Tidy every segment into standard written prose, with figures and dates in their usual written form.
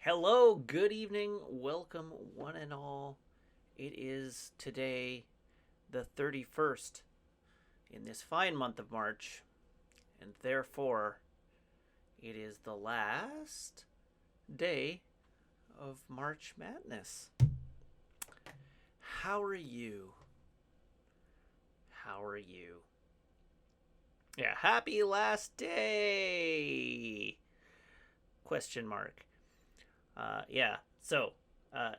Hello, good evening, welcome one and all. It is today the 31st in this fine month of March, and therefore it is the last day of March Madness. How are you? How are you? Yeah, happy last day! Question mark. Yeah, so, uh,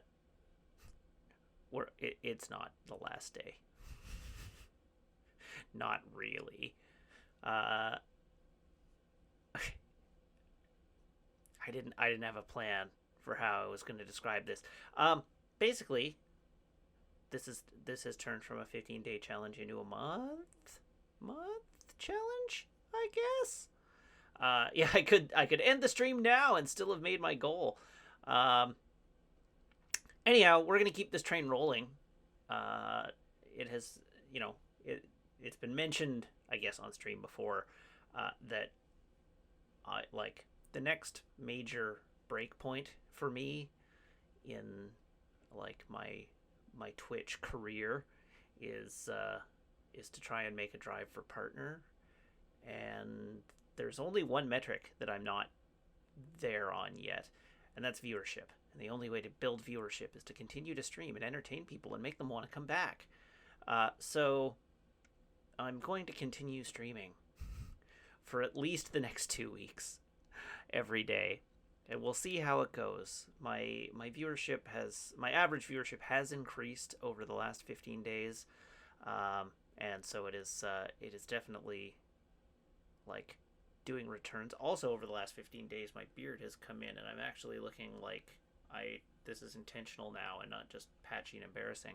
it's not the last day. Not really. Uh, I didn't have a plan for how I was going to describe this. Basically, this has turned from a 15-day challenge into a month challenge, I guess. Yeah, I could end the stream now and still have made my goal. Um, Anyhow, we're gonna keep this train rolling. Uh, it has, you know, it's been mentioned, I guess, on stream before, that I like the next major break point for me in like my Twitch career is is to try and make a drive for partner, and there's only one metric that I'm not there on yet, and that's viewership. And the only way to build viewership is to continue to stream and entertain people and make them want to come back. So I'm going to continue streaming for at least the next 2 weeks every day, and we'll see how it goes. My average viewership has increased over the last 15 days, and so it is definitely like doing returns. Also, over the last 15 days, my beard has come in, and I'm actually looking like I this is intentional now and not just patchy and embarrassing.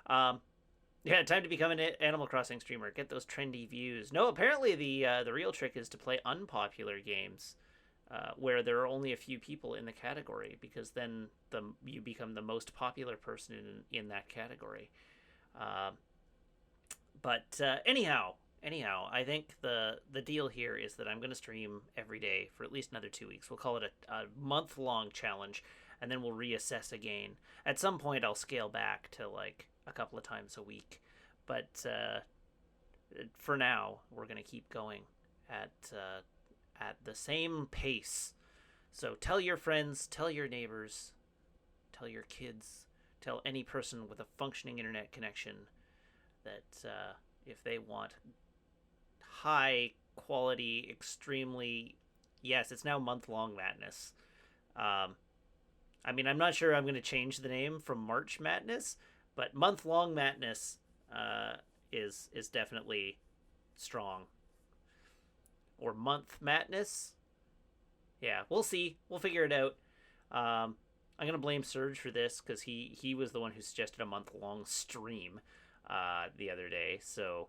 Um, yeah, time to become an Animal Crossing streamer. Get those trendy views. No, apparently the real trick is to play unpopular games, where there are only a few people in the category, because then you become the most popular person in that category. Uh, but anyhow, I think the deal here is that I'm going to stream every day for at least another 2 weeks. We'll call it a month long challenge, and then we'll reassess again. At some point, I'll scale back to like a couple of times a week, but for now, we're going to keep going at the same pace. So tell your friends, tell your neighbors, tell your kids, tell any person with a functioning internet connection that if they want high quality, extremely, yes, it's now month long madness. Um, I mean, I'm not sure I'm going to change the name from March Madness, but month long madness is definitely strong. Or month madness. Yeah, we'll see. We'll figure it out. I'm gonna blame Surge for this because he was the one who suggested a month long stream the other day. So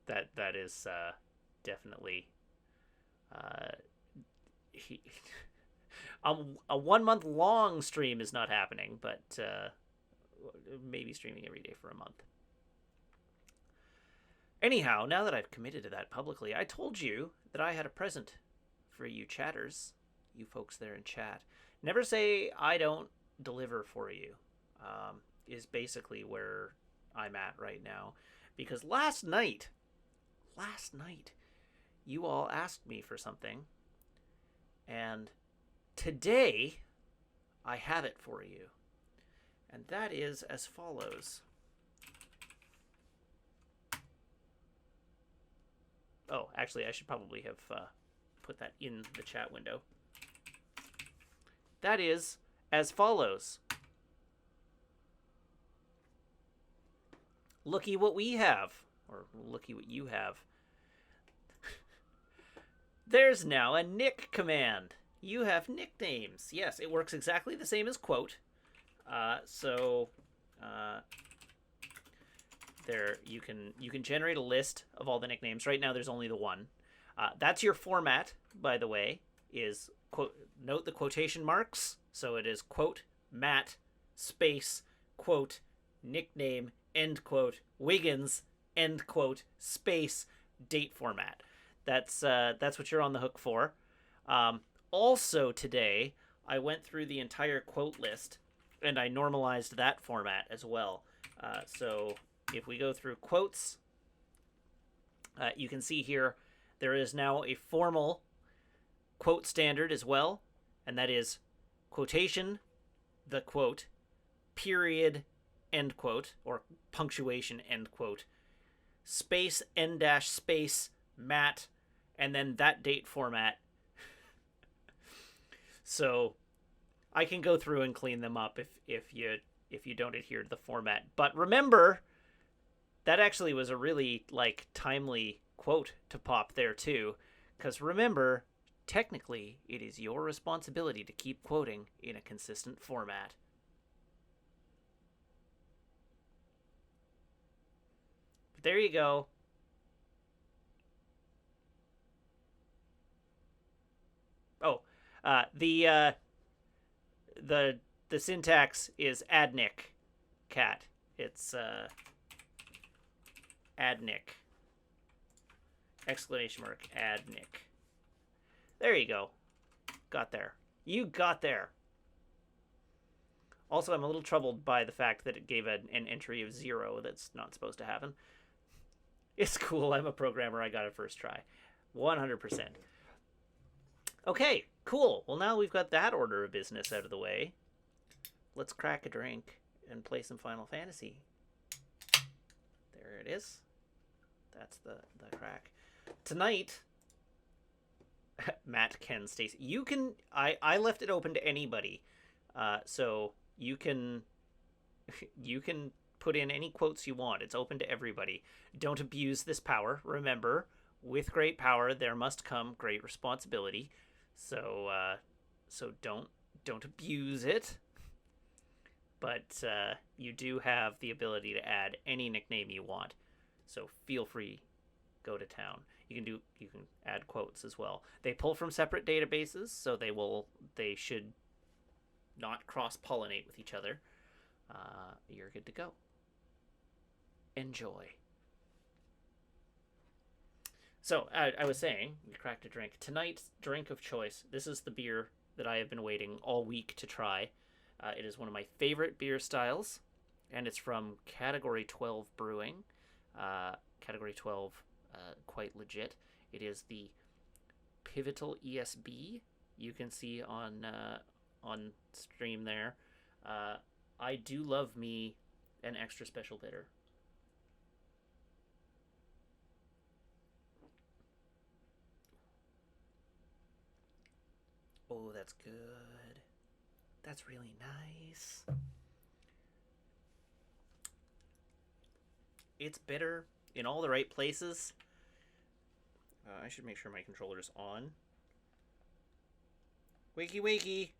that is definitely uh, he, a 1 month long stream is not happening, but maybe streaming every day for a month. Anyhow, now that I've committed to that publicly, I told you that I had a present for you chatters, you folks there in chat. Never say I don't deliver for you, is basically where I'm at right now. Because last night, you all asked me for something, and today I have it for you. And that is as follows. Oh, actually, I should probably have put that in the chat window. That is as follows. Looky what we have, or looky what you have. There's now a nick command. You have nicknames. Yes, it works exactly the same as quote. So there you can generate a list of all the nicknames. Right now, there's only the one. That's your format, by the way. Is quote. Note the quotation marks. So it is quote Matt space quote nickname end quote Wiggins end quote space date format. That's what you're on the hook for. Also today, I went through the entire quote list and I normalized that format as well. So if we go through quotes, you can see here there is now a formal quote standard as well, and that is quotation, the quote, period, end quote, or punctuation, end quote, space, end dash, space, mat, and then that date format. So I can go through and clean them up if you don't adhere to the format. But remember, that actually was a really timely quote to pop there too, because remember, technically it is your responsibility to keep quoting in a consistent format. But there you go. Oh, the syntax is adnic cat. It's adnic exclamation mark adnic. There you go. Got there. You got there. Also, I'm a little troubled by the fact that it gave an entry of 0 that's not supposed to happen. It's cool. I'm a programmer. I got it first try. 100%. Okay, cool. Well, now we've got that order of business out of the way. Let's crack a drink and play some Final Fantasy. There it is. That's the crack. Tonight, Matt, Ken, Stacy, you can... I left it open to anybody. So you can put in any quotes you want. It's open to everybody. Don't abuse this power. Remember, with great power, there must come great responsibility. So don't abuse it. But you do have the ability to add any nickname you want. So feel free, go to town. You can add quotes as well. They pull from separate databases, so they should not cross-pollinate with each other. You're good to go. Enjoy. So, I was saying, you cracked a drink. Tonight's drink of choice, this is the beer that I have been waiting all week to try. It is one of my favorite beer styles, and it's from Category 12 Brewing. Category 12, quite legit. It is the Pivotal ESB. You can see on stream there. I do love me an extra special bitter. Oh, that's good. That's really nice. It's bitter in all the right places. I should make sure my controller's on. Wakey, wakey.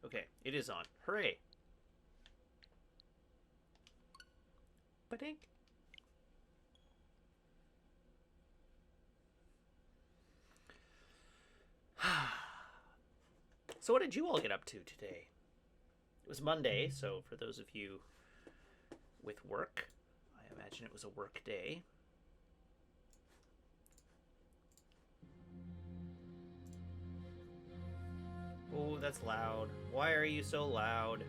Okay, it is on. Hooray. Ba-dink. So what did you all get up to today? It was Monday, so for those of you with work, I imagine it was a work day. Oh, that's loud. Why are you so loud?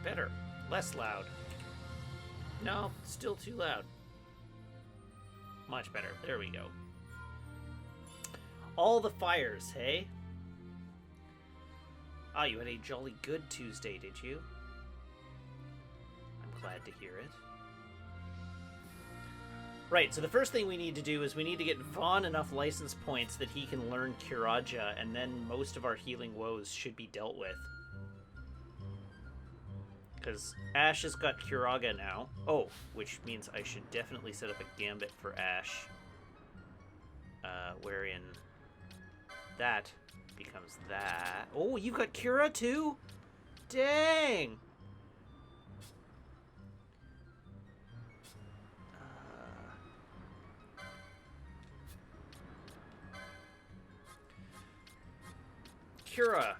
Better. Less loud. No, still too loud. Much better. There we go. All the fires, hey? Ah, you had a jolly good Tuesday, did you? I'm glad to hear it. Right, so the first thing we need to do is we need to get Vaughn enough license points that he can learn Curaja, and then most of our healing woes should be dealt with. Because Ashe has got Curaga now. Oh, which means I should definitely set up a gambit for Ashe. Wherein that becomes that. Oh, you got Cura too? Dang! Cura.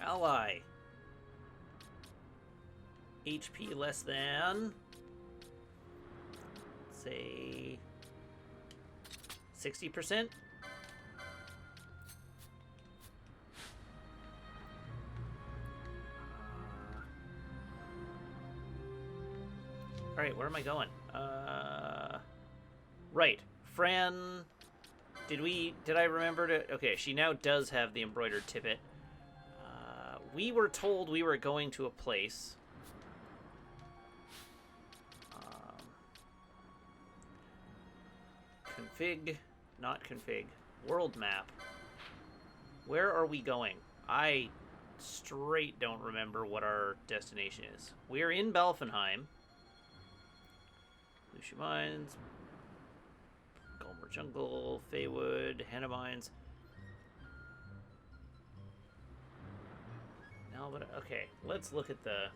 Ally. HP less than, say, 60%. All right, where am I going? Right, Fran. Did I remember to? Okay, she now does have the embroidered tippet. We were told we were going to a place. Config, not config. World map. Where are we going? I straight don't remember what our destination is. We are in Balfenheim. Lucia Mines, Gomer Jungle, Feywood, Hannah Mines. No, but okay, let's look at the...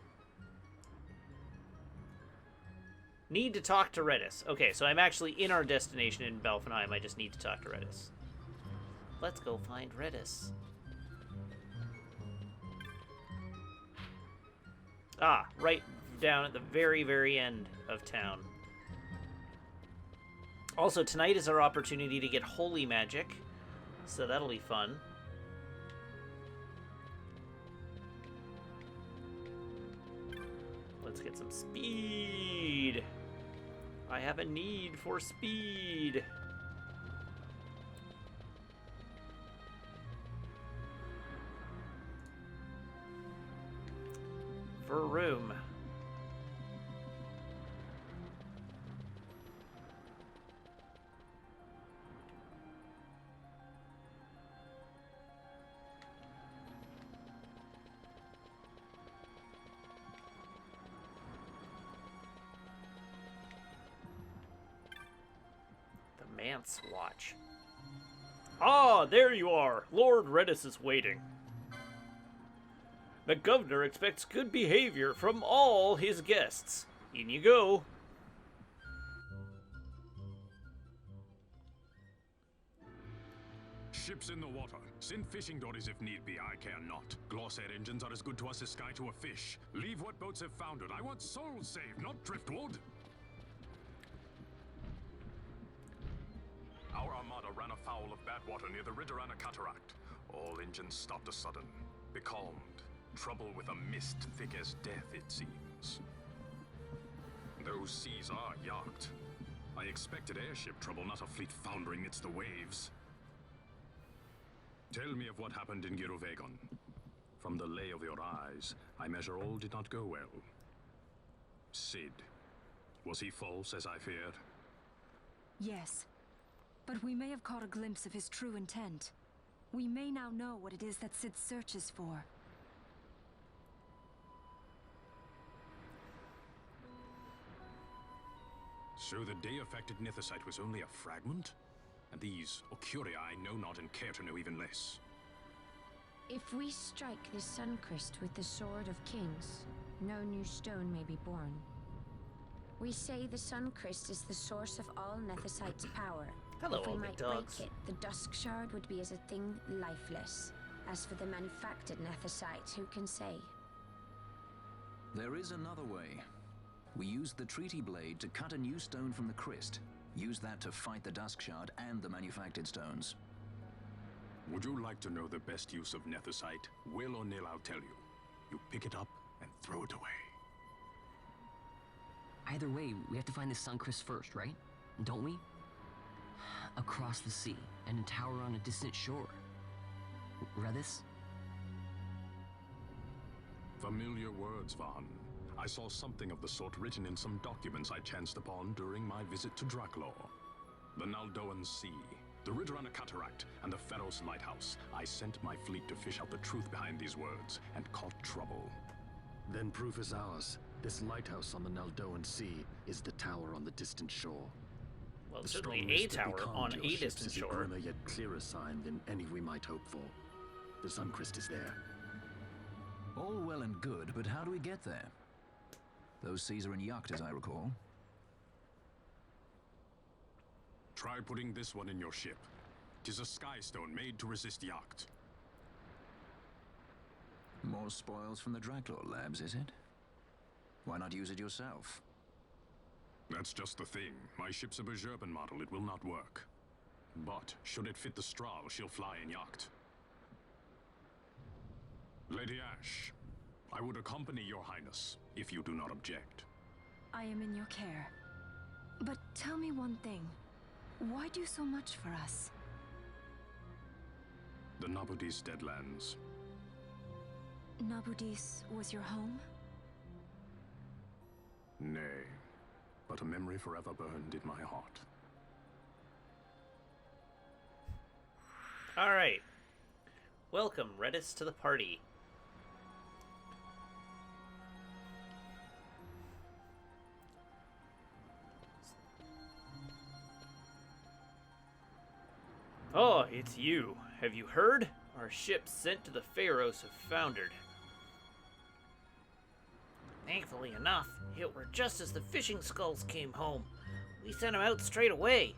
Need to talk to Redis. Okay, so I'm actually in our destination in Balfenheim. I just need to talk to Redis. Let's go find Redis. Ah, right down at the very, very end of town. Also, tonight is our opportunity to get holy magic, so that'll be fun. Let's get some speed. I have a need for speed. Vroom. Manse Watch. Ah, there you are. Lord Redis is waiting. The governor expects good behavior from all his guests. In you go. Ships in the water. Send fishing dories if need be, I care not. Glossair engines are as good to us as sky to a fish. Leave what boats have foundered. I want souls saved, not driftwood. Our armada ran afoul of bad water near the Ridorana Cataract. All engines stopped a sudden. Becalmed. Trouble with a mist thick as death, it seems. Those seas are yacht. I expected airship trouble, not a fleet foundering amidst the waves. Tell me of what happened in Girovegon. From the lay of your eyes, I measure all did not go well. Cid. Was he false, as I feared? Yes. But we may have caught a glimpse of his true intent. We may now know what it is that Cid searches for. So the day-affected Nithosite was only a fragment? And these Ocurii know not and care to know even less. If we strike this Suncrest with the Sword of Kings, no new stone may be born. We say the Suncrest is the source of all Nethosite's power. Hello, if we all the might dogs. break it, the Dusk Shard would be as a thing lifeless. As for the manufactured Nethosite, who can say? There is another way. We used the Treaty Blade to cut a new stone from the Cryst. Use that to fight the Dusk Shard and the manufactured stones. Would you like to know the best use of Nethosite? Will or nil, I'll tell you. You pick it up and throw it away. Either way, we have to find the Suncrest first, right? Don't we? Across the sea, and a tower on a distant shore. Redis? Familiar words, Vaughn. I saw something of the sort written in some documents I chanced upon during my visit to Draklor. The Naldoan Sea, the Ridorana Cataract, and the Pharos Lighthouse. I sent my fleet to fish out the truth behind these words, and caught trouble. Then proof is ours. This lighthouse on the Naldoan Sea is the tower on the distant shore. Well, The certainly strong a mist that tower becalmed on your a ships distant is a shore. grimmer yet clearer sign than any we might hope for. The Suncrest is there. All well and good, but how do we get there? Those seas are in yacht, as I recall. Try putting this one in your ship. 'Tis a skystone made to resist yacht. More spoils from the Draklor labs, is it? Why not use it yourself? That's just the thing. My ship's a Bergerben model. It will not work. But should it fit the Strahl, she'll fly in yacht. Lady Ashe, I would accompany your highness, if you do not object. I am in your care. But tell me one thing. Why do so much for us? The Nabudis Deadlands. Nabudis was your home? Nay, but a memory forever burned in my heart. All right. Welcome, Redis, to the party. Oh, it's you. Have you heard? Our ships sent to the Pharos have foundered. Thankfully enough, it were just as the fishing skulls came home. We sent them out straight away.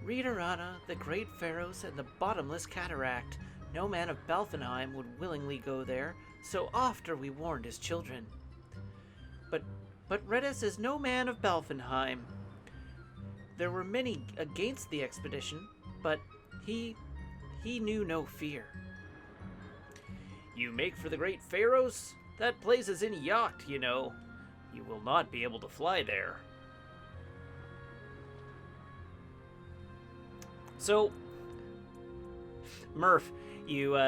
Readerana, the Great Pharos, and the Bottomless Cataract. No man of Balfenheim would willingly go there, so oft are we warned as children. But Redis is no man of Balfenheim. There were many against the expedition, but he knew no fear. You make for the Great Pharos? That place is in yacht, you know. You will not be able to fly there. So, Murph, you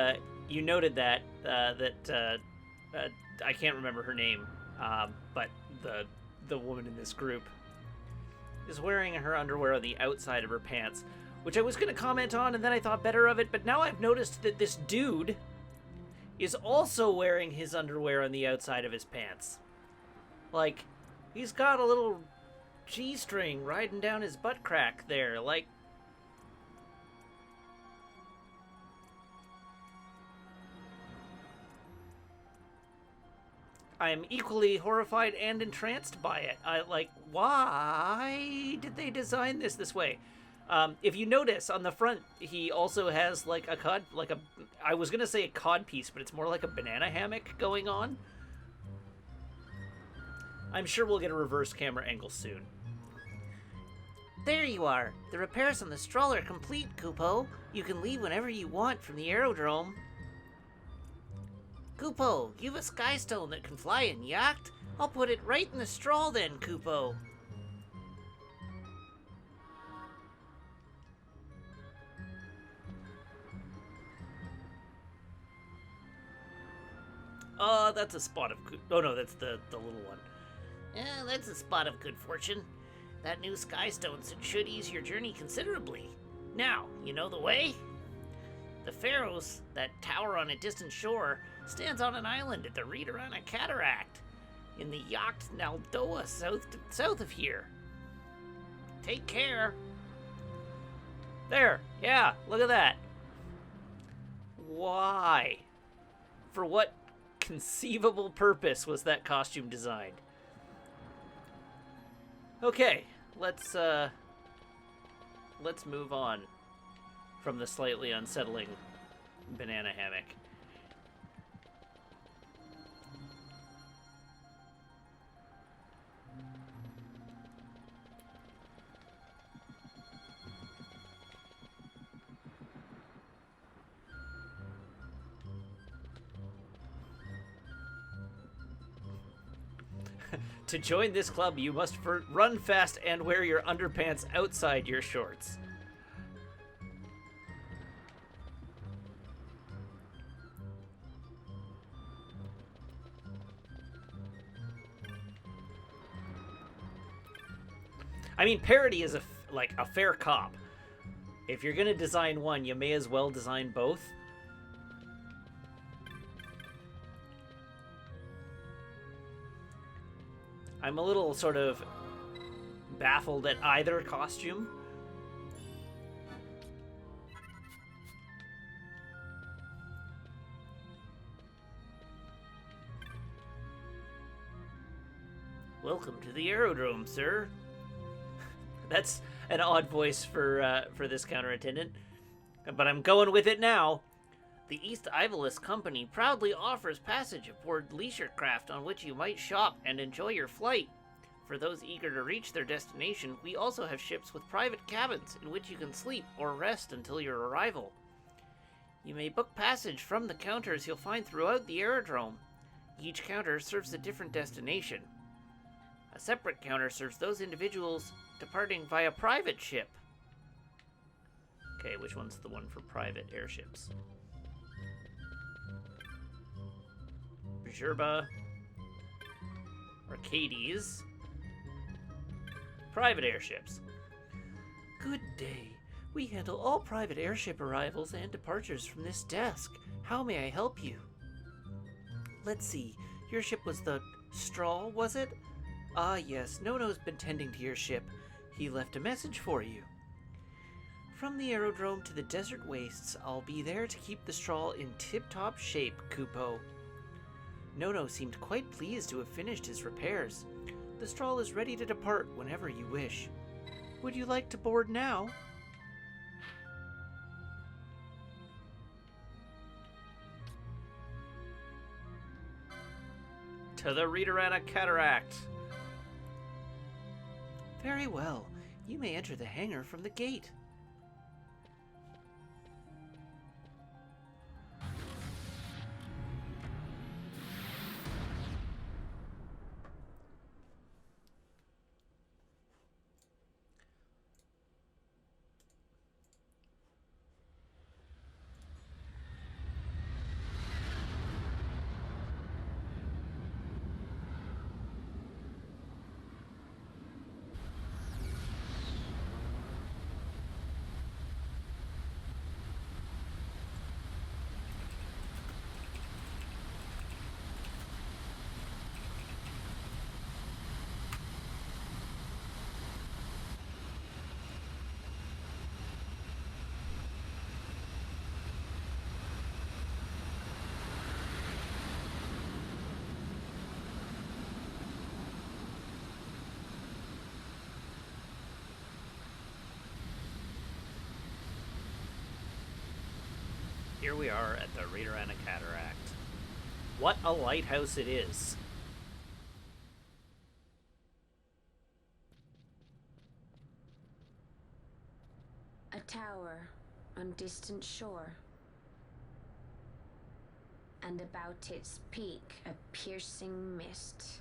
noted that I can't remember her name, but the woman in this group is wearing her underwear on the outside of her pants, which I was going to comment on, and then I thought better of it, but now I've noticed that this dude is also wearing his underwear on the outside of his pants. Like, he's got a little G-string riding down his butt crack there, like... I'm equally horrified and entranced by it. Why did they design this way? If you notice on the front, he also has I was gonna say a cod piece, but it's more like a banana hammock going on. I'm sure we'll get a reverse camera angle soon. There you are. The repairs on the Strahl are complete, Kupo. You can leave whenever you want from the aerodrome. Kupo, you've a skystone that can fly in yacht? I'll put it right in the Strahl then, Kupo. That's a spot of good... Oh, no, that's the little one. Yeah, that's a spot of good fortune. That new skystone should ease your journey considerably. Now, you know the way? The Pharos, that tower on a distant shore, stands on an island at the Readerana Cataract, in the yacht Naldoa south of here. Take care. There, yeah, look at that. Why? For what conceivable purpose was that costume designed? Okay, let's move on from the slightly unsettling banana hammock. To join this club, you must run fast and wear your underpants outside your shorts. I mean, parody is a fair cop. If you're gonna design one, you may as well design both. I'm a little sort of baffled at either costume. Welcome to the aerodrome, sir. That's an odd voice for this counterattendant, but I'm going with it now. The East Ivalus Company proudly offers passage aboard leisure craft on which you might shop and enjoy your flight. For those eager to reach their destination, we also have ships with private cabins in which you can sleep or rest until your arrival. You may book passage from the counters you'll find throughout the aerodrome. Each counter serves a different destination. A separate counter serves those individuals departing via private ship. Okay, which one's the one for private airships? Jerba, Arcades, private airships. Good day. We handle all private airship arrivals and departures from this desk. How may I help you? Let's see. Your ship was the Straw, was it? Ah, yes. Nono's been tending to your ship. He left a message for you. From the aerodrome to the desert wastes, I'll be there to keep the Straw in tip-top shape, Kupo. Nono seemed quite pleased to have finished his repairs. The Straw is ready to depart whenever you wish. Would you like to board now? To the Readerana Cataract. Very well. You may enter the hangar from the gate. Here we are at the Readerana Cataract. What a lighthouse it is! A tower on distant shore. And about its peak, a piercing mist.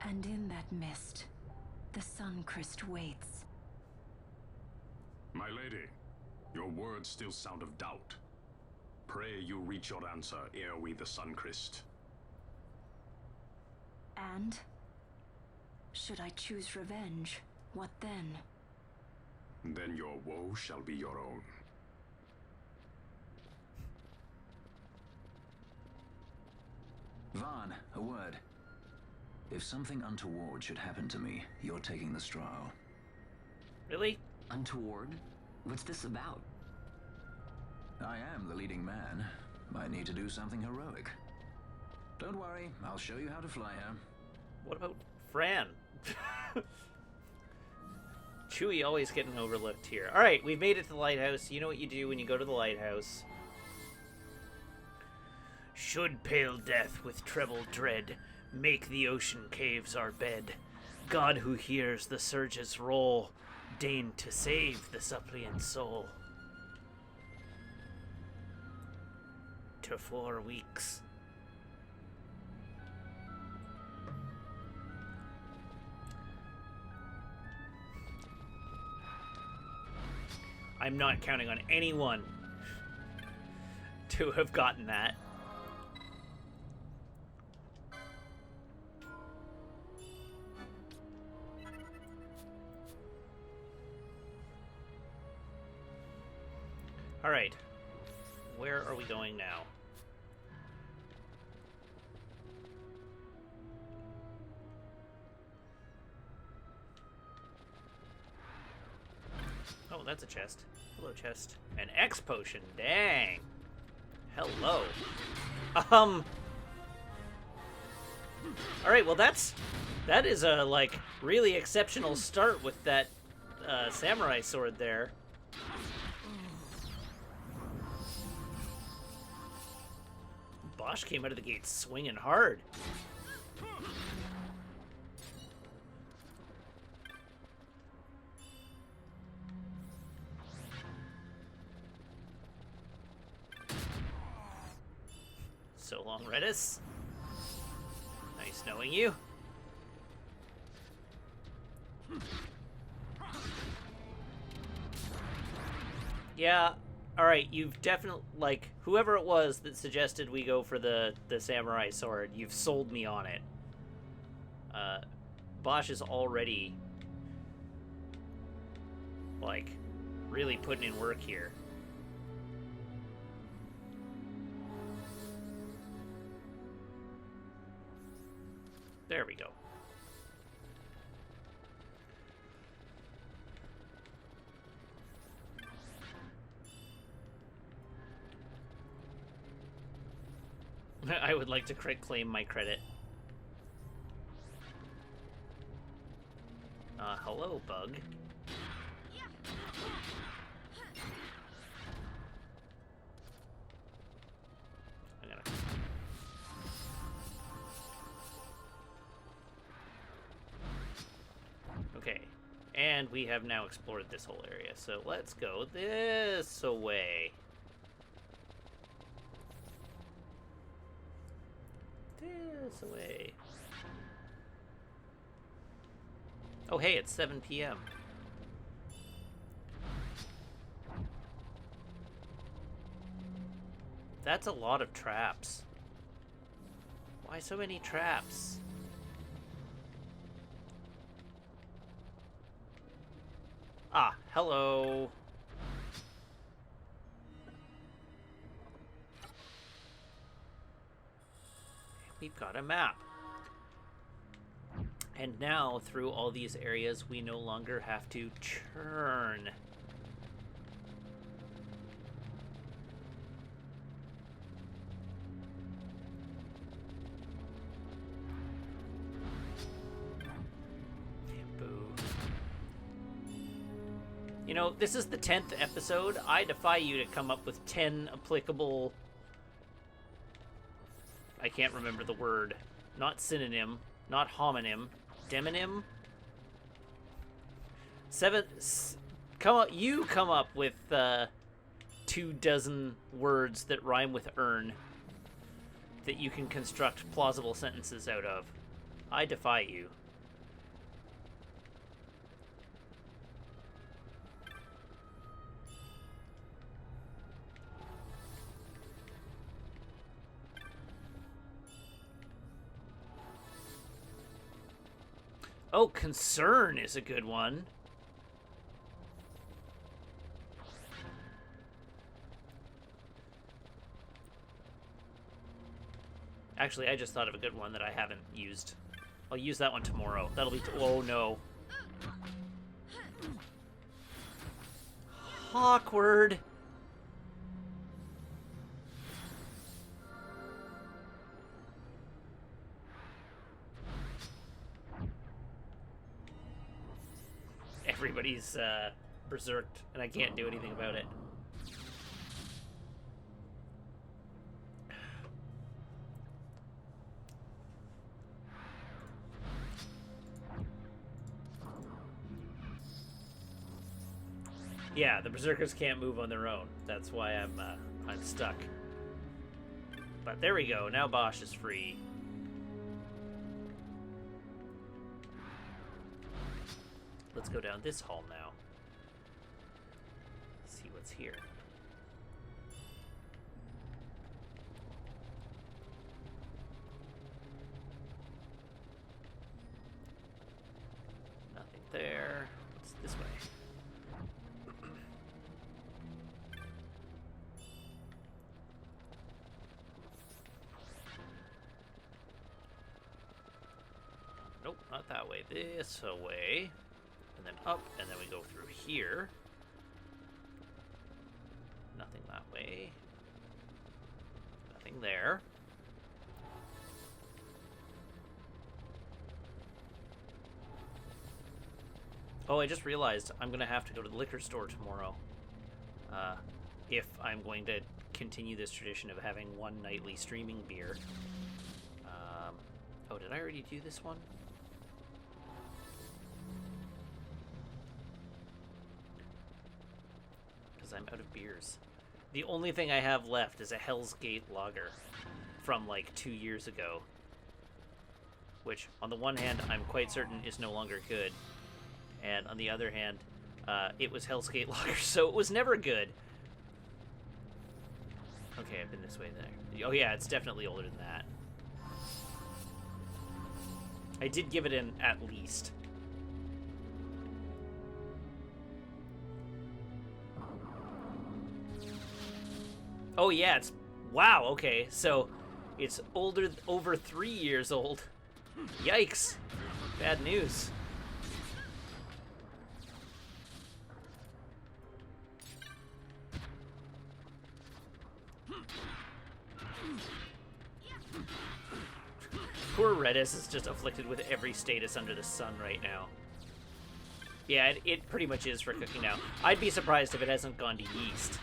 And in that mist, the Suncrest waits. My lady, your words still sound of doubt. Pray you reach your answer ere we the Suncrest. And? Should I choose revenge, what then? Then your woe shall be your own. Vaughn, a word. If something untoward should happen to me, you're taking the straw. Really? Untoward? What's this about? I am the leading man. Might need to do something heroic. Don't worry, I'll show you how to fly her. What about Fran? Chewie always getting overlooked here. Alright, we've made it to the lighthouse. You know what you do when you go to the lighthouse. Should pale death with treble dread make the ocean caves our bed, God who hears the surges roll, deign to save the suppliant soul. To 4 weeks. I'm not counting on anyone to have gotten that. All right, where are we going now? Oh, that's a chest. Hello, chest. An X potion. Dang. Hello. All right. Well, that is a like really exceptional start with that samurai sword there. Bosch came out of the gate swinging hard. So long, Redis. Nice knowing you. Yeah, alright, you've definitely, like, whoever it was that suggested we go for the samurai sword, you've sold me on it. Bosch is already, like, really putting in work here. There we go. I would like to claim my credit. Hello, bug. I'm gonna... Okay, and we have now explored this whole area, so let's go this way. This way. Oh, hey, it's 7 p.m. That's a lot of traps. Why so many traps? Ah, hello. We've got a map. And now, through all these areas, we no longer have to churn. Boo. You know, this is the 10th episode. I defy you to come up with 10 applicable... I can't remember the word. Not synonym, not homonym. Demonym? 7... You come up with 24 words that rhyme with earn that you can construct plausible sentences out of. I defy you. Oh, concern is a good one. Actually, I just thought of a good one that I haven't used. I'll use that one tomorrow. That'll be... oh, no. Awkward. Everybody's berserked, and I can't do anything about it. Yeah, the berserkers can't move on their own. That's why I'm stuck. But there we go. Now Bosch is free. Let's go down this hall now. See what's here. Nothing there. What's this way? Nope, not that way. This way. And then up, and then we go through here. Nothing that way. Nothing there. Oh, I just realized I'm going to have to go to the liquor store tomorrow. If I'm going to continue this tradition of having one nightly streaming beer. Oh, did I already do this one? Because I'm out of beers. The only thing I have left is a Hell's Gate lager from like 2 years ago. Which, on the one hand, I'm quite certain is no longer good. And on the other hand, it was Hell's Gate lager, so it was never good. Okay, I've been this way there. Oh yeah, it's definitely older than that. I did give it an at least. Oh yeah, it's... Wow, okay, so it's older, over 3 years old. Yikes. Bad news. Poor Redis is just afflicted with every status under the sun right now. Yeah, it pretty much is for cooking now. I'd be surprised if it hasn't gone to yeast.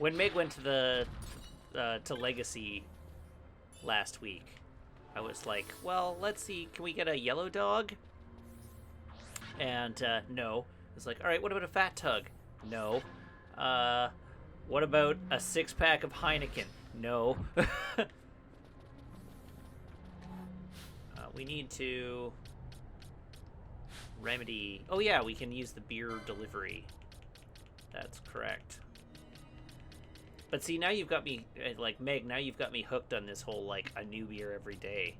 When Meg went to to Legacy last week, I was like, well, let's see, can we get a yellow dog? And, no. It's like, alright, what about a fat tug? No. What about a 6-pack of Heineken? No. We need to remedy... Oh yeah, we can use the beer delivery. That's correct. But see, now you've got me, like, Meg, now you've got me hooked on this whole, like, a new beer every day.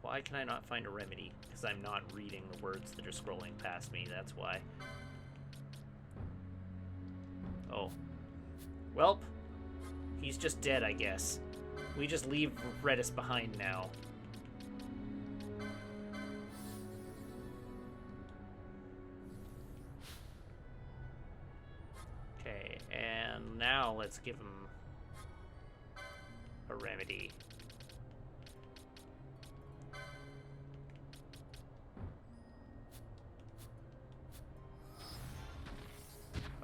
Why can I not find a remedy? Because I'm not reading the words that are scrolling past me, that's why. Oh. Welp. He's just dead, I guess. We just leave Redis behind now. Okay, and now let's give him a remedy.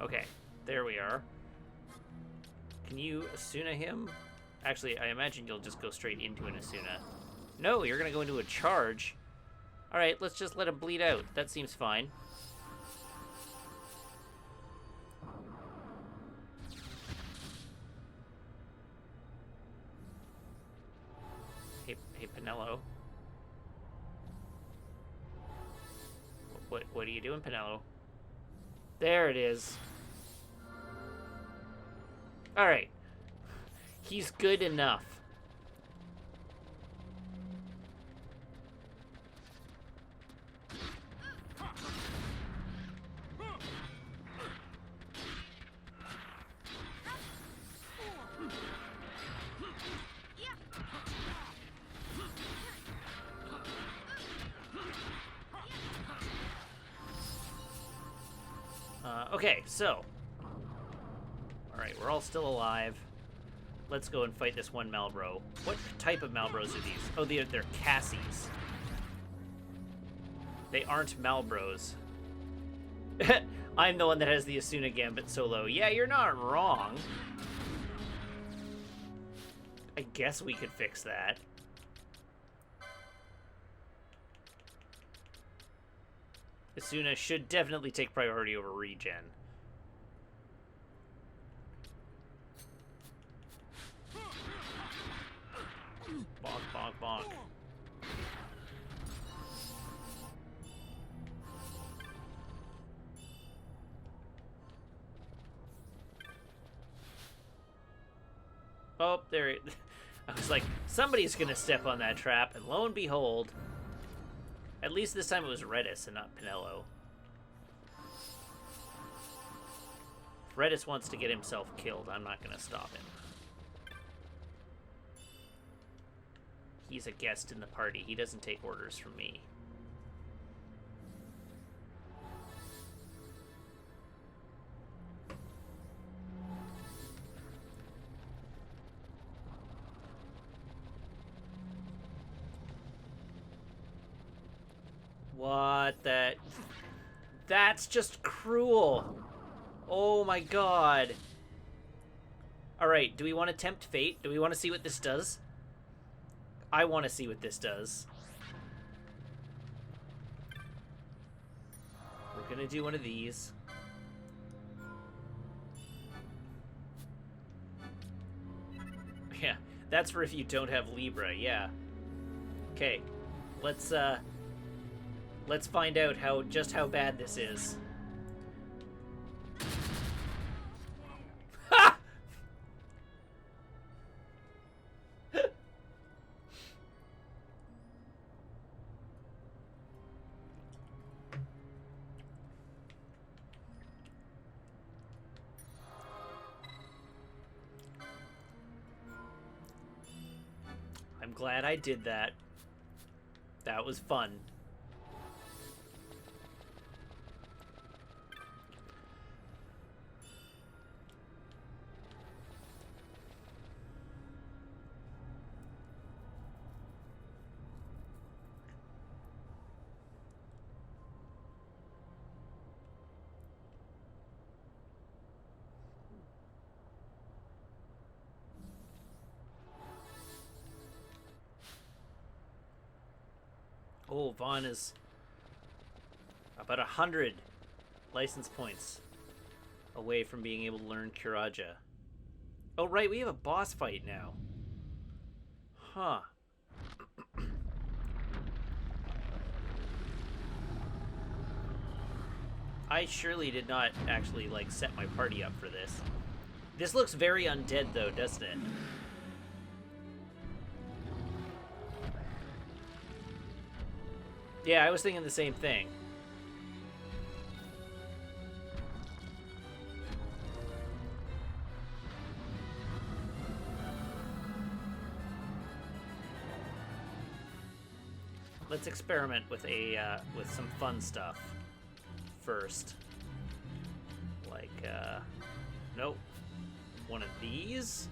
Okay, there we are. Can you Asuna him? Actually, I imagine you'll just go straight into an Asuna. No, you're gonna go into a charge. Alright, let's just let him bleed out. That seems fine. Hey, Pinello. What are you doing, Pinello? There it is. Alright. He's good enough. Okay, so. Alright, we're all still alive. Let's go and fight this one Malbro. What type of Malbros are these? Oh, they're Cassies. They aren't Malbros. I'm the one that has the Asuna Gambit solo. Yeah, you're not wrong. I guess we could fix that. Asuna should definitely take priority over regen. Bonk, bonk, bonk. Oh, there it... I was like, somebody's gonna step on that trap, and lo and behold... At least this time it was Redis and not Pinello. If Redis wants to get himself killed, I'm not gonna stop him. He's a guest in the party. He doesn't take orders from me. not that... That's just cruel. Oh my god. Alright, do we want to tempt fate? Do we want to see what this does? I want to see what this does. We're gonna do one of these. Yeah, that's for if you don't have Libra, yeah. Okay, let's find out just how bad this is. Ha! I'm glad I did that. That was fun. Oh, Vaughn is about 100 license points away from being able to learn Kuraja. Oh, right, we have a boss fight now. Huh. I surely did not actually, like, set my party up for this. This looks very undead, though, doesn't it? Yeah, I was thinking the same thing. Let's experiment with with some fun stuff first. Like, nope. One of these.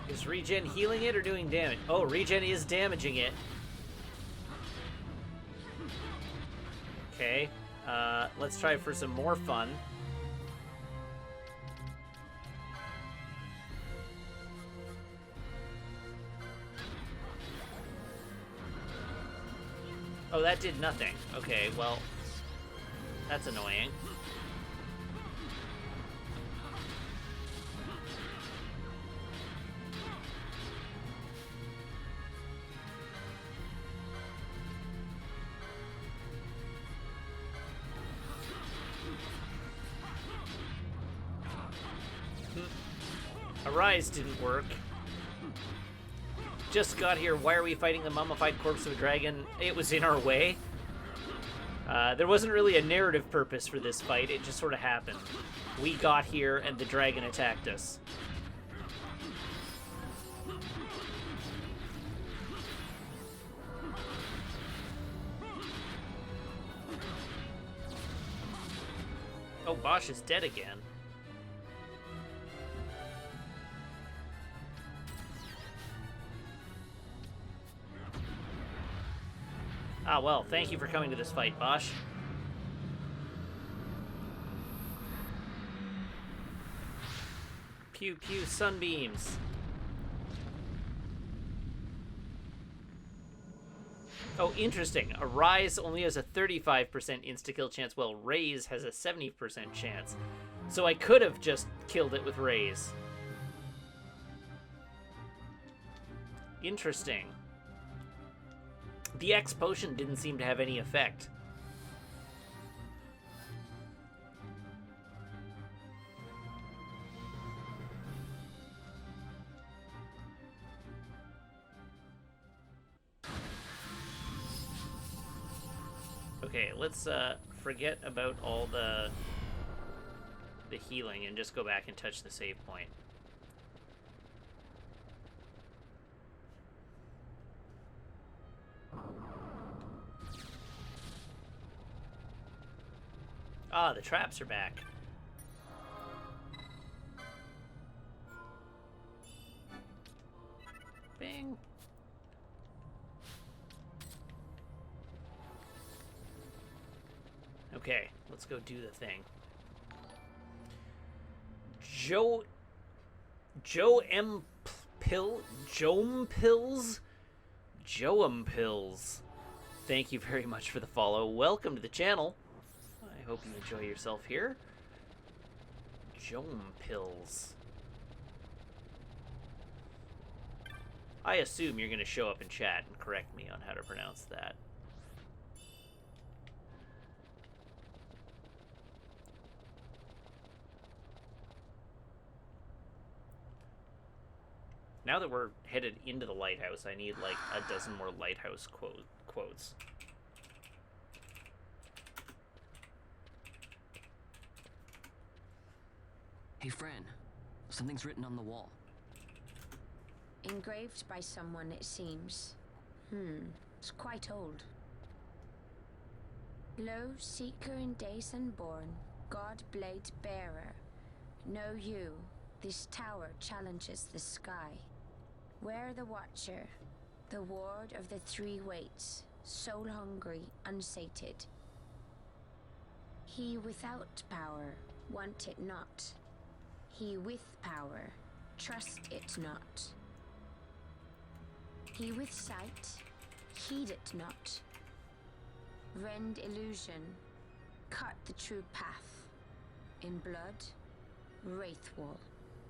Is regen healing it or doing damage? Oh, regen is damaging it. Okay. Let's try for some more fun. Oh, that did nothing. Okay, well, that's annoying. Arise didn't work. Just got here. Why are we fighting the mummified corpse of a dragon? It was in our way. There wasn't really a narrative purpose for this fight. It just sort of happened. We got here and the dragon attacked us. Oh, Bosch is dead again. Ah, well, thank you for coming to this fight, Bosch. Pew pew sunbeams. Oh, interesting. Arise only has a 35% insta-kill chance, while Raise has a 70% chance. So I could have just killed it with Raise. Interesting. The X potion didn't seem to have any effect. Okay, let's forget about all the healing and just go back and touch the save point. Ah, the traps are back. thing. Okay, let's go do the thing. Joe M. Joem Pills? Thank you very much for the follow. Welcome to the channel. I hope you enjoy yourself here. Joem Pills. I assume you're going to show up in chat and correct me on how to pronounce that. Now that we're headed into the lighthouse, I need like a dozen more lighthouse quotes. Hey, Fran. Something's written on the wall. Engraved by someone, it seems. It's quite old. Lo, seeker in days unborn, God blade bearer. Know you, this tower challenges the sky. Where the watcher, the ward of the three waits, soul hungry, unsated. He without power, want it not. He with power, trust it not. He with sight, heed it not. Rend illusion, cut the true path. In blood, Wraithwall.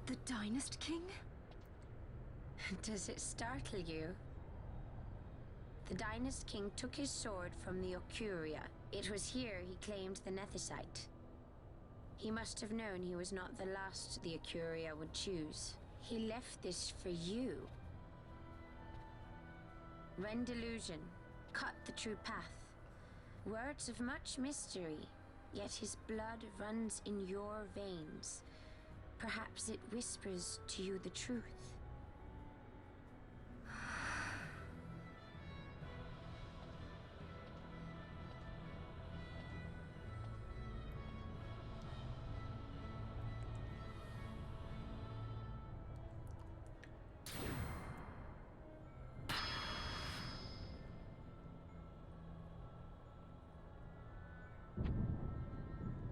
The Dynast King? Does it startle you? The Dynast King took his sword from the Ocuria. It was here he claimed the Nethicite. He must have known he was not the last the Ocuria would choose. He left this for you. Rend illusion, cut the true path. Words of much mystery, yet his blood runs in your veins. Perhaps it whispers to you the truth.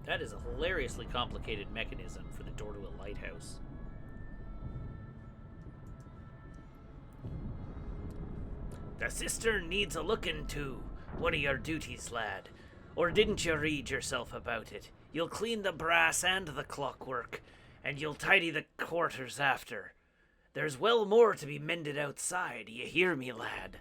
That is a hilariously complicated mechanism for the door to a lighthouse. The cistern needs a looking to. One of your duties, lad. Or didn't you read yourself about it? You'll clean the brass and the clockwork, and you'll tidy the quarters after. There's well more to be mended outside, you hear me, lad?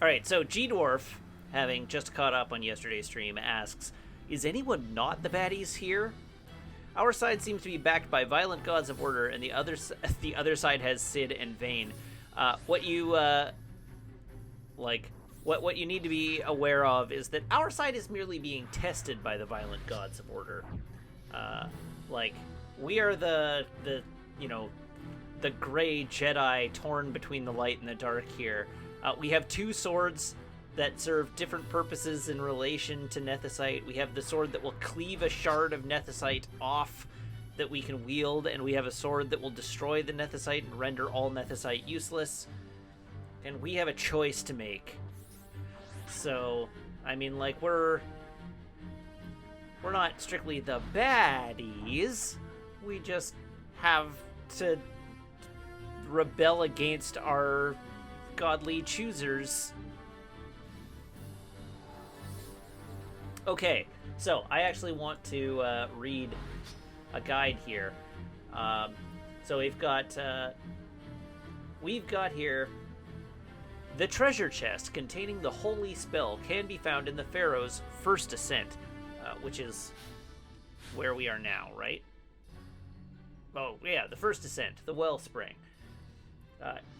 Alright, so G-Dwarf, having just caught up on yesterday's stream, asks, is anyone not the baddies here? Our side seems to be backed by violent gods of order, and the other side has Sid and Vayne. What you need to be aware of is that our side is merely being tested by the violent gods of order. We are the gray Jedi torn between the light and the dark here. We have two swords that serve different purposes in relation to Nethicite. We have the sword that will cleave a shard of Nethicite off that we can wield, and we have a sword that will destroy the Nethicite and render all Nethicite useless. And we have a choice to make. So, I mean, like, we're not strictly the baddies. We just have to rebel against our godly choosers. Okay, so I actually want to read a guide here. So we've got here, the treasure chest containing the holy spell can be found in the Pharaoh's first ascent, which is where we are now, right? Oh yeah, the first ascent, the wellspring.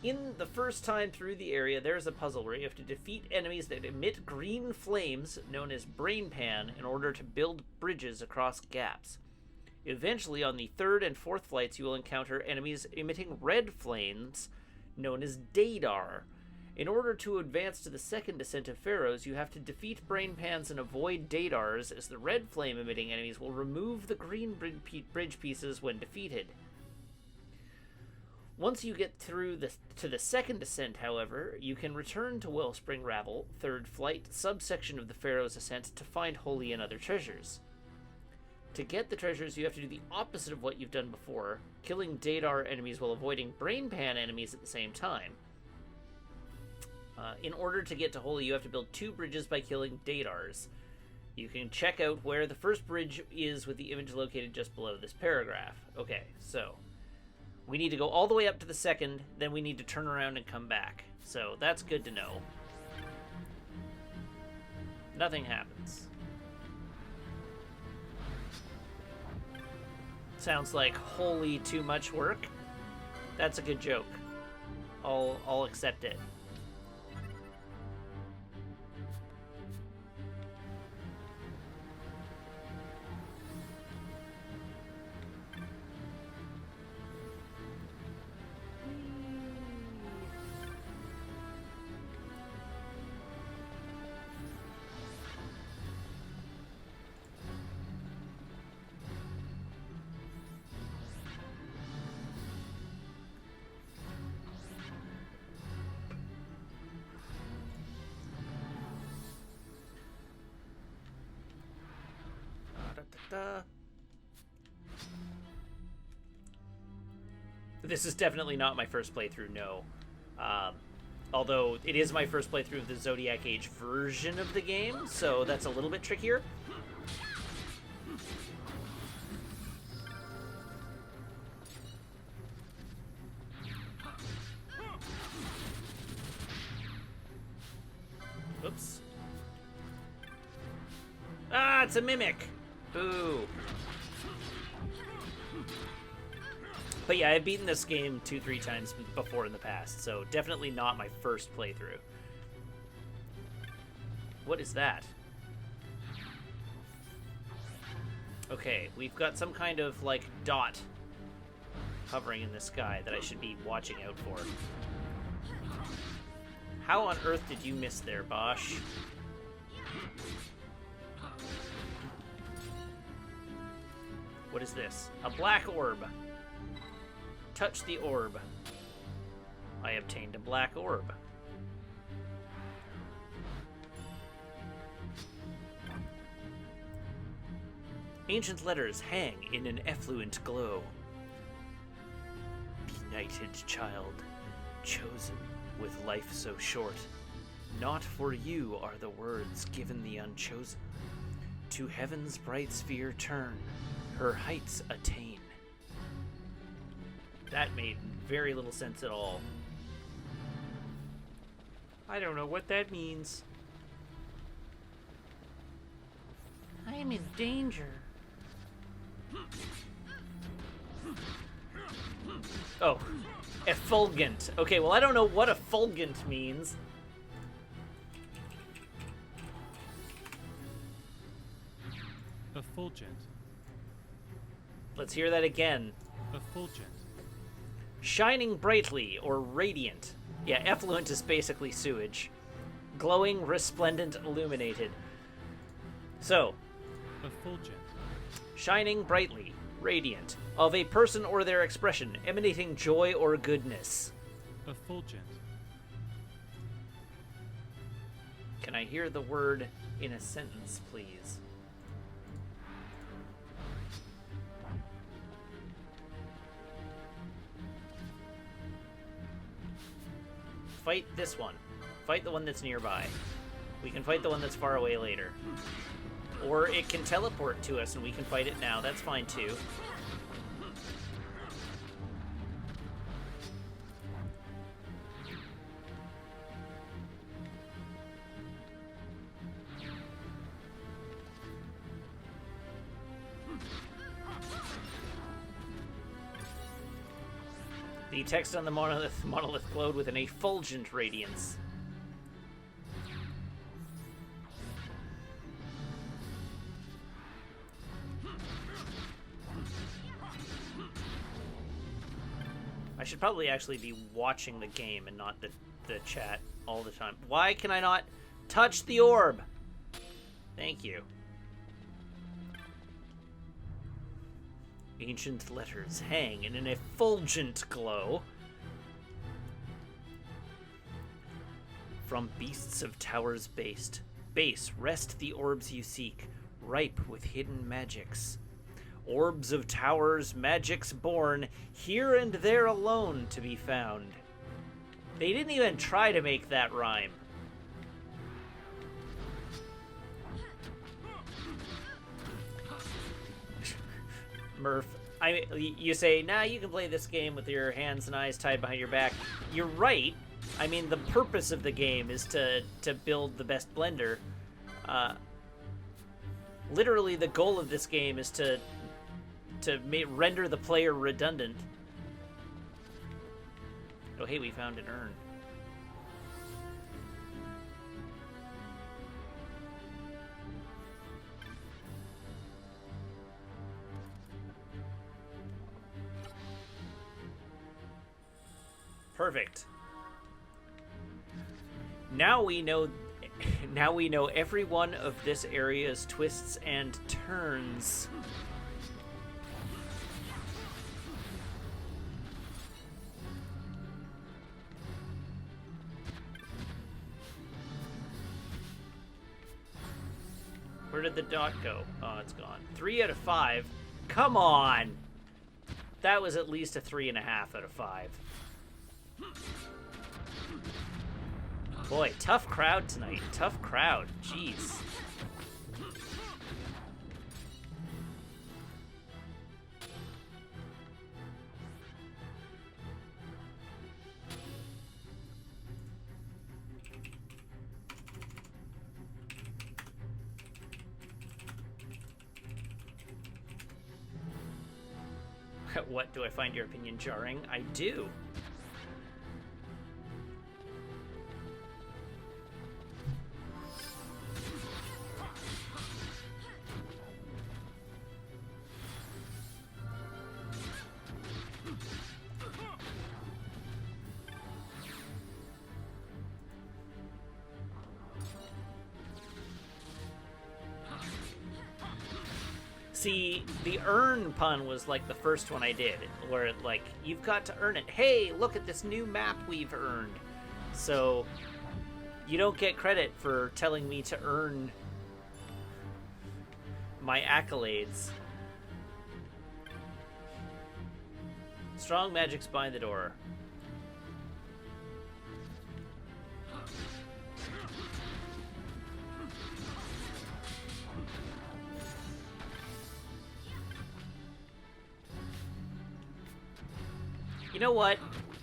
In the first time through the area, there's a puzzle where you have to defeat enemies that emit green flames, known as Brain Pan, in order to build bridges across gaps. Eventually, on the third and fourth flights, you will encounter enemies emitting red flames, known as Daedar. In order to advance to the second descent of Pharaohs, you have to defeat brain pans and avoid Dadars, as the red flame-emitting enemies will remove the green bridge pieces when defeated. Once you get through to the second descent, however, you can return to Wellspring Ravel, third flight, subsection of the Pharaoh's Ascent, to find holy and other treasures. To get the treasures, you have to do the opposite of what you've done before, killing Dadar enemies while avoiding brain pan enemies at the same time. In order to get to Holy, you have to build 2 bridges by killing Dadars. You can check out where the first bridge is with the image located just below this paragraph. Okay, so we need to go all the way up to the second, then we need to turn around and come back. So that's good to know. Nothing happens. Sounds like wholly too much work. That's a good joke. I'll accept it. This is definitely not my first playthrough, no. Although it is my first playthrough of the Zodiac Age version of the game, so that's a little bit trickier. Oops. Ah, it's a mimic! Boo. But yeah, I've beaten this game 2-3 times before in the past, so definitely not my first playthrough. What is that? Okay, we've got some kind of, like, dot hovering in the sky that I should be watching out for. How on earth did you miss there, Bosch? What is this? A black orb. Touch the orb. I obtained a black orb. Ancient letters hang in an effluent glow. Benighted child, chosen with life so short, not for you are the words given the unchosen. To heaven's bright sphere turn, her heights attain. That made very little sense at all. I don't know what that means. I am in danger. Oh, effulgent. Okay, well, I don't know what effulgent means. Effulgent. Let's hear that again. Effulgent. Shining brightly, or radiant. Yeah, effluent is basically sewage. Glowing, resplendent, illuminated. So, Effulgent. shining brightly, radiant, of a person or their expression, emanating joy or goodness. Effulgent. Can I hear the word in a sentence, please? Fight this one. Fight the one that's nearby. We can fight the one that's far away later. Or it can teleport to us and we can fight it now. That's fine too. The text on the monolith glowed with an effulgent radiance. I should probably actually be watching the game and not the chat all the time. Why can I not touch the orb? Thank you. Ancient letters hang in an effulgent glow. From beasts of towers base rest the orbs you seek, ripe with hidden magics. Orbs of towers, magics born, here and there alone to be found. They didn't even try to make that rhyme. Murph, you say, nah, you can play this game with your hands and eyes tied behind your back. You're right. I mean, the purpose of the game is to build the best blender. Literally, the goal of this game is to render the player redundant. Oh, hey, we found an urn. Perfect. Now we know every one of this area's twists and turns. Where did the dot go? Oh, it's gone. 3 out of 5. Come on! That was at least a 3.5 out of 5. Boy, tough crowd tonight. Tough crowd. Jeez. What, do I find your opinion jarring? I do. See, the earn pun was like the first one I did, where like, you've got to earn it. Hey, look at this new map we've earned. So, you don't get credit for telling me to earn my accolades. Strong magic's behind the door. You know what?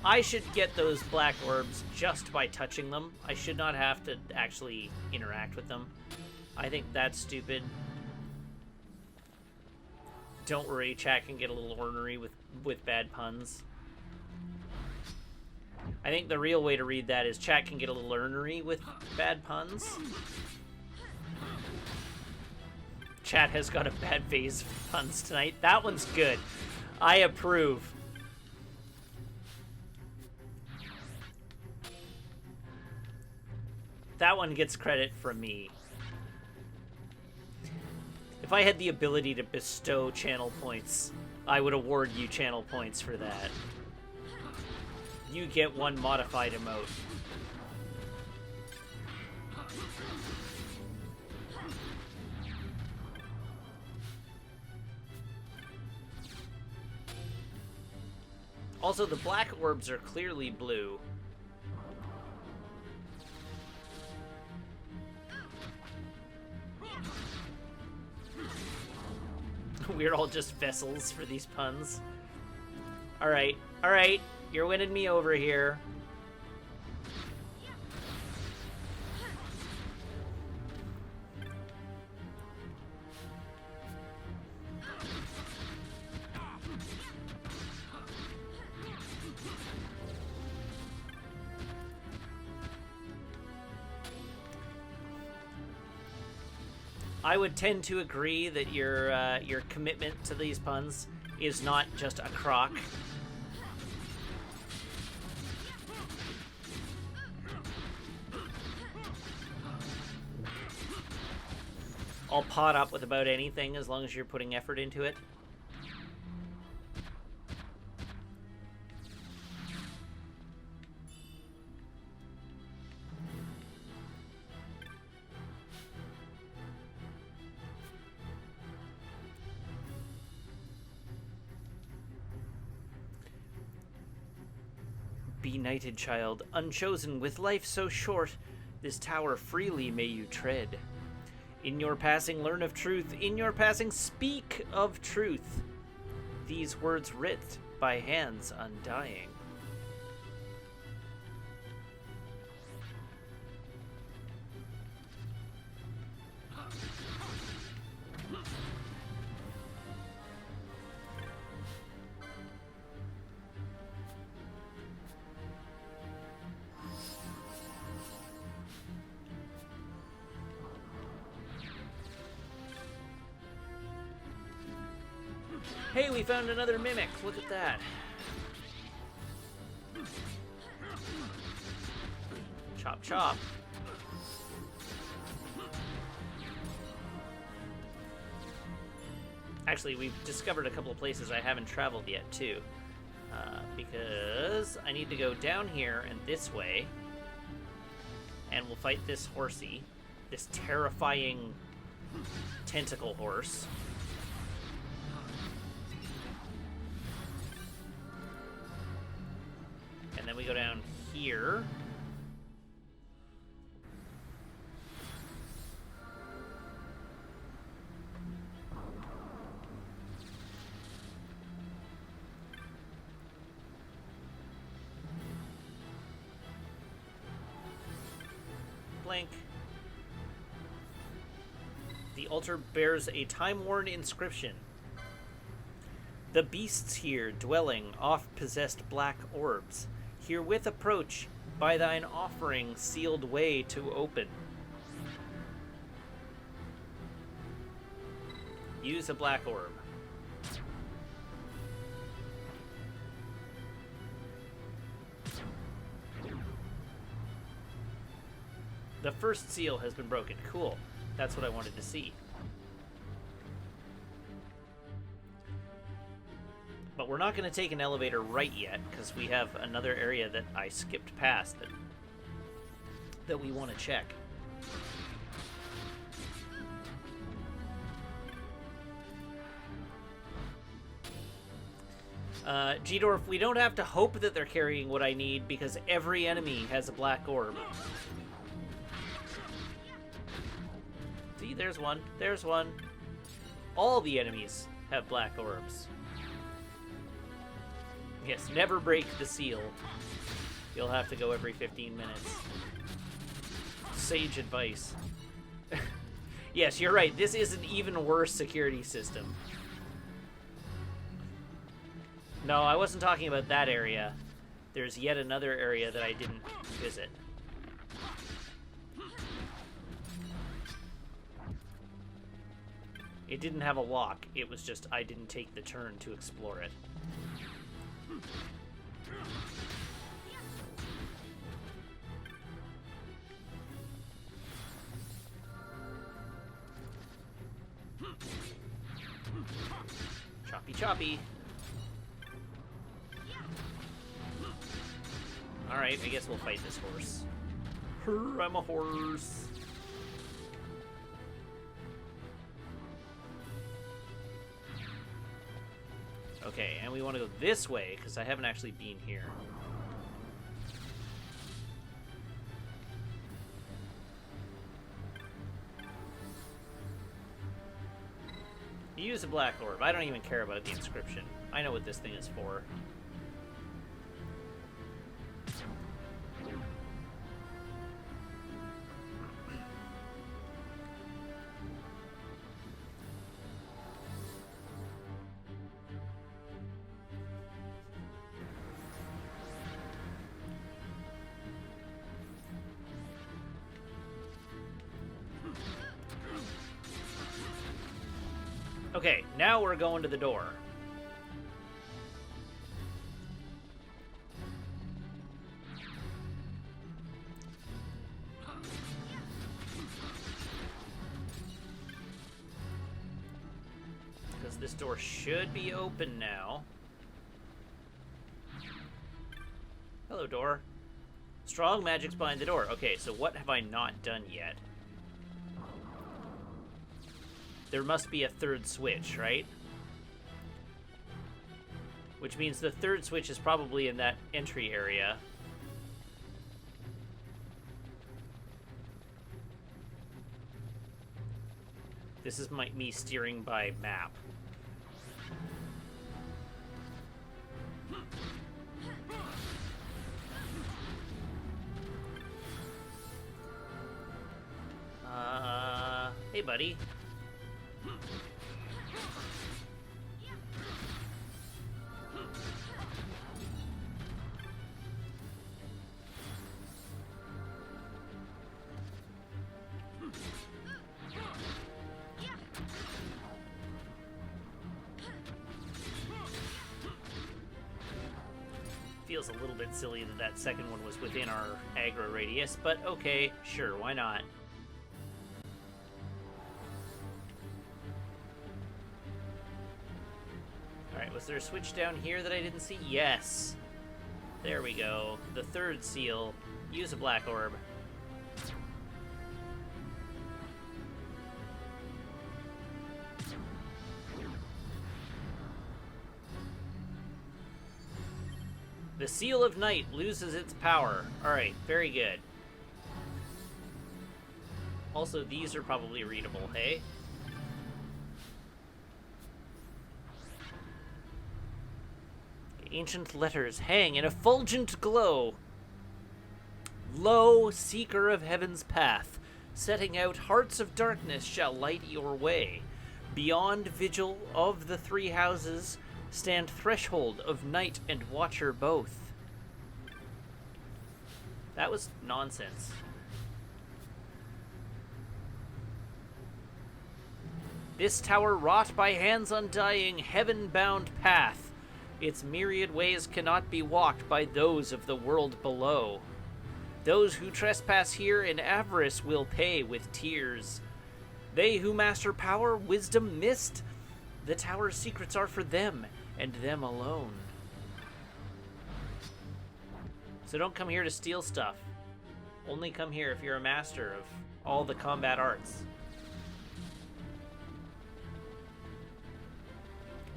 I should get those black orbs just by touching them. I should not have to actually interact with them. I think that's stupid. Don't worry, chat can get a little ornery with bad puns. I think the real way to read that is chat can get a little ornery with bad puns. Chat has got a bad phase of puns tonight. That one's good. I approve. That one gets credit from me. If I had the ability to bestow channel points, I would award you channel points for that. You get one modified emote. Also, the black orbs are clearly blue. We're all just vessels for these puns. Alright, alright. You're winning me over here. I would tend to agree that your commitment to these puns is not just a crock. I'll pot up with about anything as long as you're putting effort into it. Benighted child, unchosen with life so short, this tower freely may you tread. In your passing learn of truth, in your passing speak of truth. These words writ by hands undying. Hey, we found another mimic. Look at that. Chop, chop. Actually, we've discovered a couple of places I haven't traveled yet, too. Because I need to go down here and this way. And we'll fight this horsey. This terrifying tentacle horse. And then we go down here. Blink. The altar bears a time-worn inscription. The beasts here dwelling oft-possessed black orbs. Herewith approach, by thine offering sealed way to open. Use a black orb. The first seal has been broken. Cool. That's what I wanted to see. But we're not going to take an elevator right yet, because we have another area that I skipped past that we want to check. G-Dorf, we don't have to hope that they're carrying what I need, because every enemy has a black orb. See, there's one. There's one. All the enemies have black orbs. Yes, never break the seal. You'll have to go every 15 minutes. Sage advice. Yes, you're right. This is an even worse security system. No, I wasn't talking about that area. There's yet another area that I didn't visit. It didn't have a lock. It was just I didn't take the turn to explore it. Choppy choppy. Alright, I guess we'll fight this horse. I'm a horse. Okay, and we want to go this way, because I haven't actually been here. Use a black orb. I don't even care about the inscription. I know what this thing is for. Okay, now we're going to the door. This door should be open now. Hello, door. Strong magic's behind the door. Okay, so what have I not done yet? There must be a third switch, right? Which means the third switch is probably in that entry area. This is me steering by map. Hey, buddy. Feels a little bit silly that that second one was within our aggro radius, but okay, sure, why not? Alright, was there a switch down here that I didn't see? Yes! There we go. The third seal. Use a black orb. The Seal of Night loses its power. Alright, very good. Also, these are probably readable, hey? Ancient letters hang in effulgent glow. Lo, seeker of heaven's path, setting out hearts of darkness shall light your way. Beyond vigil of the three houses, stand threshold of night and watcher both. That was nonsense. This tower wrought by hands undying, heaven-bound path. Its myriad ways cannot be walked by those of the world below. Those who trespass here in avarice will pay with tears. They who master power, wisdom missed, the tower's secrets are for them, and them alone. So don't come here to steal stuff. Only come here if you're a master of all the combat arts.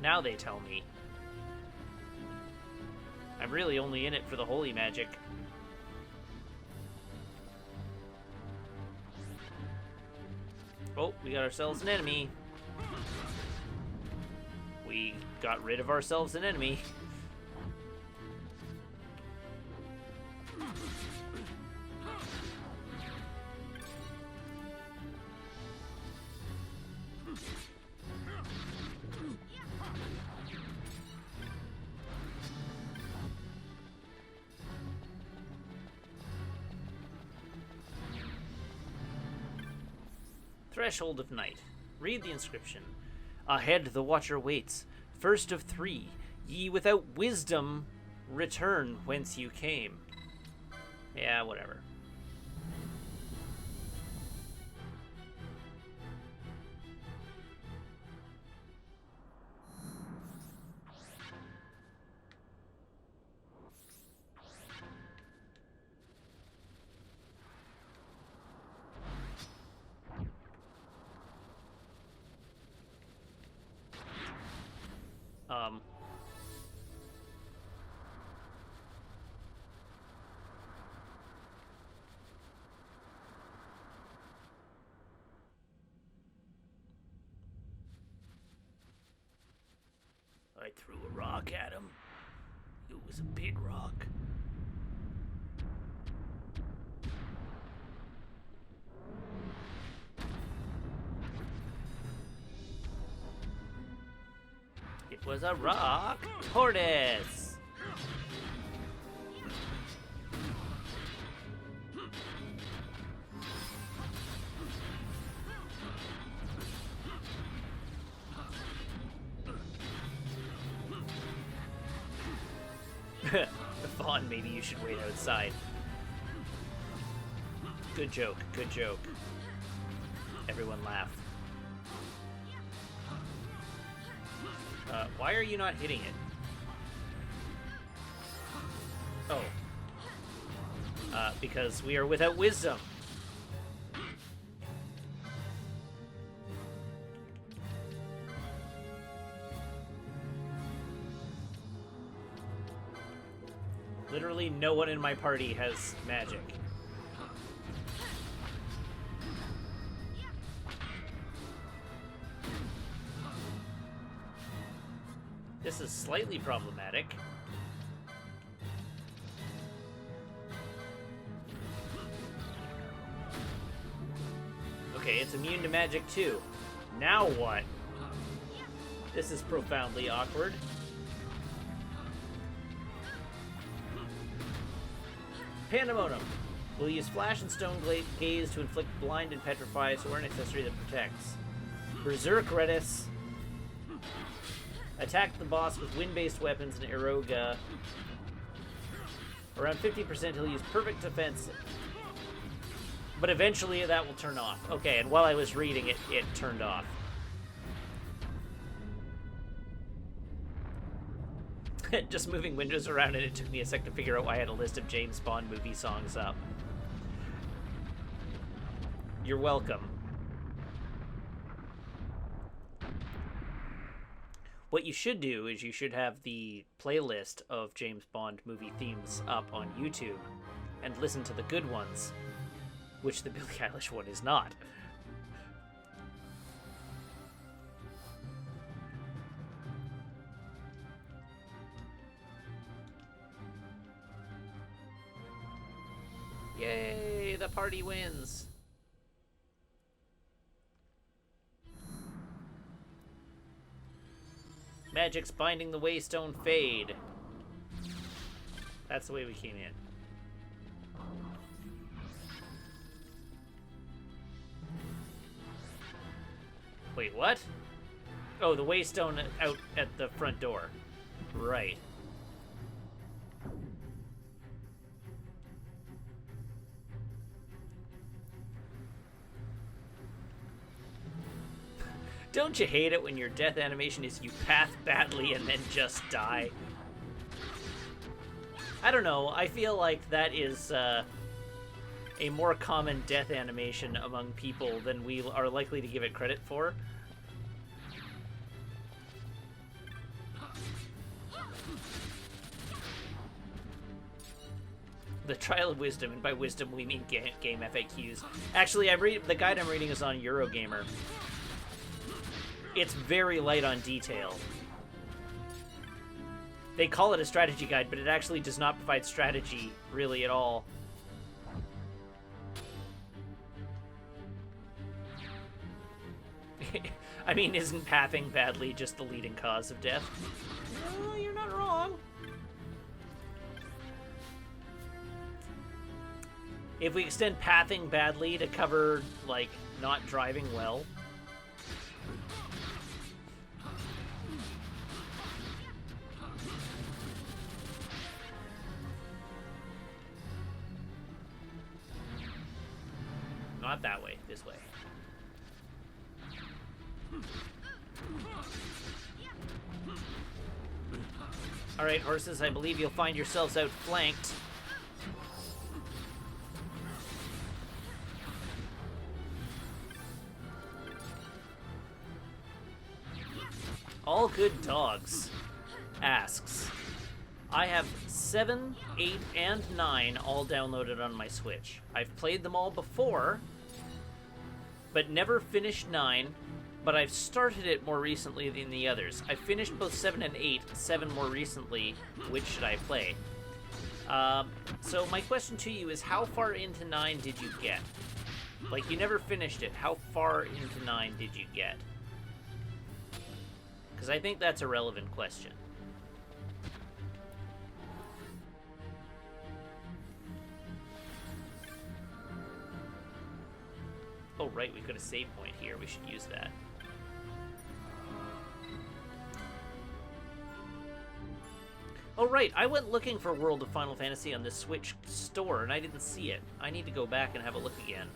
Now they tell me. I'm really only in it for the holy magic. Oh, we got ourselves an enemy. We got rid of ourselves an enemy. Threshold of Night. Read the inscription. Ahead the watcher waits. First of three. Ye without wisdom return whence you came. Yeah, whatever. I threw a rock at him. It was a big rock. It was a rock tortoise. Vaughn, maybe you should wait outside. Good joke, good joke. Everyone laugh. Why are you not hitting it? Oh. Because we are without wisdom. Literally no one in my party has magic. This is slightly problematic. Okay, it's immune to magic too. Now what? This is profoundly awkward. Pandemonium. We'll use Flash and Stone Gaze to inflict blind and petrify, so we're an accessory that protects. Berserk Redis. Attack the boss with wind-based weapons and Eroga. Around 50% he'll use perfect defense. But eventually that will turn off. Okay, and while I was reading it, it turned off. Just moving windows around, and it took me a sec to figure out why I had a list of James Bond movie songs up. You're welcome. What you should do is you should have the playlist of James Bond movie themes up on YouTube and listen to the good ones, which the Billie Eilish one is not. Yay, the party wins. Magic's binding the Waystone Fade. That's the way we came in. Wait, what? Oh, the Waystone out at the front door. Right. Don't you hate it when your death animation is you path badly and then just die? I don't know, I feel like that is a more common death animation among people than we are likely to give it credit for. The Trial of Wisdom, and by wisdom we mean game FAQs. Actually, the guide I'm reading is on Eurogamer. It's very light on detail. They call it a strategy guide, but it actually does not provide strategy, really, at all. I mean, isn't pathing badly just the leading cause of death? No, you're not wrong. If we extend pathing badly to cover, like, not driving well... Not that way, this way. Alright, horses, I believe you'll find yourselves outflanked. All Good Dogs asks, I have 7, 8, and 9 all downloaded on my Switch. I've played them all before, but never finished 9, but I've started it more recently than the others. I finished both 7 and 8, 7 more recently. Which should I play? So my question to you is, how far into 9 did you get? Like, you never finished it. How far into 9 did you get? Because I think that's a relevant question. Oh, right, we've got a save point here. We should use that. Oh, right, I went looking for World of Final Fantasy on the Switch store, and I didn't see it. I need to go back and have a look again.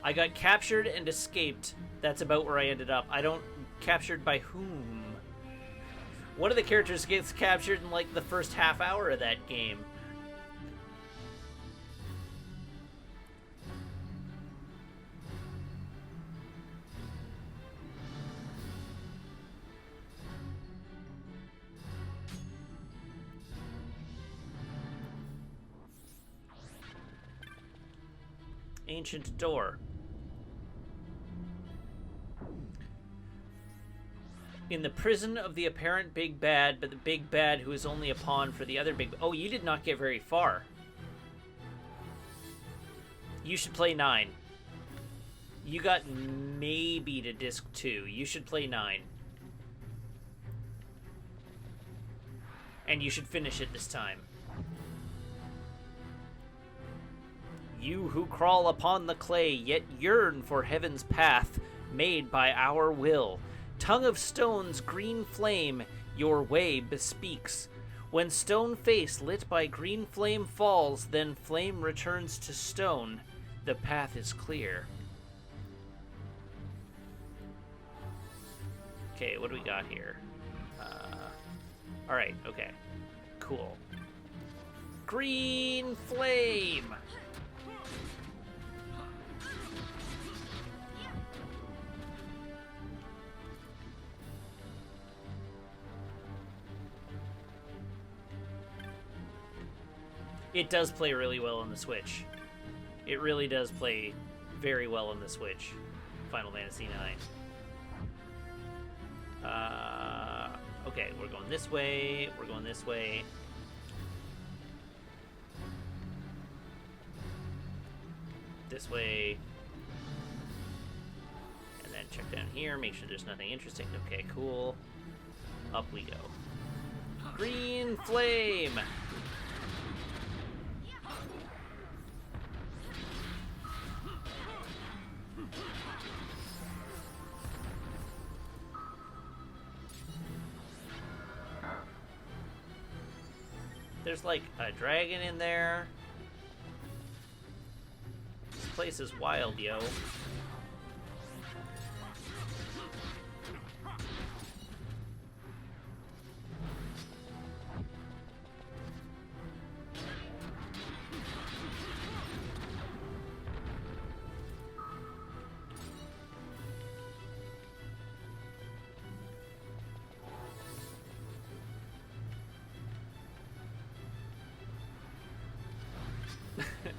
I got captured and escaped. That's about where I ended up. I don't Captured by whom? One of the characters gets captured in like the first half hour of that game. Ancient door. In the prison of the apparent big bad, but the big bad who is only a pawn for the other big... Oh, you did not get very far. You should play 9. You got maybe to disc 2. You should play 9. And you should finish it this time. You who crawl upon the clay, yet yearn for heaven's path, made by our will. Tongue of stone's green flame your way bespeaks. When stone face lit by green flame falls, then flame returns to stone. The path is clear. Okay, what do we got here? Alright, okay. Cool. Green flame! It does play really well on the Switch. It really does play very well on the Switch. Final Fantasy IX. Okay, we're going this way. We're going this way. This way. And then check down here. Make sure there's nothing interesting. Okay, cool. Up we go. Green flame! There's like a dragon in there. This place is wild, yo.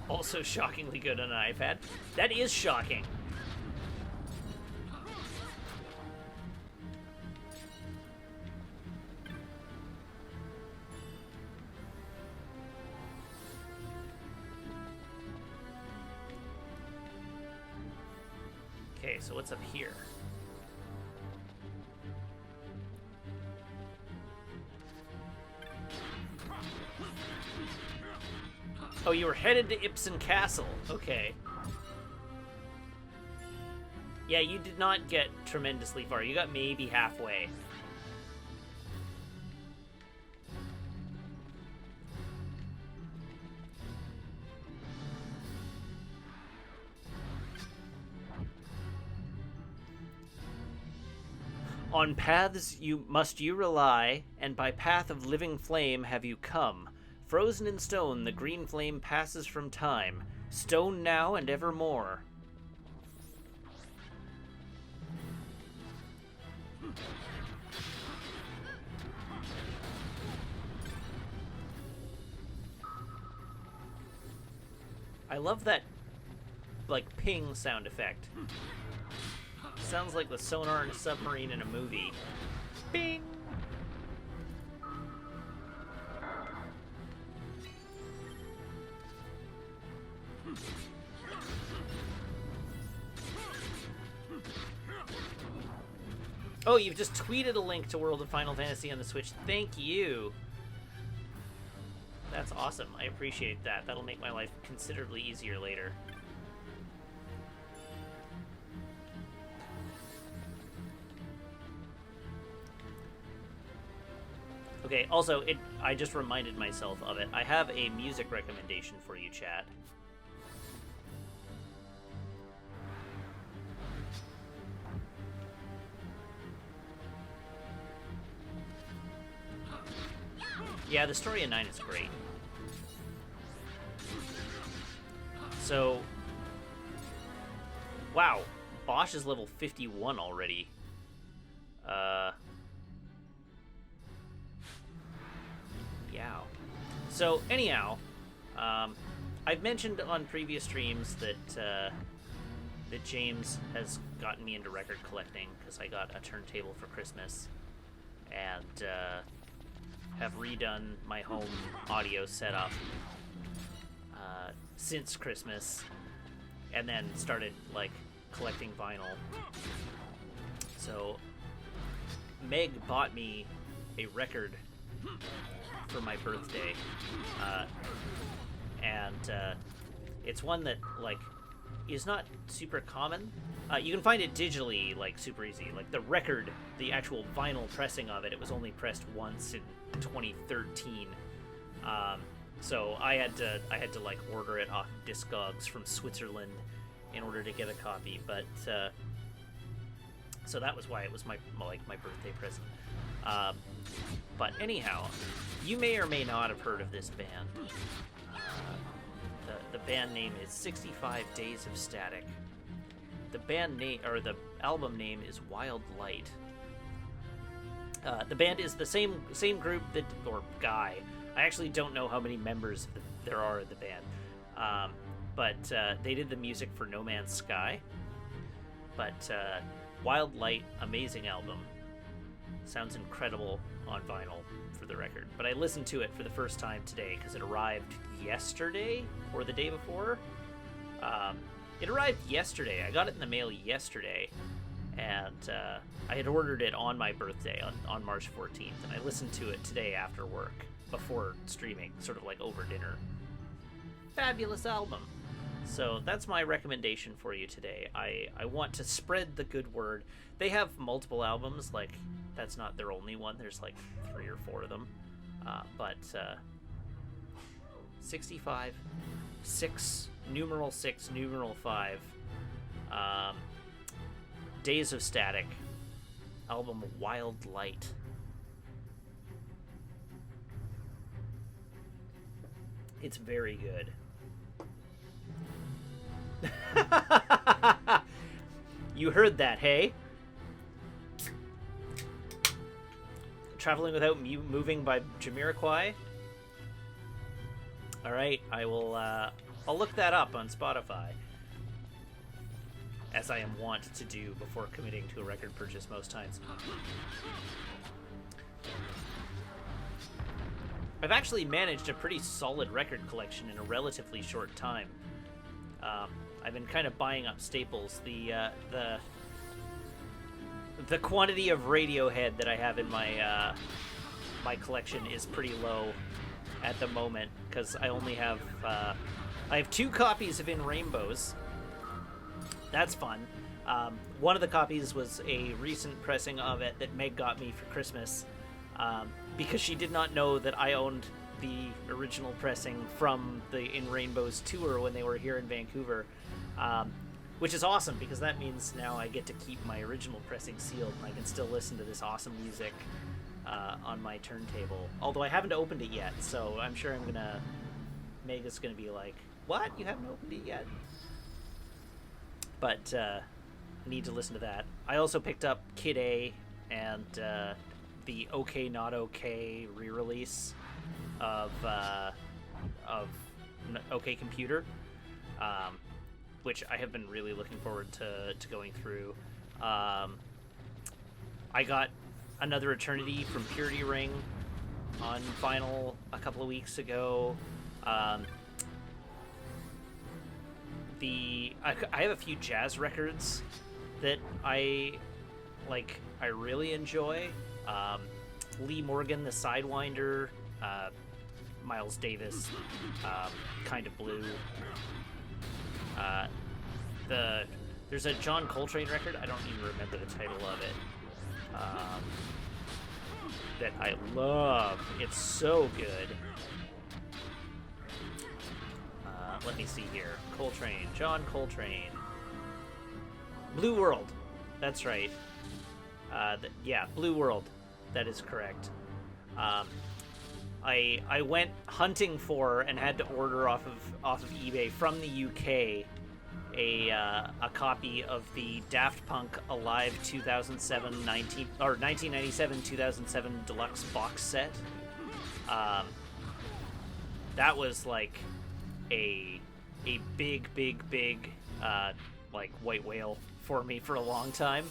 Also shockingly good on an iPad. That is shocking. Okay, so what's up here? Oh, you were headed to Ipsen Castle. Okay. Yeah, you did not get tremendously far. You got maybe halfway. On paths you must rely, and by path of living flame have you come. Frozen in stone, the green flame passes from time. Stone now and evermore. I love that, like, ping sound effect. Sounds like the sonar in a submarine in a movie. Bing! Oh, you've just tweeted a link to World of Final Fantasy on the Switch. Thank you. That's awesome. I appreciate that. That'll make my life considerably easier later. Okay, also, I just reminded myself of it. I have a music recommendation for you, chat. Yeah, the story in 9 is great. So, wow, Bosch is level 51 already. Yeah. So, anyhow, I've mentioned on previous streams that James has gotten me into record collecting because I got a turntable for Christmas and have redone my home audio setup since Christmas, and then started like collecting vinyl. So Meg bought me a record for my birthday, and it's one that like is not super common. You can find it digitally, like super easy. Like the record, the actual vinyl pressing of it, it was only pressed once in 2013. So I had to like order it off Discogs from Switzerland in order to get a copy. But so that was why it was my birthday present. But anyhow, you may or may not have heard of this band. The band name is 65 Days of Static. The band name, or the album name, is Wild Light. The band is the same group that, or guy. I actually don't know how many members there are in the band, but they did the music for No Man's Sky. But Wild Light, amazing album. Sounds incredible on vinyl, for the record. But I listened to it for the first time today because it arrived yesterday or the day before. It arrived yesterday. I got it in the mail yesterday, and I had ordered it on my birthday on March 14th, and I listened to it today after work before streaming, sort of like over dinner. Fabulous album. So that's my recommendation for you today. I want to spread the good word. They have multiple albums, like that's not their only one. There's like 3 or 4 of them. But 65, 6, numeral 6, numeral 5, Days of Static, album Wild Light. It's very good. You heard that, hey? Traveling Without Moving by Jamiroquai. Alright, I will, I'll look that up on Spotify, as I am wont to do before committing to a record purchase most times. I've actually managed a pretty solid record collection in a relatively short time. I've been kind of buying up staples. The quantity of Radiohead that I have in my my collection is pretty low at the moment because I only have I have 2 copies of In Rainbows. That's fun. One of the copies was a recent pressing of it that Meg got me for Christmas, because she did not know that I owned the original pressing from the In Rainbows tour when they were here in Vancouver, which is awesome because that means now I get to keep my original pressing sealed and I can still listen to this awesome music on my turntable. Although I haven't opened it yet, so I'm sure Meg is gonna be like, "What? You haven't opened it yet?" But I need to listen to that. I also picked up Kid A and the OK Not OK re-release of OK Computer, which I have been really looking forward to going through. I got Another Eternity from Purity Ring on vinyl a couple of weeks ago. I have a few jazz records that I really enjoy. Lee Morgan, The Sidewinder, Miles Davis, Kind of Blue. There's a John Coltrane record, I don't even remember the title of it, that I love. It's so good. Let me see here. John Coltrane. Blue World. That's right. Yeah, Blue World. That is correct. I went hunting for and had to order off of eBay from the UK a copy of the Daft Punk Alive 1997 deluxe box set. That was like a big like white whale for me for a long time.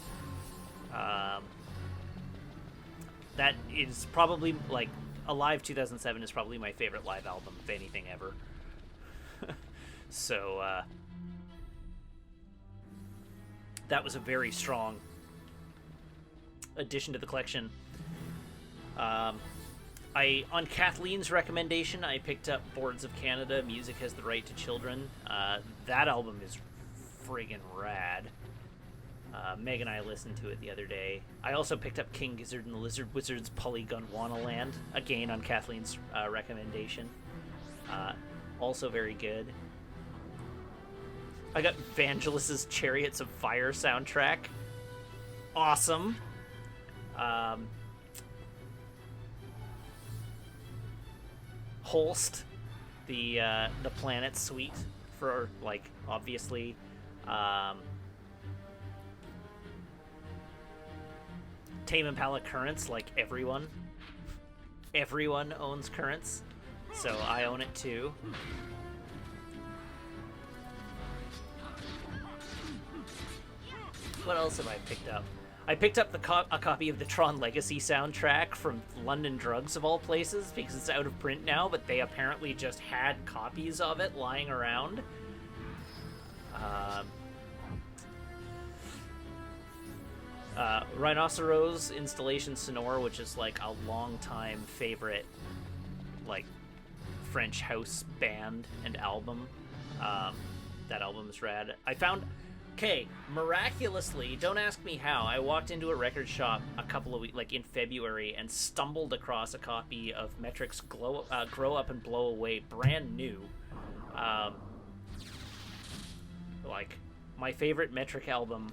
That is probably like Alive 2007 is probably my favorite live album of anything ever. So that was a very strong addition to the collection. On Kathleen's recommendation, I picked up Boards of Canada, Music Has the Right to Children. That album is friggin' rad. Meg and I listened to it the other day. I also picked up King Gizzard and the Lizard Wizard's Polygon Wanaland, again on Kathleen's recommendation. Also very good. I got Vangelis's Chariots of Fire soundtrack. Awesome. Holst, the Planet Suite for, like, obviously. Tame Impala Currents, like everyone. Everyone owns Currents, so I own it too. What else have I picked up? I picked up a copy of the Tron Legacy soundtrack from London Drugs, of all places, because it's out of print now, but they apparently just had copies of it lying around. Rhinoceros Installation Sonore, which is like a long-time favorite, like, French house band and album. That album is rad. I found... Okay, miraculously, don't ask me how, I walked into a record shop a couple of weeks, like in February, and stumbled across a copy of Metric's Grow Up and Blow Away, brand new. Like, my favorite Metric album.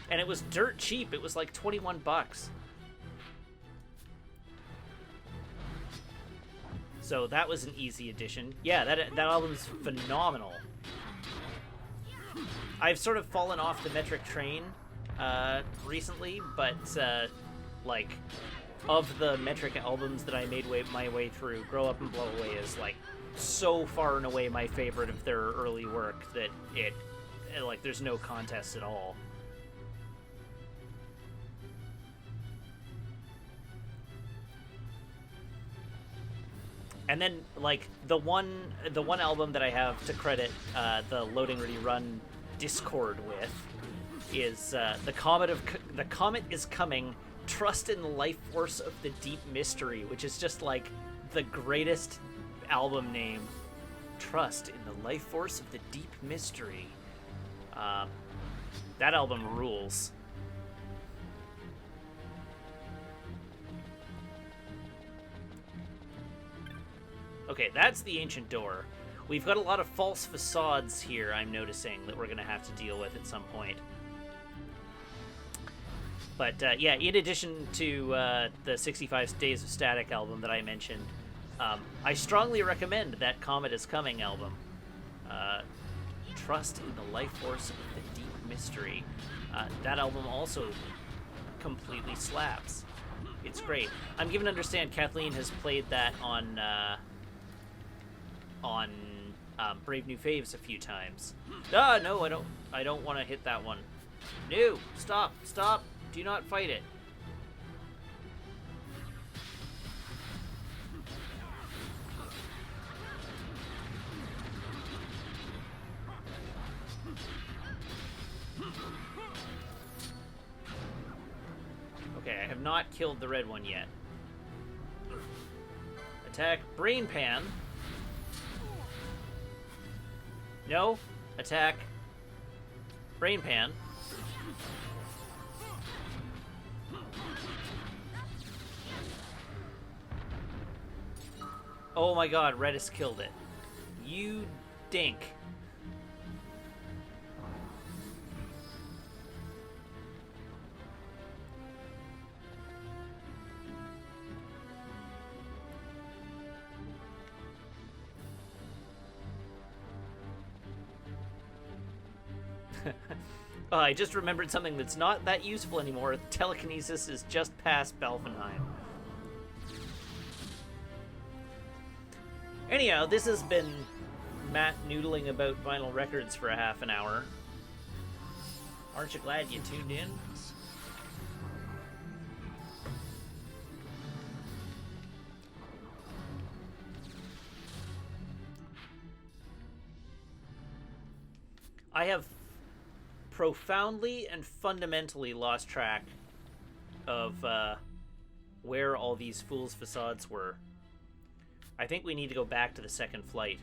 And it was dirt cheap, it was like 21 bucks. So that was an easy addition. Yeah, that album's phenomenal. I've sort of fallen off the Metric train recently, but like, of the Metric albums that I made my way through, Grow Up and Blow Away is like so far and away my favorite of their early work that it like, there's no contest at all. And then, like, the one album that I have to credit the Loading Ready Run Discord with is the Comet is Coming. Trust in the Life Force of the Deep Mystery, which is just like the greatest album name. Trust in the Life Force of the Deep Mystery. That album rules. Okay, that's the ancient door. We've got a lot of false facades here, I'm noticing, that we're going to have to deal with at some point. But, yeah, in addition to the 65 Days of Static album that I mentioned, I strongly recommend that Comet is Coming album. Trust in the Life Force of the Deep Mystery. That album also completely slaps. It's great. I'm given to understand Kathleen has played that on Brave New Faves a few times. Ah, no, I don't want to hit that one. No, stop, do not fight it. Okay, I have not killed the red one yet. Attack Brain Pan. No. Attack Brain Pan. Oh my god, Redis killed it. You dink. I just remembered something that's not that useful anymore. Telekinesis is just past Belfenheim. Anyhow, this has been Matt noodling about vinyl records for a half an hour. Aren't you glad you tuned in? I have profoundly and fundamentally lost track of where all these fools' facades were. I think we need to go back to the second flight.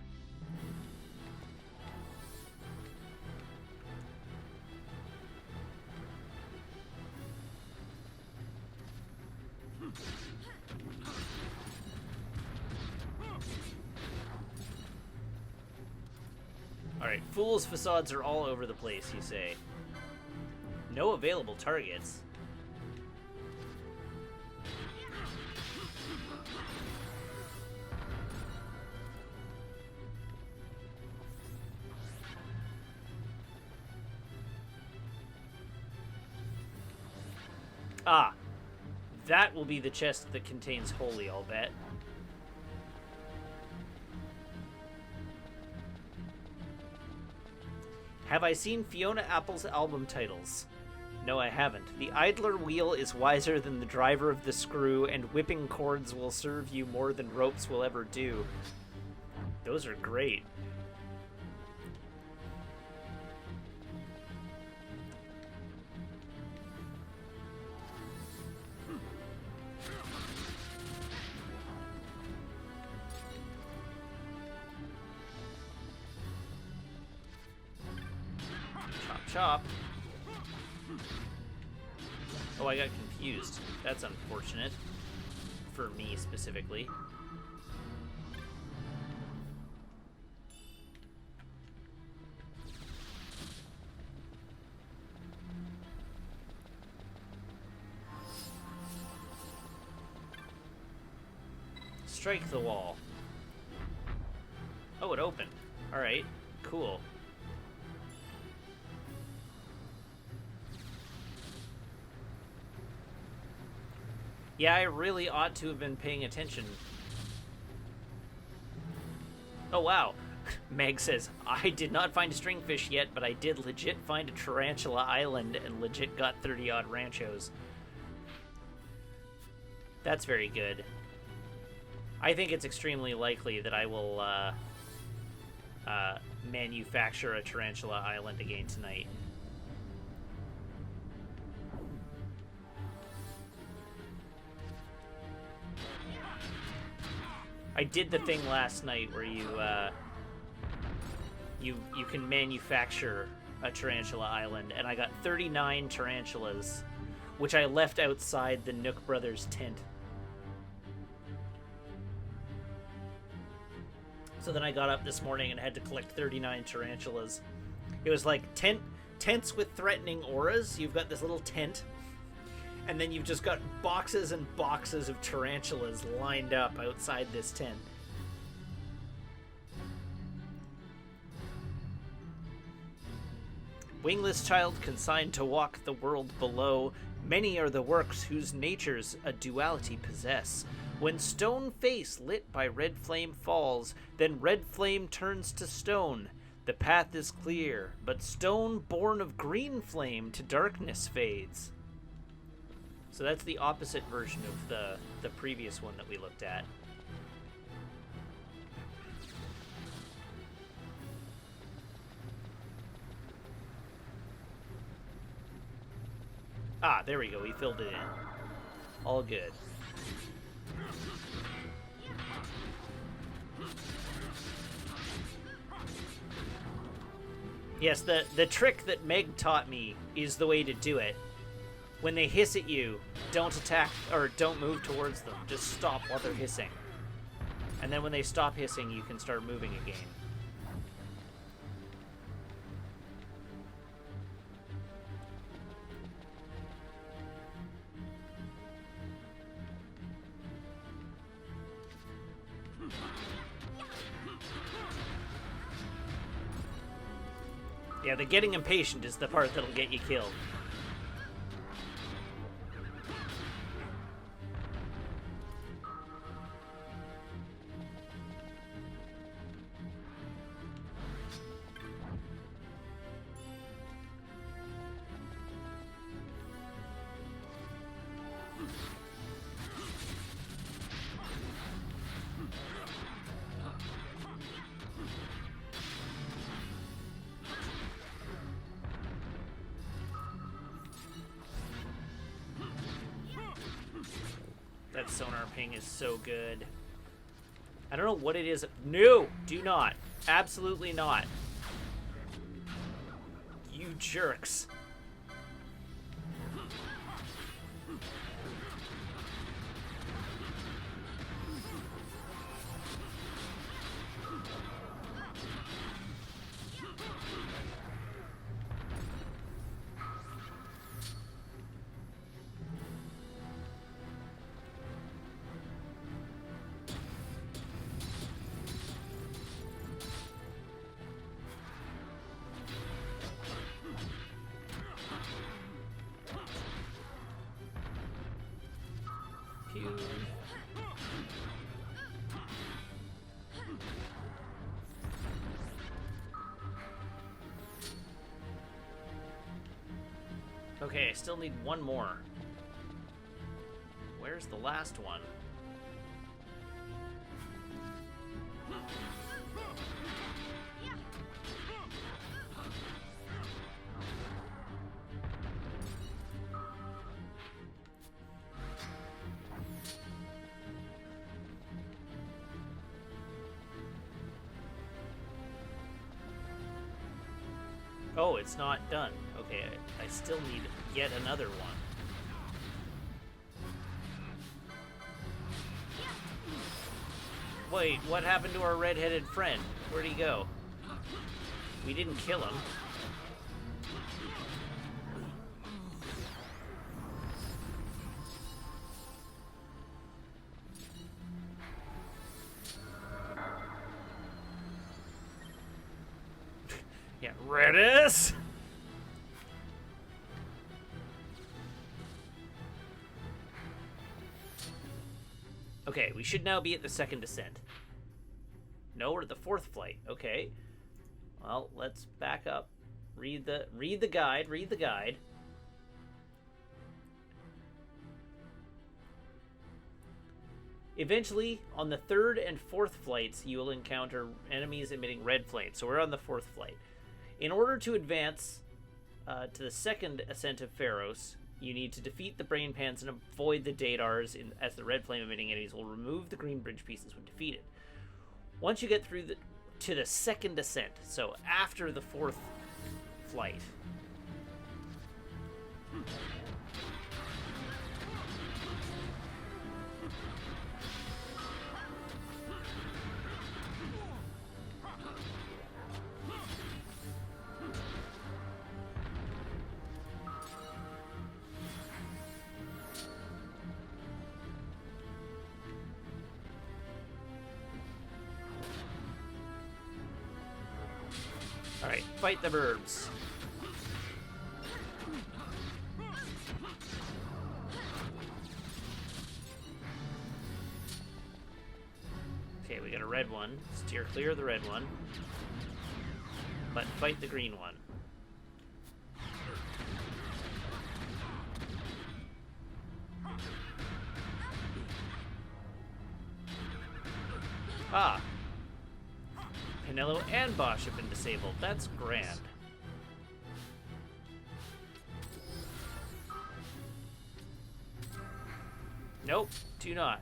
Alright, fools' facades are all over the place, you say. No available targets. Ah, that will be the chest that contains Holy, I'll bet. Have I seen Fiona Apple's album titles? No, I haven't. The idler wheel is wiser than the driver of the screw, and whipping cords will serve you more than ropes will ever do. Those are great. Chop. Oh, I got confused. That's unfortunate. For me, specifically. Strike the wall. Oh, it opened. Alright, cool. Yeah, I really ought to have been paying attention. Oh, wow. Meg says, I did not find a stringfish yet, but I did legit find a tarantula island and legit got 30-odd ranchos. That's very good. I think it's extremely likely that I will manufacture a tarantula island again tonight. I did the thing last night where you can manufacture a tarantula island, and I got 39 tarantulas, which I left outside the Nook Brothers tent. So then I got up this morning and had to collect 39 tarantulas. It was like tents with threatening auras. You've got this little tent, and then you've just got boxes and boxes of tarantulas lined up outside this tent. Wingless child consigned to walk the world below, many are the works whose natures a duality possess. When stone face lit by red flame falls, then red flame turns to stone. The path is clear, but stone born of green flame to darkness fades. So that's the opposite version of the previous one that we looked at. Ah, there we go. We filled it in. All good. Yes, the trick that Meg taught me is the way to do it. When they hiss at you, don't attack or don't move towards them. Just stop while they're hissing. And then when they stop hissing, you can start moving again. Yeah, the getting impatient is the part that'll get you killed. That sonar ping is so good. I don't know what it is. No, do not. Absolutely not. You jerks. Pew. Okay, I still need one more. Where's the last one? Oh, it's not done. Okay, I still need yet another one. Wait, what happened to our red-headed friend? Where'd he go? We didn't kill him. Yeah, Redis! Okay, we should now be at the second descent. No, we're at the fourth flight. Okay. Well, let's back up. Read the guide. Read the guide. Eventually, on the third and fourth flights, you will encounter enemies emitting red flames. So we're on the fourth flight. In order to advance to the second ascent of Pharos, you need to defeat the brain pans and avoid the Dadars as the red flame emitting enemies will remove the green bridge pieces when defeated. Once you get through to the second ascent, so after the fourth flight, alright, fight the burbs. Okay, we got a red one. Steer clear of the red one. But fight the green one. Ah! Pinello and Bosch have been disabled. That's grand. Nope, do not.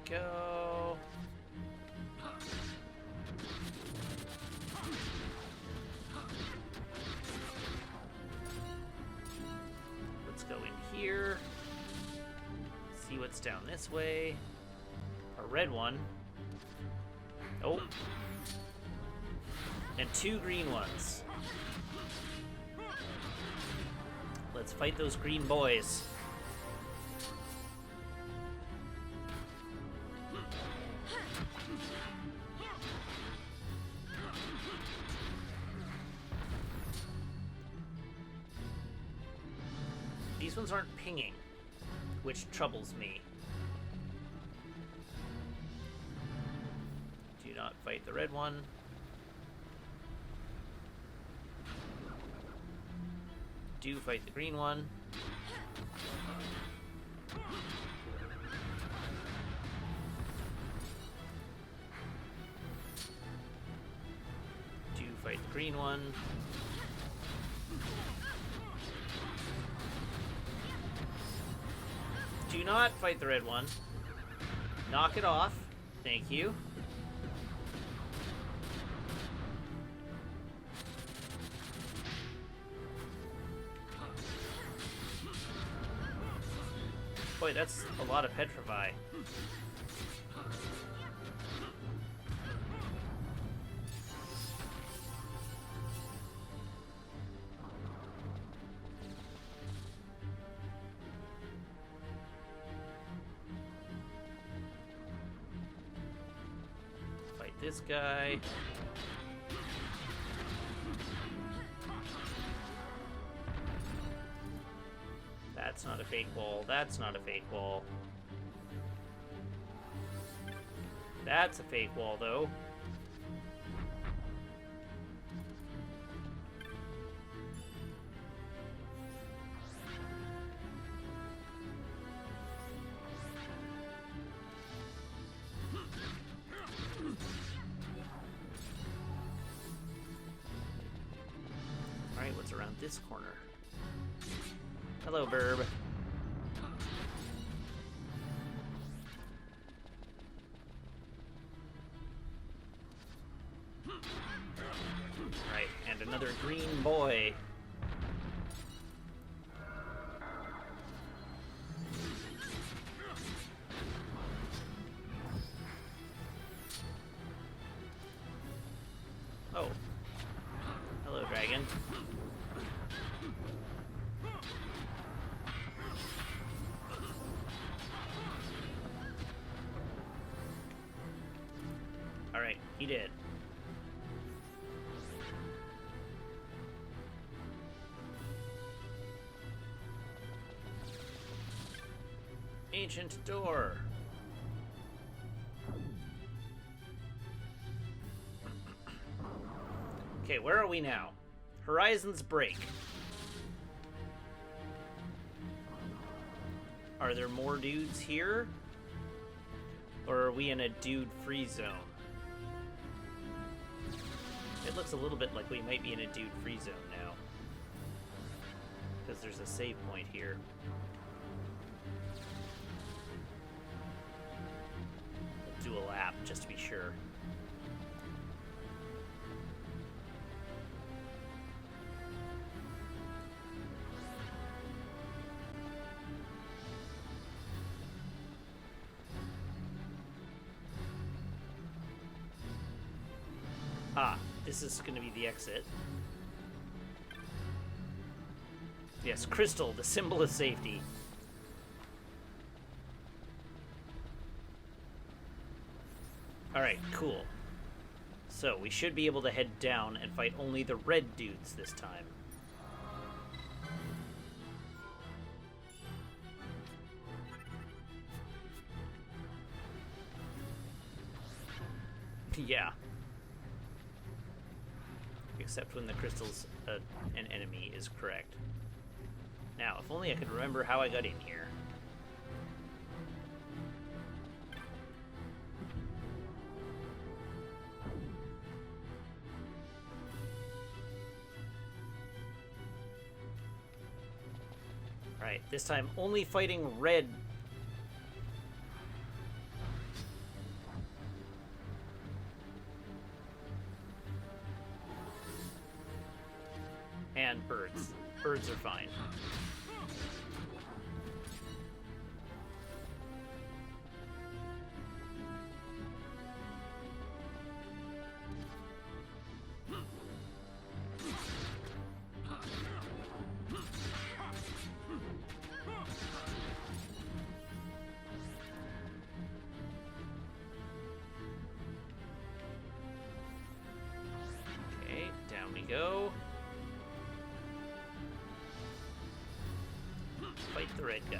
Go. It's down this way. A red one. Oh. And 2 green ones. Let's fight those green boys. These ones aren't pinging, which troubles me. Do not fight the red one. Do fight the green one. Do fight the green one. Do not fight the red one. Knock it off. Thank you. Boy, that's a lot of petrify. Fight this guy. That's not a fake wall. That's not a fake wall. That's a fake wall, though. Alright, what's around this corner? Hello, Burb. Right, and another green boy. Oh. Hello, dragon. Alright, he did. Ancient door. Okay, where are we now? Horizons break. Are there more dudes here? Or are we in a dude-free zone? It looks a little bit like we might be in a dude-free zone now. Because there's a save point here. We'll do a lap, just to be sure. Ah, this is going to be the exit. Yes, crystal, the symbol of safety. Alright, cool. So, we should be able to head down and fight only the red dudes this time. Yeah. Except when the crystal's an enemy is correct. Now, if only I could remember how I got in here. Right, this time only fighting red. And birds. Birds are fine. go. Fight the red guy.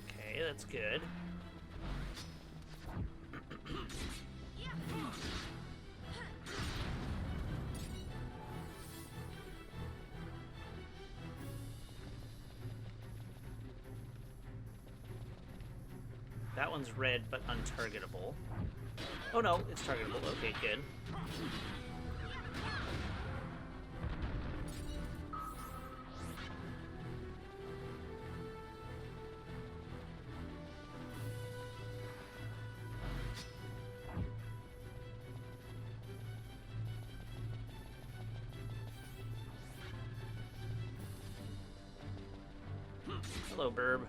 Okay, that's good. That one's red, but untargetable. Oh no, it's targetable. Okay, good. Hello, Burb.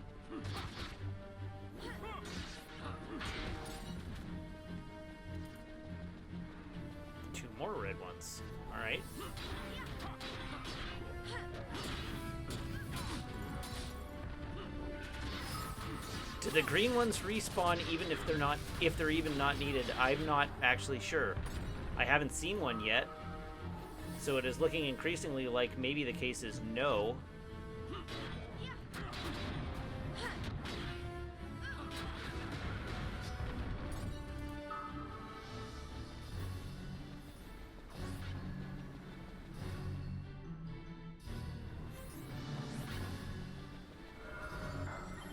Two more red ones. All right. Do the green ones respawn even if they're even not needed? I'm not actually sure. I haven't seen one yet. So it is looking increasingly like maybe the case is no.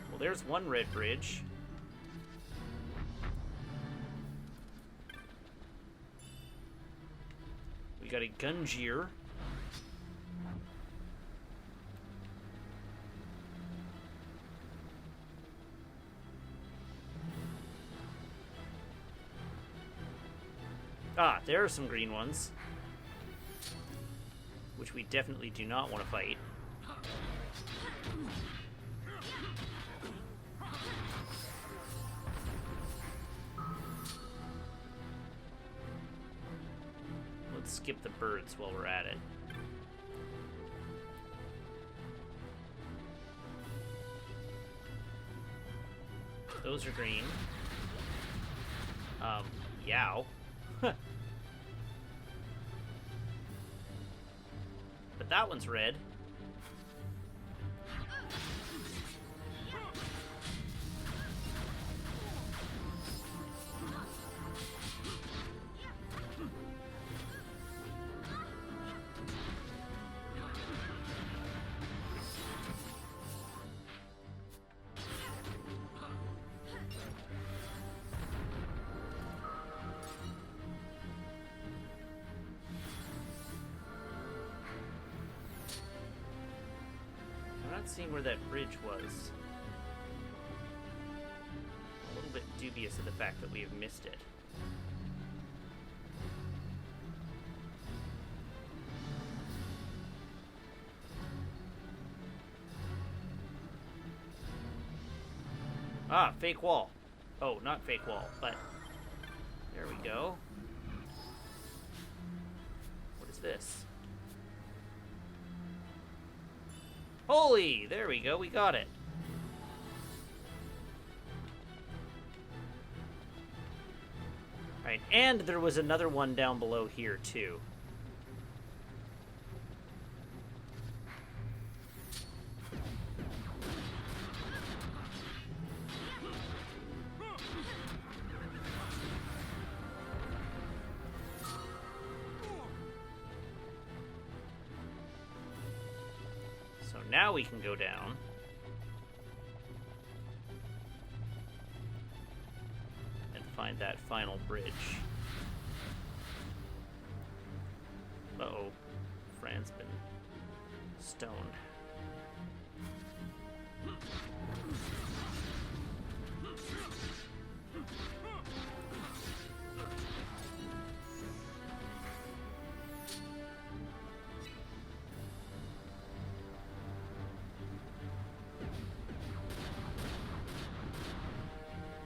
Well, there's one red bridge. We got a Gungear. Ah, there are some green ones. Which we definitely do not want to fight. Let's skip the birds while we're at it. Those are green. Yow. But that one's red. Seeing where that bridge was. A little bit dubious of the fact that we have missed it. Ah, fake wall. Oh, not fake wall, but there we go. What is this? Holy! There we go, we got it. Right, and there was another one down below here, too. Now we can go down. And find that final bridge. Uh-oh. Fran's been stoned.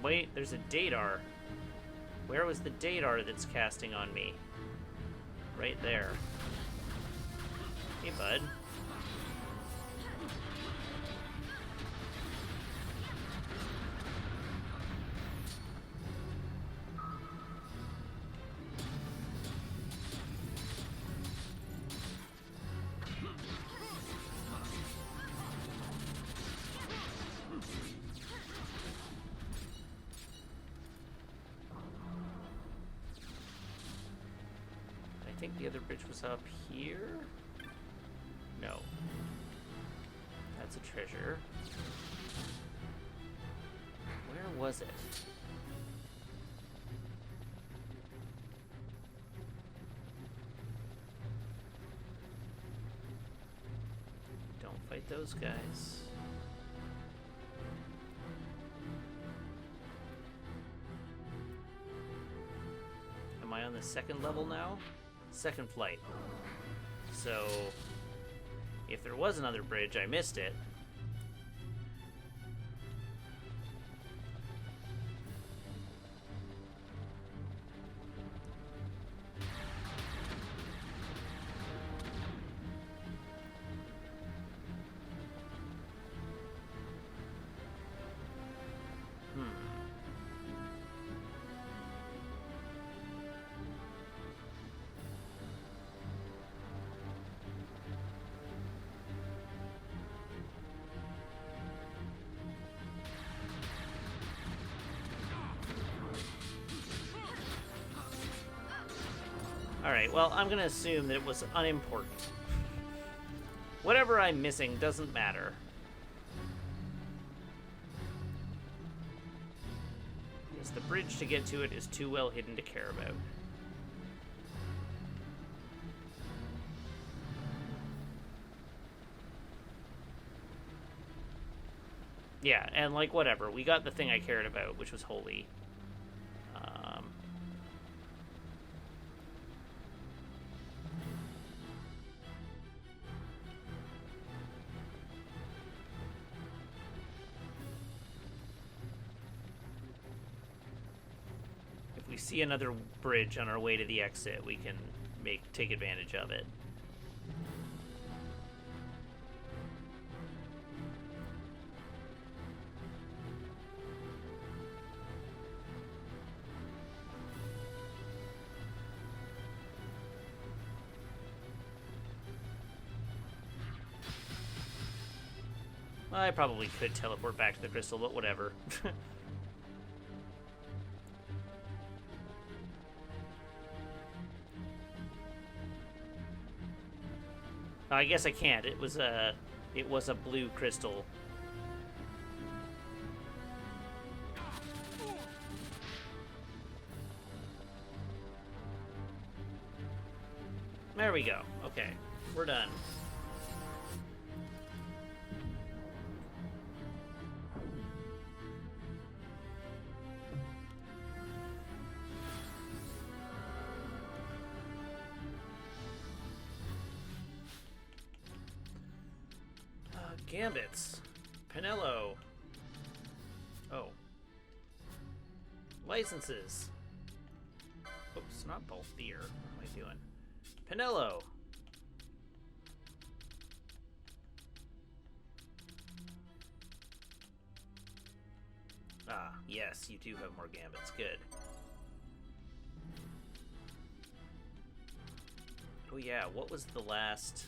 Wait, there's a Dadar. Where was the Daedar that's casting on me? Right there. Hey, bud. I think the other bridge was up here? No. That's a treasure. Where was it? Don't fight those guys. Am I on the second level now? Second flight. So, if there was another bridge, I missed it. Alright, well, I'm gonna assume that it was unimportant. Whatever I'm missing doesn't matter. Because the bridge to get to it is too well hidden to care about. Yeah, and like, whatever. We got the thing I cared about, which was holy. If we see another bridge on our way to the exit, we can take advantage of it. I probably could teleport back to the crystal, but whatever. I guess I can't. It was a blue crystal. There we go. Okay, we're done. Gambits. Pinello. Oh. Licenses. Oops, not Balthier. What am I doing? Pinello. Ah, yes, you do have more gambits. Good. Oh yeah, what was the last...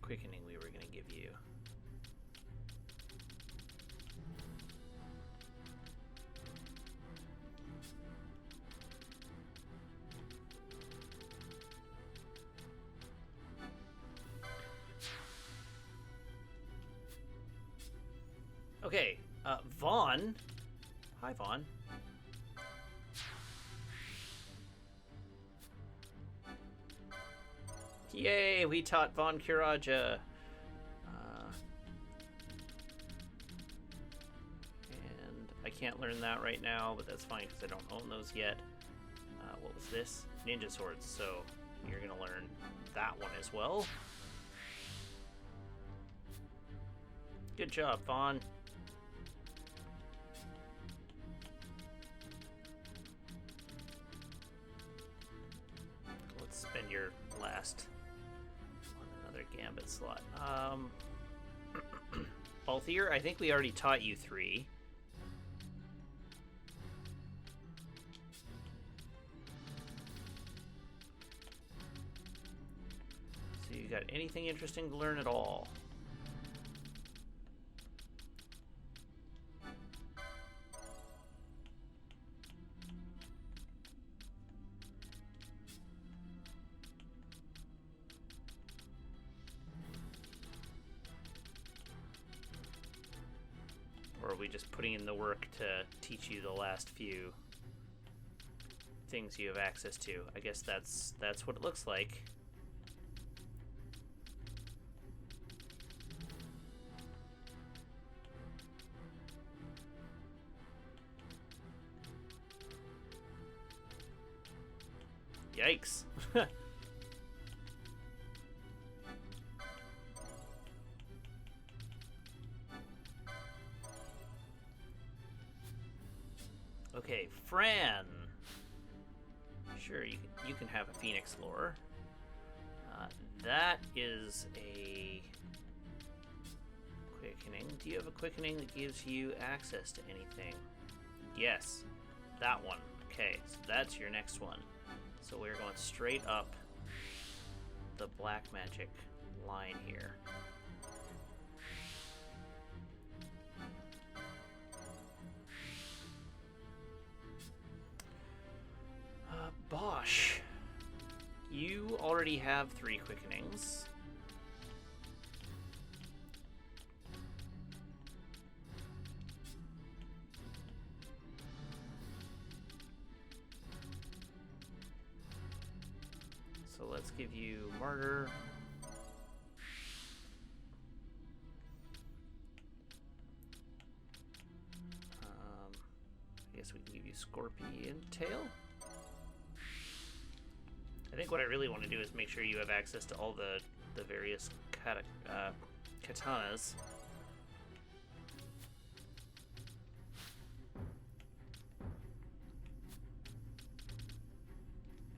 quickening we were going to give you? Okay, Vaughn. Hi, Vaughn. Yay, we taught Von Kuraja. And I can't learn that right now, but that's fine because I don't own those yet. What was this? Ninja swords, so you're going to learn that one as well. Good job, Vaughn. Let's spend your last on another gambit slot. Balthier, I think we already taught you 3. So you got anything interesting to learn at all? Or are we just putting in the work to teach you the last few things you have access to? I guess that's what it looks like. Yikes. Okay, Fran. Sure, you can have a Phoenix lore. That is a quickening. Do you have a quickening that gives you access to anything? Yes, that one. Okay, so that's your next one. So we're going straight up the black magic line here. Bosch, you already have 3 quickenings. So let's give you Martyr. I guess we can give you Scorpion Tail. I think what I really want to do is make sure you have access to all the various katanas.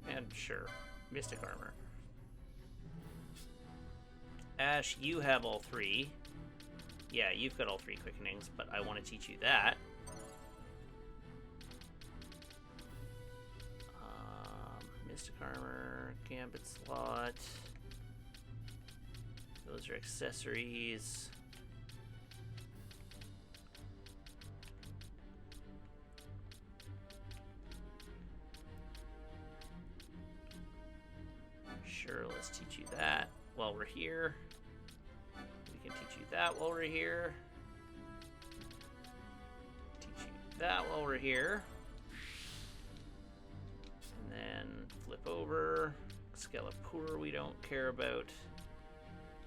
And sure, Mystic Armor. Ashe, you have all 3. Yeah, you've got all 3 quickenings, but I want to teach you that. Mystic Armor, Gambit slot. Those are accessories. Sure, let's teach you that while we're here. We can teach you that while we're here. Teach you that while we're here. And then flip over. Skelepur we don't care about.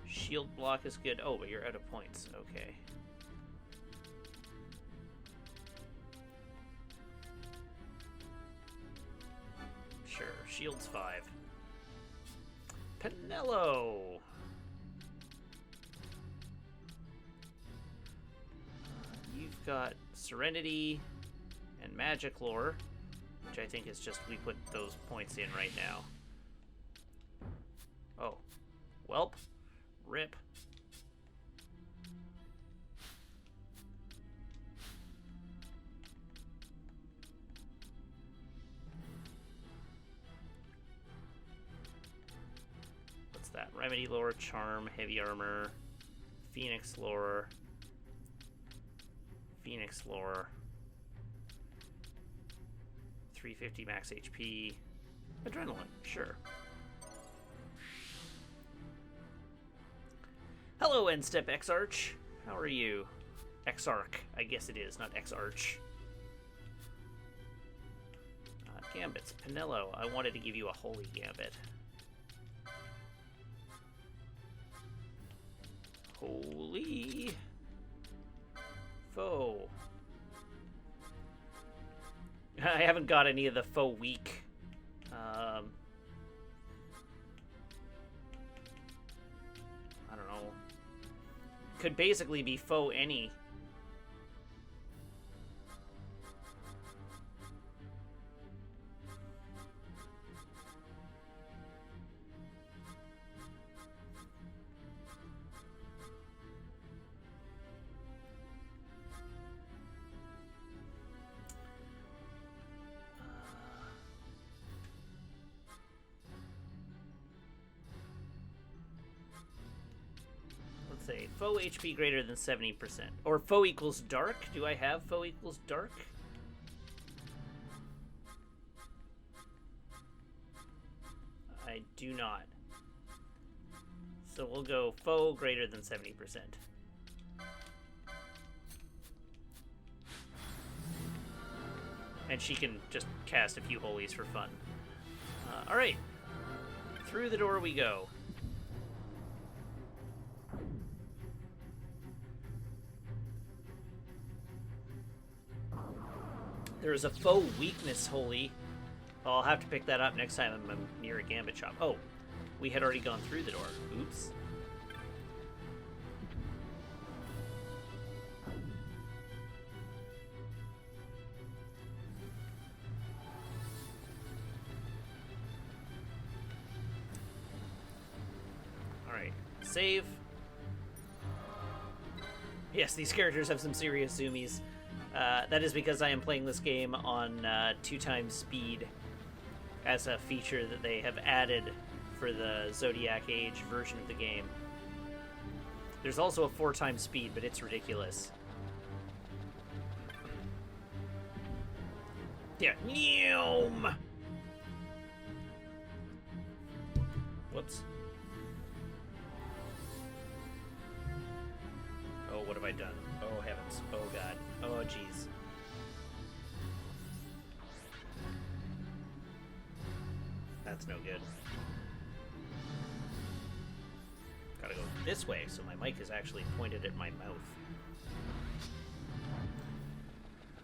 Shield block is good. Oh, but you're out of points. Okay. Sure, shield's 5. Pinello! You've got Serenity and Magic Lore, which I think is just we put those points in right now. Oh. Welp. Rip. What's that? Remedy lore, charm, heavy armor, Phoenix lore, Phoenix lore, 350 max HP, adrenaline, sure. Hello, N-Step X-Arch. How are you? X-Arc, I guess it is, not X-Arch. Gambits, Pinello. I wanted to give you a Holy Gambit. Holy Foe. I haven't got any of the Foe weak. I don't know. could basically be faux any. Let's say foe HP greater than 70%. Or foe equals dark. Do I have foe equals dark? I do not. So we'll go foe greater than 70%. And she can just cast a few holies for fun. Alright. Through the door we go. There is a faux weakness holy. I'll have to pick that up next time I'm near a gambit shop. Oh, we had already gone through the door. Oops. Alright, save. Yes, these characters have some serious zoomies. That is because I am playing this game on 2x speed as a feature that they have added for the Zodiac Age version of the game. There's also a 4x speed, but it's ridiculous. Yeah. Neom! Whoops. Oh, what have I done? Oh, heavens. Oh, God. Oh, jeez. That's no good. Gotta go this way, so my mic is actually pointed at my mouth.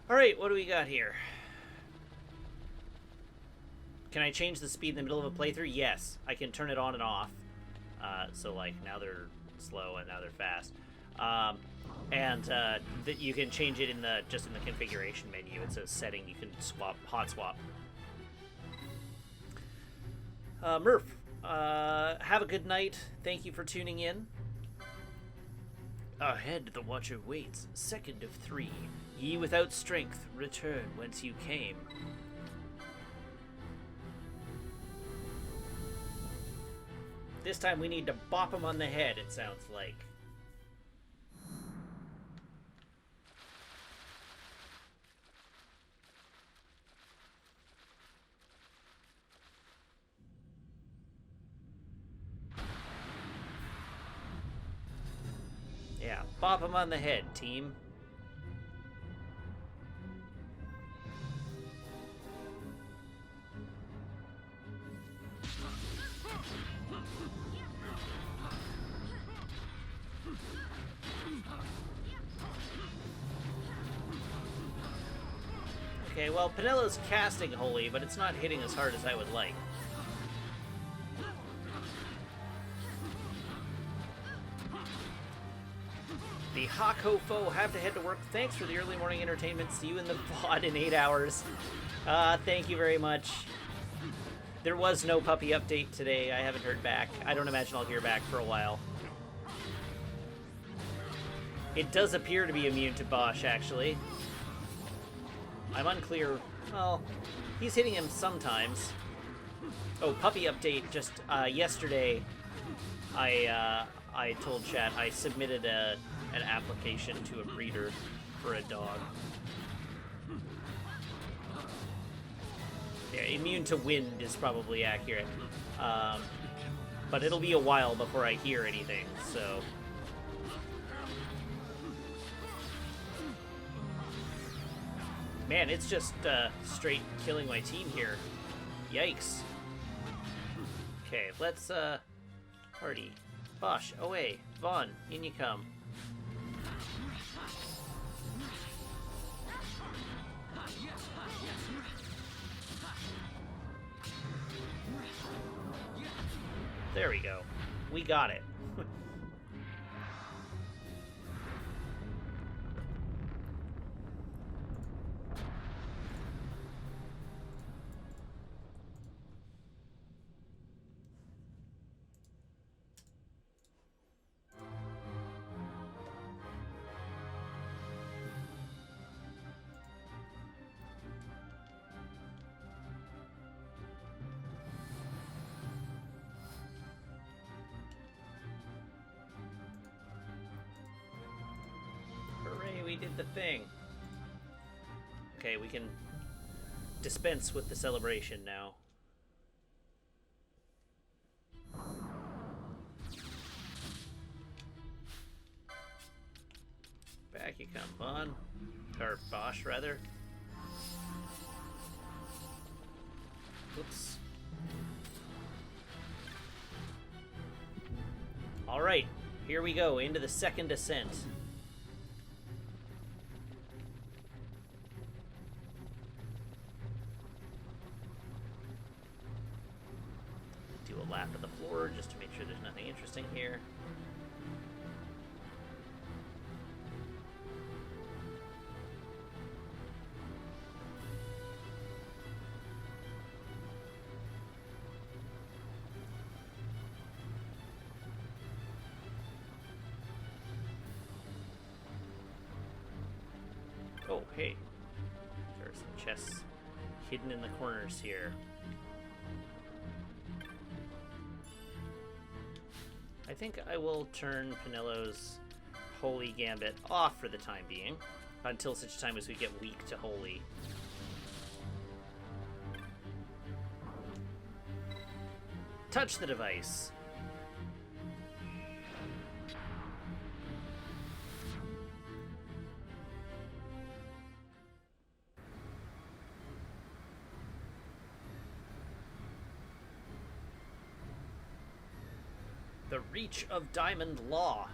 Alright, what do we got here? Can I change the speed in the middle of a playthrough? Yes. I can turn it on and off. So, like, now they're slow and now they're fast. That you can change it in the configuration menu. It's a setting you can swap, hot swap. Murph, have a good night. Thank you for tuning in. Ahead the watcher waits, second of 3. Ye without strength, return whence you came. This time we need to bop him on the head, it sounds like. Yeah, bop him on the head, team. Okay, well, Penelo's casting holy, but it's not hitting as hard as I would like. The Hako Foe have to head to work. Thanks for the early morning entertainment. See you in the VOD in 8 hours. Thank you very much. There was no puppy update today. I haven't heard back. I don't imagine I'll hear back for a while. It does appear to be immune to Bosch, actually. I'm unclear. Well, he's hitting him sometimes. Oh, puppy update. Just yesterday, I told chat I submitted an application to a breeder for a dog. Yeah, immune to wind is probably accurate. But it'll be a while before I hear anything, so... Man, it's just straight killing my team here. Yikes. Okay, let's party. Bosch, away. Vaughn, in you come. There we go. We got it. did the thing. Okay, we can dispense with the celebration now. Back you come, Bon. Or Bosch, rather. Oops. Alright, here we go, into the second ascent. Do a lap of the floor just to make sure there's nothing interesting here. Oh, hey. There are some chests hidden in the corners here. I think I will turn Penello's Holy Gambit off for the time being, until such time as we get weak to Holy. Touch the device. The Reach of Diamond Law.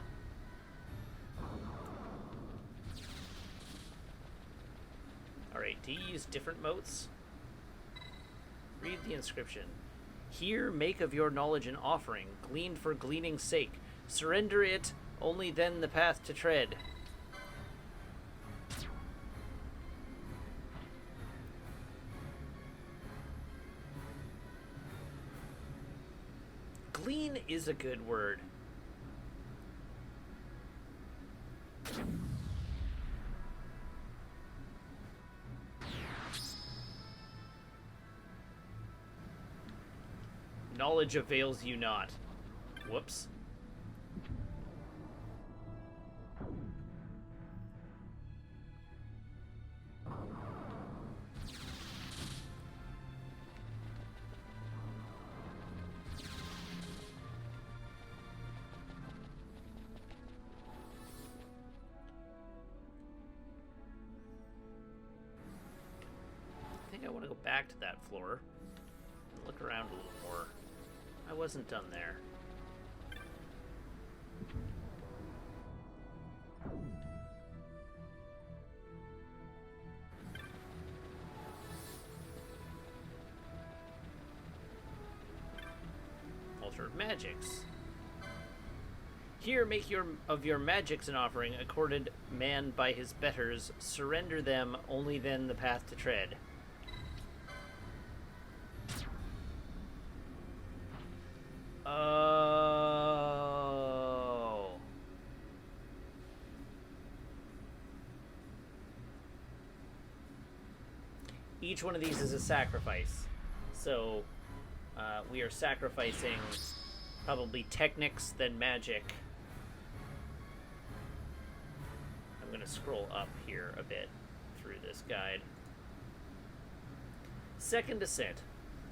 Alright, do you use different motes? Read the inscription. Here make of your knowledge an offering, gleaned for gleaning's sake. Surrender it, only then the path to tread. Glean is a good word. Knowledge avails you not. Whoops. I think I want to go back to that floor and look around a little more. I wasn't done there. Altar of Magics. Here make of your magics an offering, accorded man by his betters. Surrender them, only then the path to tread. Oh. Each one of these is a sacrifice. So, we are sacrificing probably technics, then magic. I'm going to scroll up here a bit through this guide. Second ascent.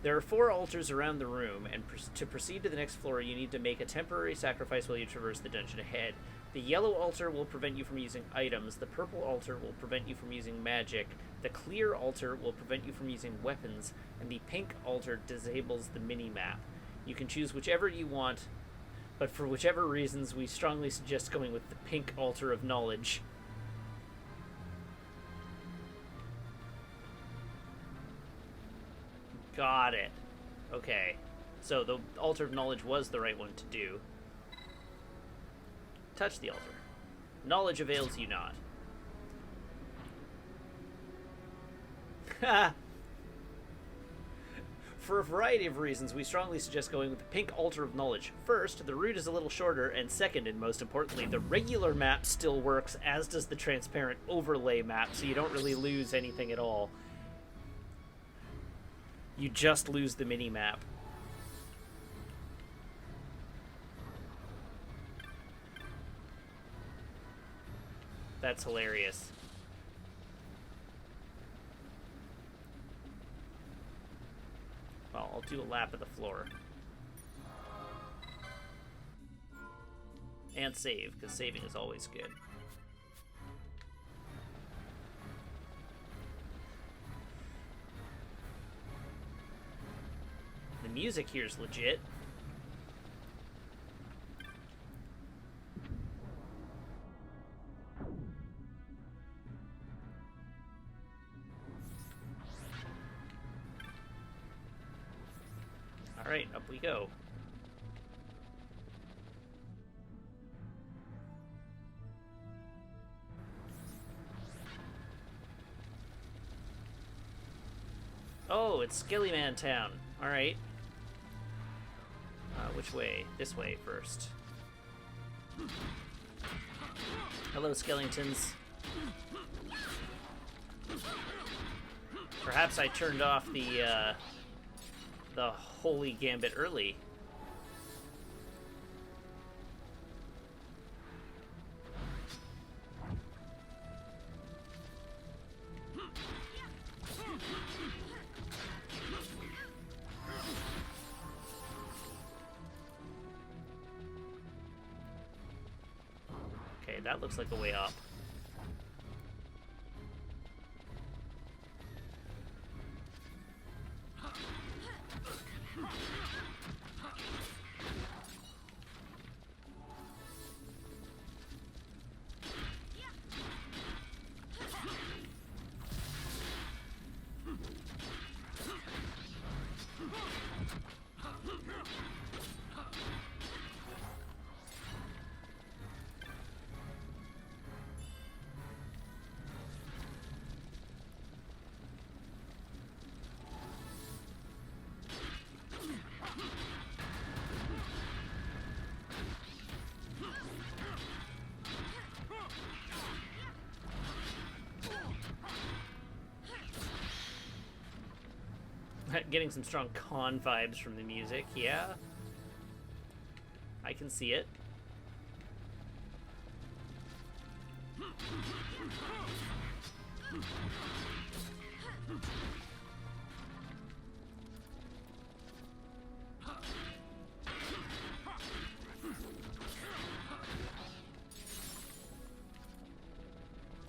There are 4 altars around the room, and to proceed to the next floor, you need to make a temporary sacrifice while you traverse the dungeon ahead. The yellow altar will prevent you from using items, the purple altar will prevent you from using magic, the clear altar will prevent you from using weapons, and the pink altar disables the mini-map. You can choose whichever you want, but for whichever reasons, we strongly suggest going with the pink altar of knowledge. Got it. Okay. So the altar of knowledge was the right one to do. Touch the altar. Knowledge avails you not. Ha! For a variety of reasons, we strongly suggest going with the pink altar of knowledge. First, the route is a little shorter, and second, and most importantly, the regular map still works, as does the transparent overlay map, so you don't really lose anything at all. You just lose the mini-map. That's hilarious. Well, I'll do a lap of the floor. And save, because saving is always good. The music here is legit. Alright, up we go. Oh, it's Skillyman Town. Alright. Which way? This way first. Hello, Skellingtons. Perhaps I turned off the Holy Gambit early. Okay, that looks like a way up. Getting some strong con vibes from the music, yeah. I can see it.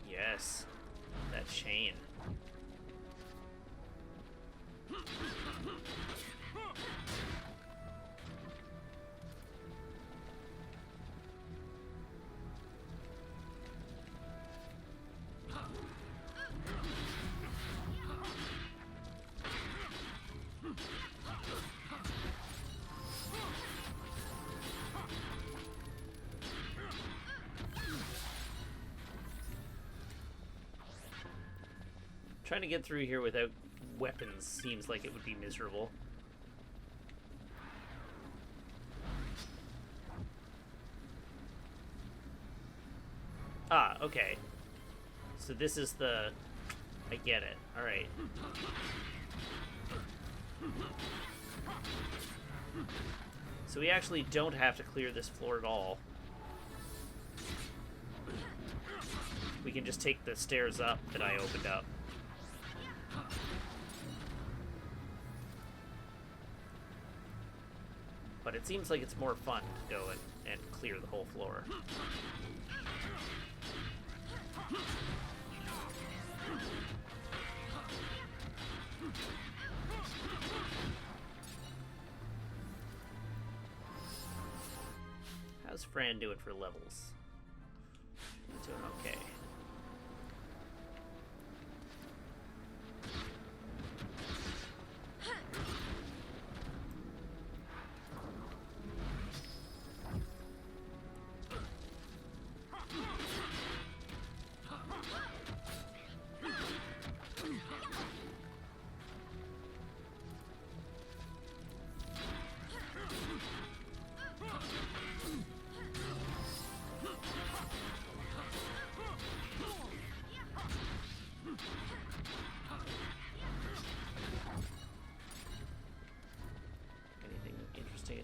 Yes, that chain. Trying to get through here without weapons seems like it would be miserable. Ah, okay. So this is the... I get it. Alright. So we actually don't have to clear this floor at all. We can just take the stairs up that I opened up. But it seems like it's more fun to go and clear the whole floor. How's Fran doing for levels? She's doing okay.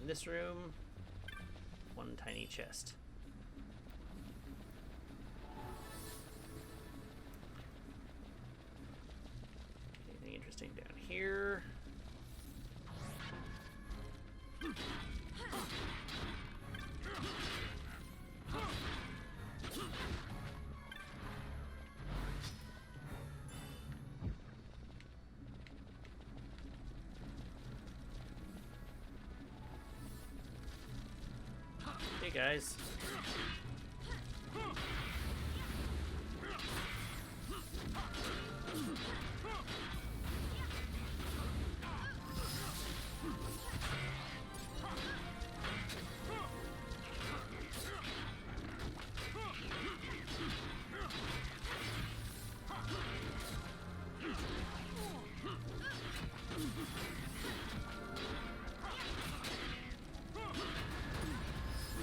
In this room, one tiny chest. guys.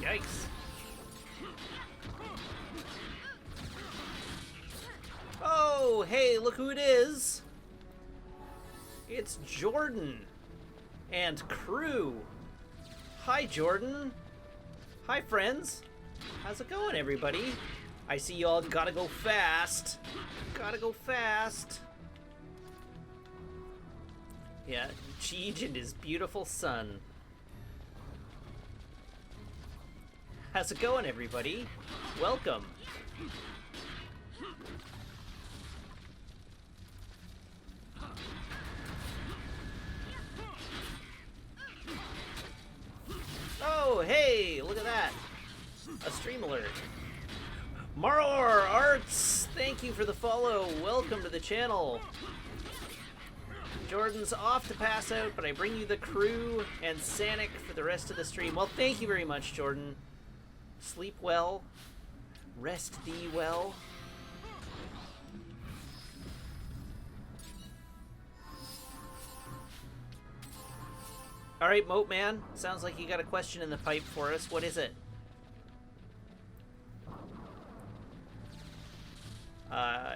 Yikes. Oh, hey, look who it is. It's Jordan and crew. Hi, Jordan. Hi, friends. How's it going, everybody? I see you all gotta go fast. Gotta go fast. Yeah, Cheej and his beautiful son. How's it going, everybody? Welcome. Oh, hey, look at that. A stream alert. Maror Arts, thank you for the follow. Welcome to the channel. Jordan's off to pass out, but I bring you the crew and Sanic for the rest of the stream. Well, thank you very much, Jordan. Sleep well. Rest thee well. Alright, Moat Man. Sounds like you got a question in the pipe for us. What is it?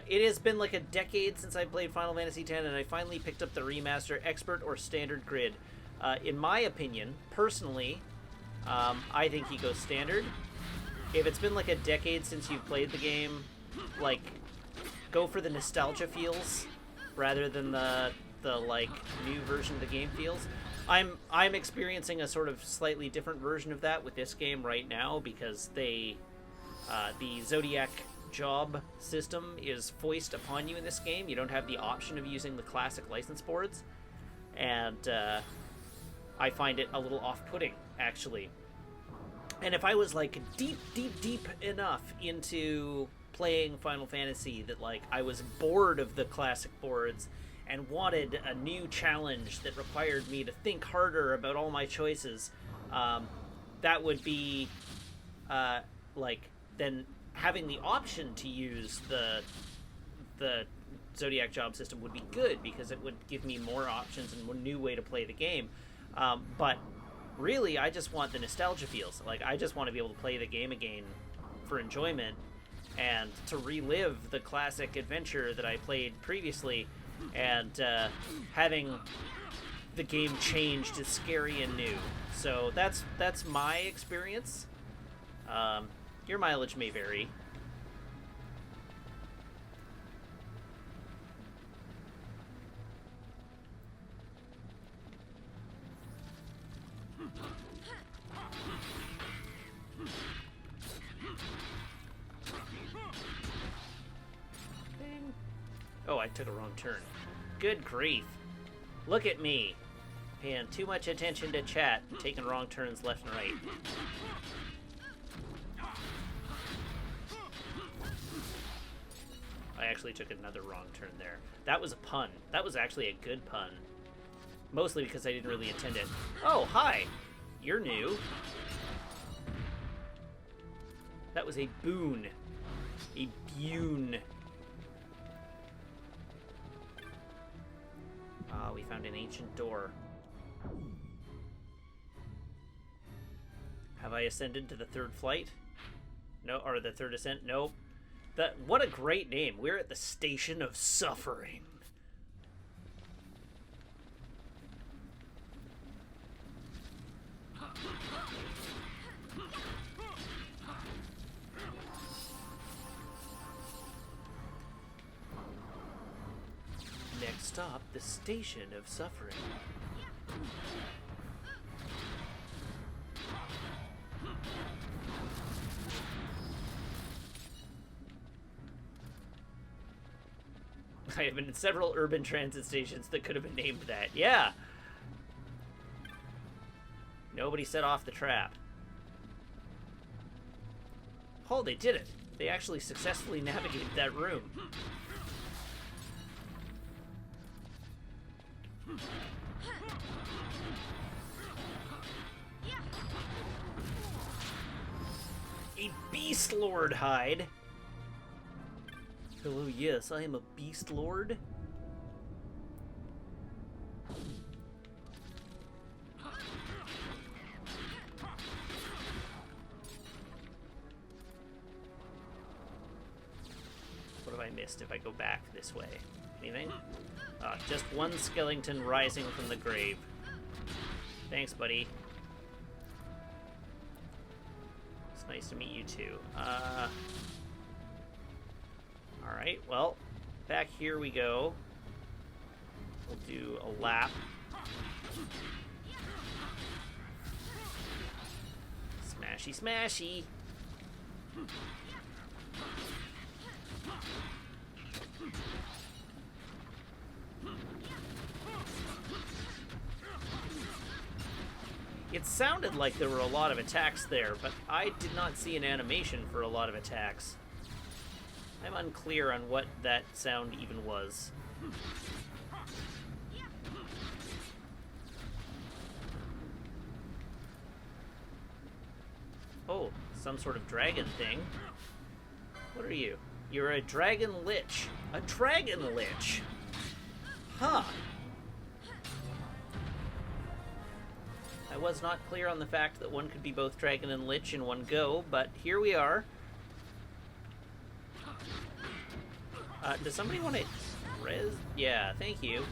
It has been like a decade since I played Final Fantasy X, and I finally picked up the remaster Expert or Standard Grid. In my opinion, personally, I think he goes Standard. If it's been like a decade since you've played the game, like, go for the nostalgia feels rather than the like new version of the game feels. I'm experiencing a sort of slightly different version of that with this game right now because the Zodiac job system is foisted upon you in this game. You don't have the option of using the classic license boards, and I find it a little off-putting, actually. And if I was like deep enough into playing Final Fantasy that like I was bored of the classic boards and wanted a new challenge that required me to think harder about all my choices, that would be like then having the option to use the Zodiac job system would be good because it would give me more options and a new way to play the game. But really, I just want the nostalgia feels. Like, I just want to be able to play the game again for enjoyment and to relive the classic adventure that I played previously, and having the game changed is scary and new. So that's my experience. Your mileage may vary. Oh, I took a wrong turn. Good grief. Look at me. Paying too much attention to chat and taking wrong turns left and right. I actually took another wrong turn there. That was a pun. That was actually a good pun. Mostly because I didn't really intend it. Oh, hi! You're new. That was a boon. A boon. Ah, we found an ancient door. Have I ascended to the third flight? No, or the third ascent? Nope. What a great name. We're at the Station of Suffering. Next stop, the Station of Suffering. I have been in several urban transit stations that could have been named that. Yeah! Nobody set off the trap. Oh, they did it. They actually successfully navigated that room. A Beast Lord hide. Hello, yes, I am a Beast Lord. What have I missed if I go back this way? Anything? Just one skeleton rising from the grave. Thanks, buddy. It's nice to meet you too. Alright, well, back here we go. We'll do a lap. Smashy, smashy! It sounded like there were a lot of attacks there, but I did not see an animation for a lot of attacks. I'm unclear on what that sound even was. Oh, some sort of dragon thing. What are you? You're a dragon lich. A dragon lich! Huh. I was not clear on the fact that one could be both dragon and lich in one go, but here we are. Does somebody want to res? Yeah, thank you.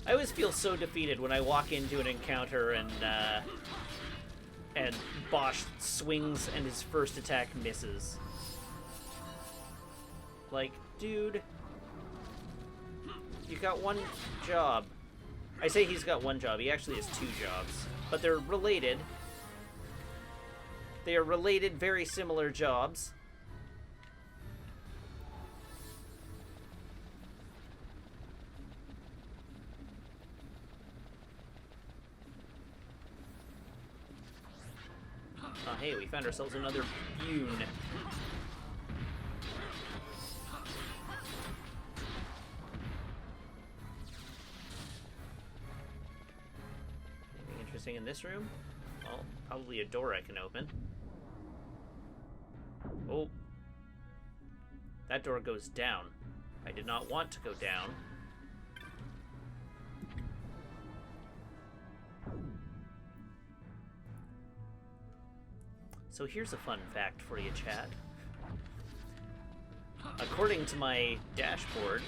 I always feel so defeated when I walk into an encounter and Bosch swings and his first attack misses. Like, dude, you got one job. I say he's got one job, he actually has two jobs. But they're related. They are related, very similar jobs. Hey, we found ourselves another Bune. Anything interesting in this room? Well, probably a door I can open. Oh. That door goes down. I did not want to go down. So here's a fun fact for you, chat. According to my dashboard,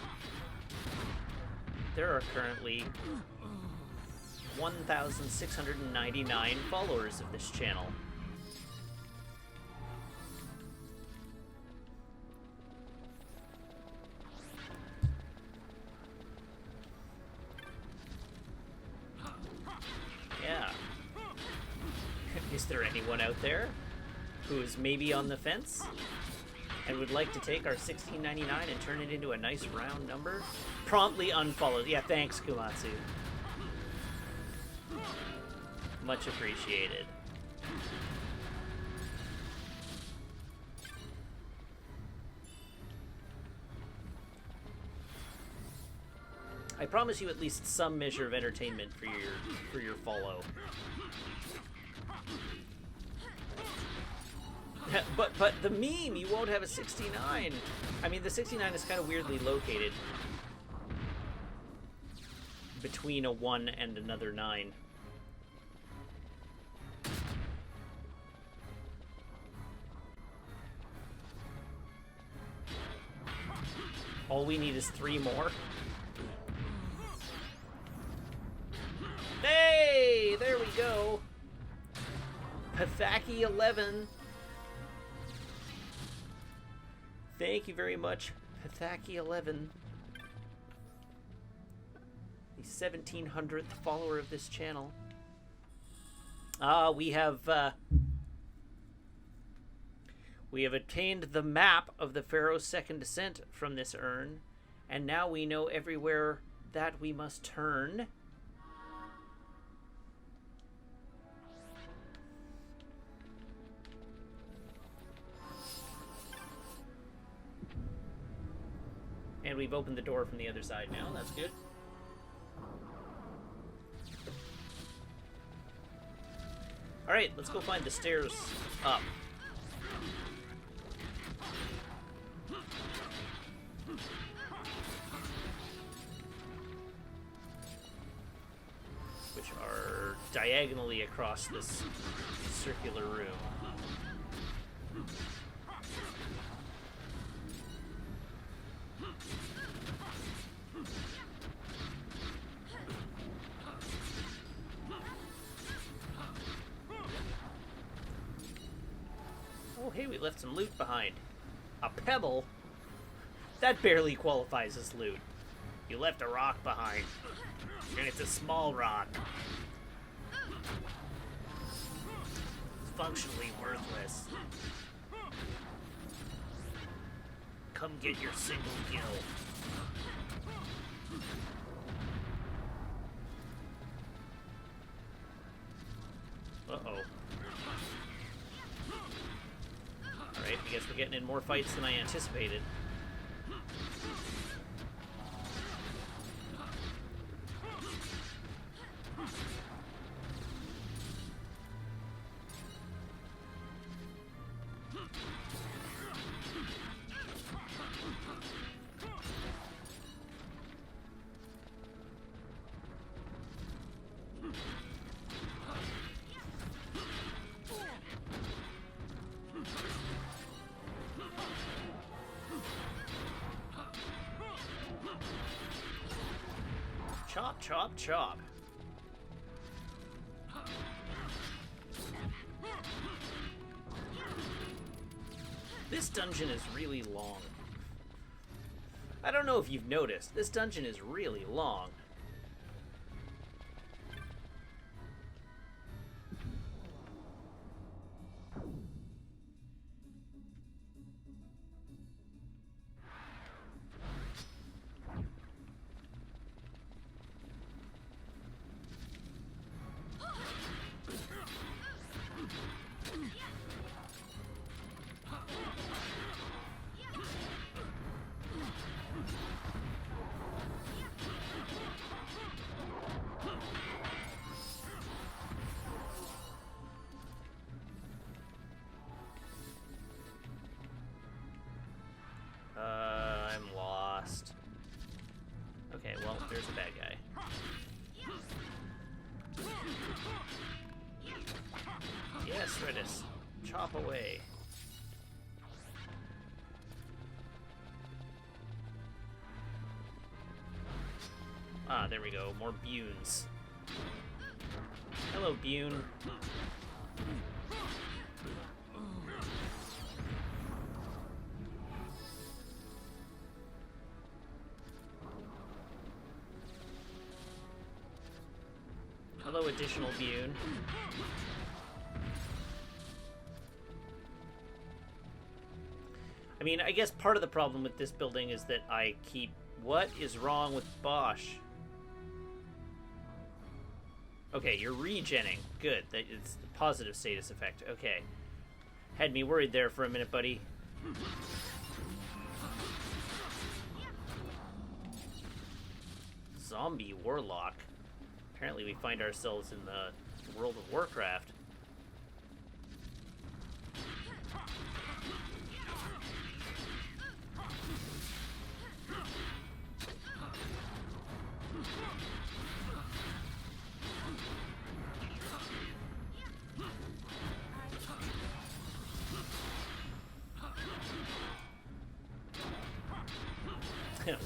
there are currently 1,699 followers of this channel. Yeah. Is there anyone out there who is maybe on the fence and would like to take our $16.99 and turn it into a nice round number? Promptly unfollowed. Yeah, thanks, Kumatsu. Much appreciated. I promise you at least some measure of entertainment for your follow. But the meme, you won't have a 69. I mean, the 69 is kind of weirdly located between a 1 and another 9. All we need is 3 more. Hey, there we go. Pathaki 11. Thank you very much, Pathaki 11. The 1700th follower of this channel. We have obtained the map of the Pharaoh's second descent from this urn, and now we know everywhere that we must turn. And we've opened the door from the other side now. That's good. Alright, let's go find the stairs up. Which are diagonally across this circular room. Oh, hey, we left some loot behind. A pebble? That barely qualifies as loot. You left a rock behind. And it's a small rock. It's functionally worthless. Come get your single kill. Uh-oh. Alright, I guess we're getting in more fights than I anticipated. Chop, chop, chop. This dungeon is really long. I don't know if you've noticed, this dungeon is really long. I'm lost. Okay, well, there's a bad guy. Yes, Redis. Chop away. Ah, there we go. More Bunes. Hello, Bune. Hello, additional Bune. I mean, I guess part of the problem with this building is that I keep... What is wrong with Bosch? Okay, you're regenning. Good. It's the positive status effect. Okay. Had me worried there for a minute, buddy. Zombie Warlock. Apparently we find ourselves in the World of Warcraft.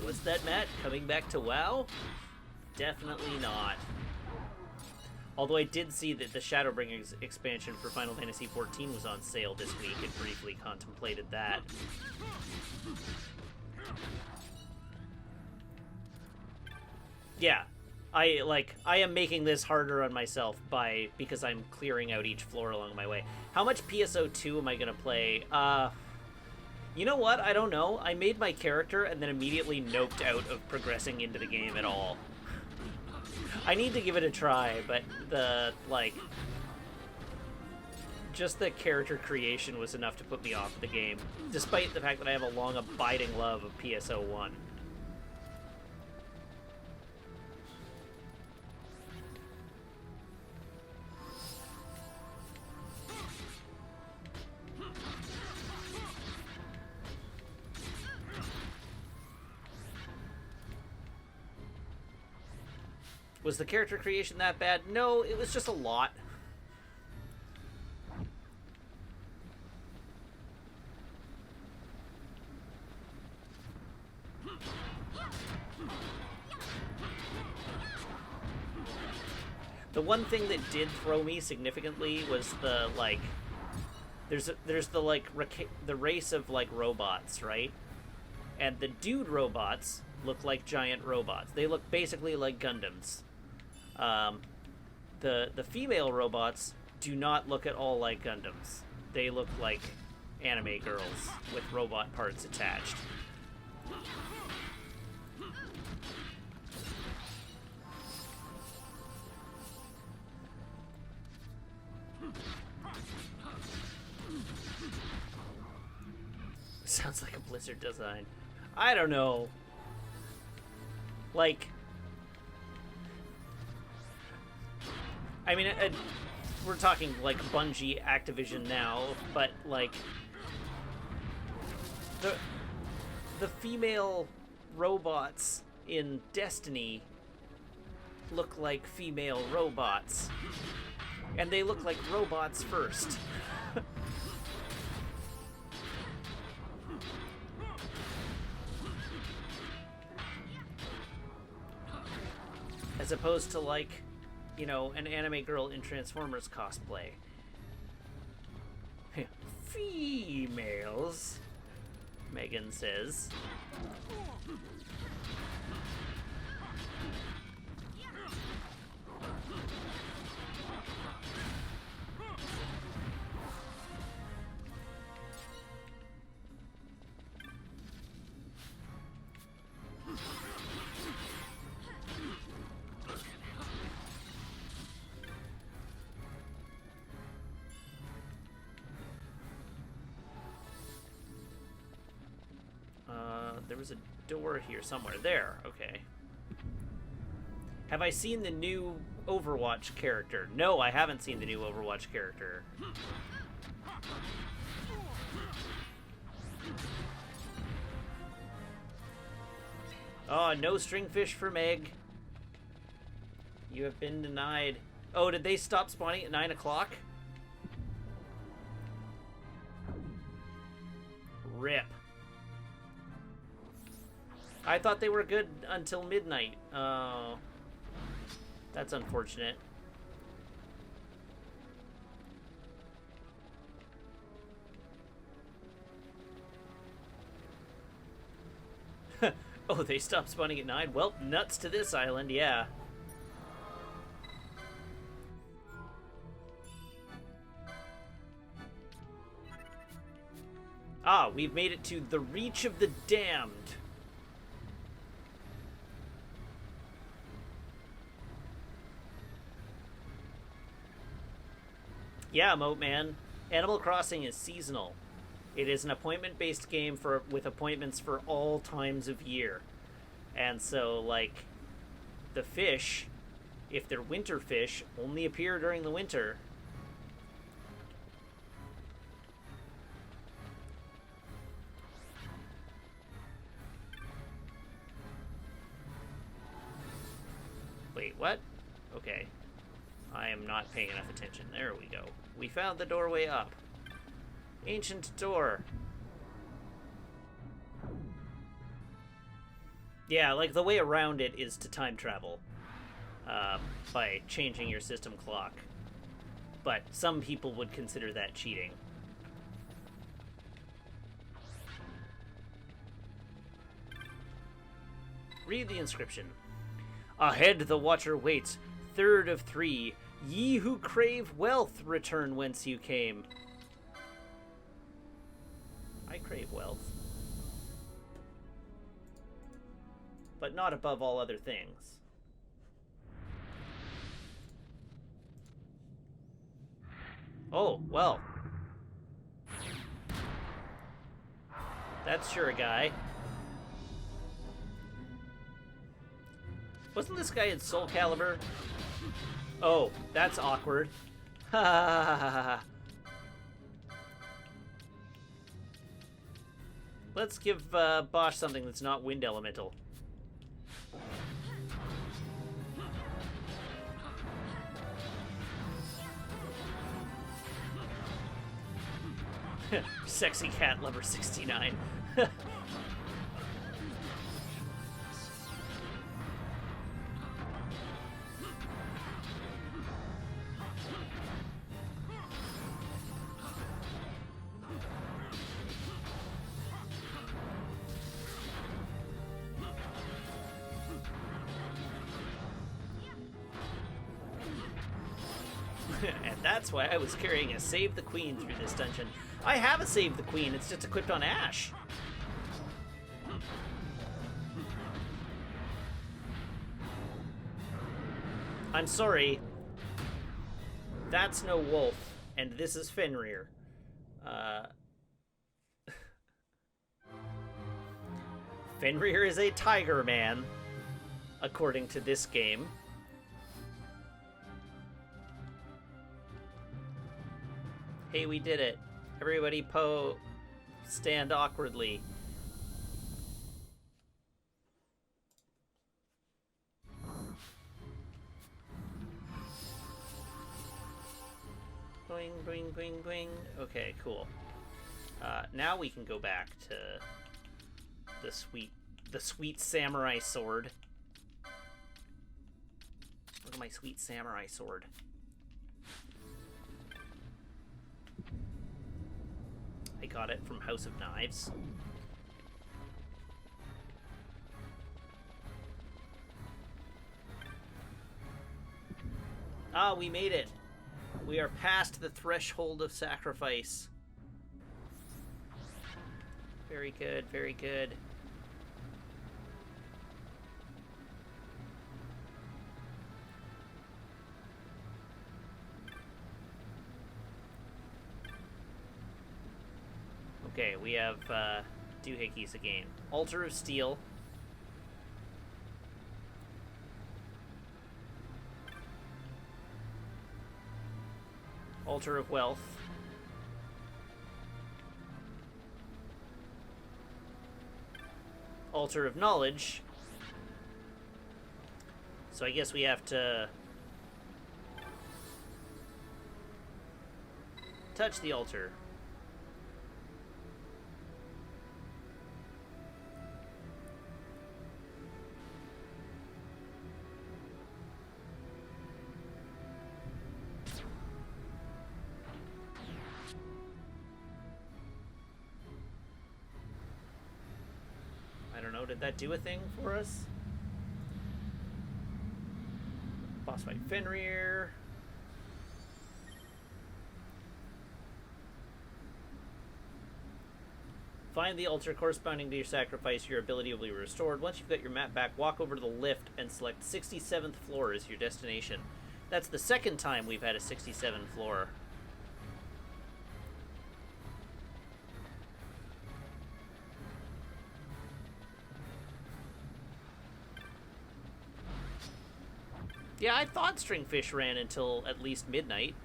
What's that, Matt? Coming back to WoW? Definitely not. Although I did see that the Shadowbringers expansion for Final Fantasy XIV was on sale this week and briefly contemplated that. Yeah. I am making this harder on myself because I'm clearing out each floor along my way. How much PSO2 am I gonna play? You know what? I don't know. I made my character and then immediately noped out of progressing into the game at all. I need to give it a try, but just the character creation was enough to put me off the game, despite the fact that I have a long abiding love of PSO1. Was the character creation that bad? No, it was just a lot. The one thing that did throw me significantly was the, like, there's the race of, like, robots, right? And the dude robots look like giant robots. They look basically like Gundams. The female robots do not look at all like Gundams. They look like anime girls with robot parts attached. Sounds like a Blizzard design. I don't know. Like, I mean, we're talking like Bungie, Activision now, but like the female robots in Destiny look like female robots, and they look like robots first. As opposed to, like, you know, an anime girl in Transformers cosplay. Females, Megan says. There was a door here somewhere. There, okay. Have I seen the new Overwatch character? No, I haven't seen the new Overwatch character. Oh, no stringfish for Meg. You have been denied. Oh, did they stop spawning at 9 o'clock? Rip. I thought they were good until midnight. Oh, that's unfortunate. Oh, they stopped spawning at 9? Well, nuts to this island, yeah. Ah, we've made it to the Reach of the Damned. Yeah, Moat Man. Animal Crossing is seasonal. It is an appointment-based game with appointments for all times of year. And so, like, the fish, if they're winter fish, only appear during the winter. Wait, what? Okay. I am not paying enough attention. There we go. We found the doorway up. Ancient door. Yeah, like, the way around it is to time travel. By changing your system clock. But some people would consider that cheating. Read the inscription. Ahead the watcher waits, third of 3. Ye who crave wealth, return whence you came. I crave wealth. But not above all other things. Oh, well. That's sure a guy. Wasn't this guy in Soul Calibur? Oh, that's awkward. Ha ha ha ha ha. Let's give Bosch something that's not wind elemental. Sexy cat lover 69. And that's why I was carrying a Save the Queen through this dungeon. I have a Save the Queen, it's just equipped on Ashe. I'm sorry. That's no wolf, and this is Fenrir. Fenrir is a tiger man, according to this game. Hey, we did it. Everybody stand awkwardly. Boing, boing, boing, boing. Okay, cool. Now we can go back to the sweet samurai sword. Look at my sweet samurai sword. I got it from House of Knives. Ah, we made it. We are past the threshold of sacrifice. Very good, very good. Okay, we have doohickeys again. Altar of Steel. Altar of Wealth. Altar of Knowledge. So I guess we have to touch the altar. Did that do a thing for us? Boss fight Fenrir. Find the altar corresponding to your sacrifice. Your ability will be restored. Once you've got your map back, walk over to the lift and select 67th floor as your destination. That's the second time we've had a 67th floor. Yeah, I thought Stringfish ran until at least midnight.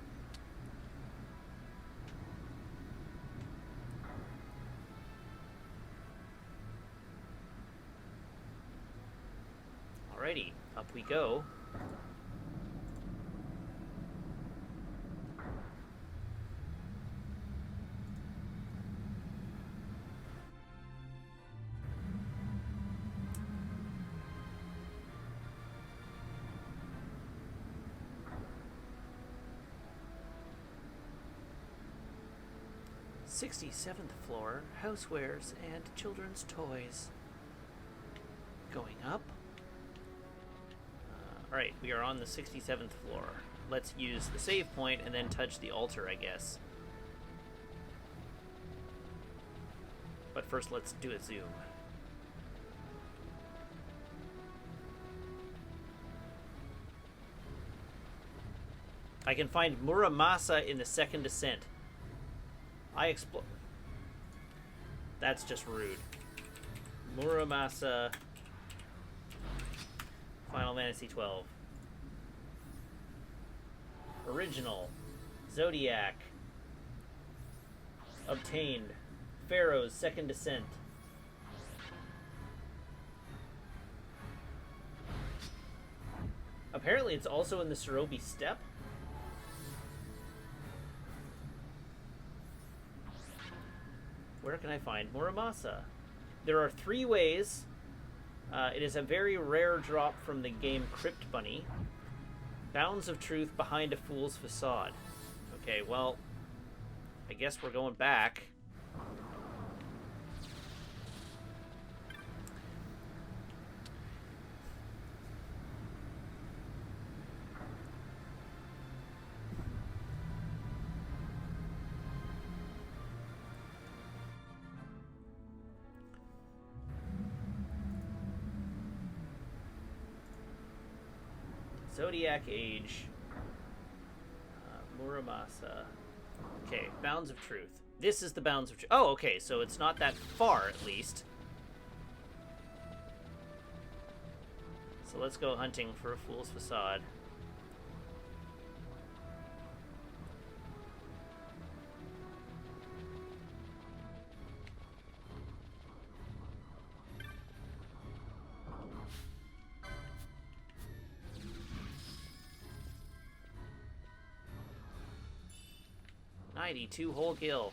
Alrighty, up we go. "67th floor, housewares and children's toys." Going up. Alright, we are on the 67th floor. Let's use the save point and then touch the altar, I guess. But first, let's do a zoom. I can find Muramasa in the second descent. I explore. That's just rude. Muramasa. Final Fantasy 12. Original. Zodiac. Obtained. Pharaoh's second descent. Apparently it's also in the Cerobi Steppe. Where can I find Muramasa? There are 3 ways. It is a very rare drop from the game Crypt Bunny. Bounds of truth behind a fool's facade. Okay, well, I guess we're going back. Zodiac Age. Muramasa. Okay, Bounds of Truth. This is the Bounds of Truth. Oh, okay, so it's not that far, at least. So let's go hunting for a fool's facade. Two whole gill.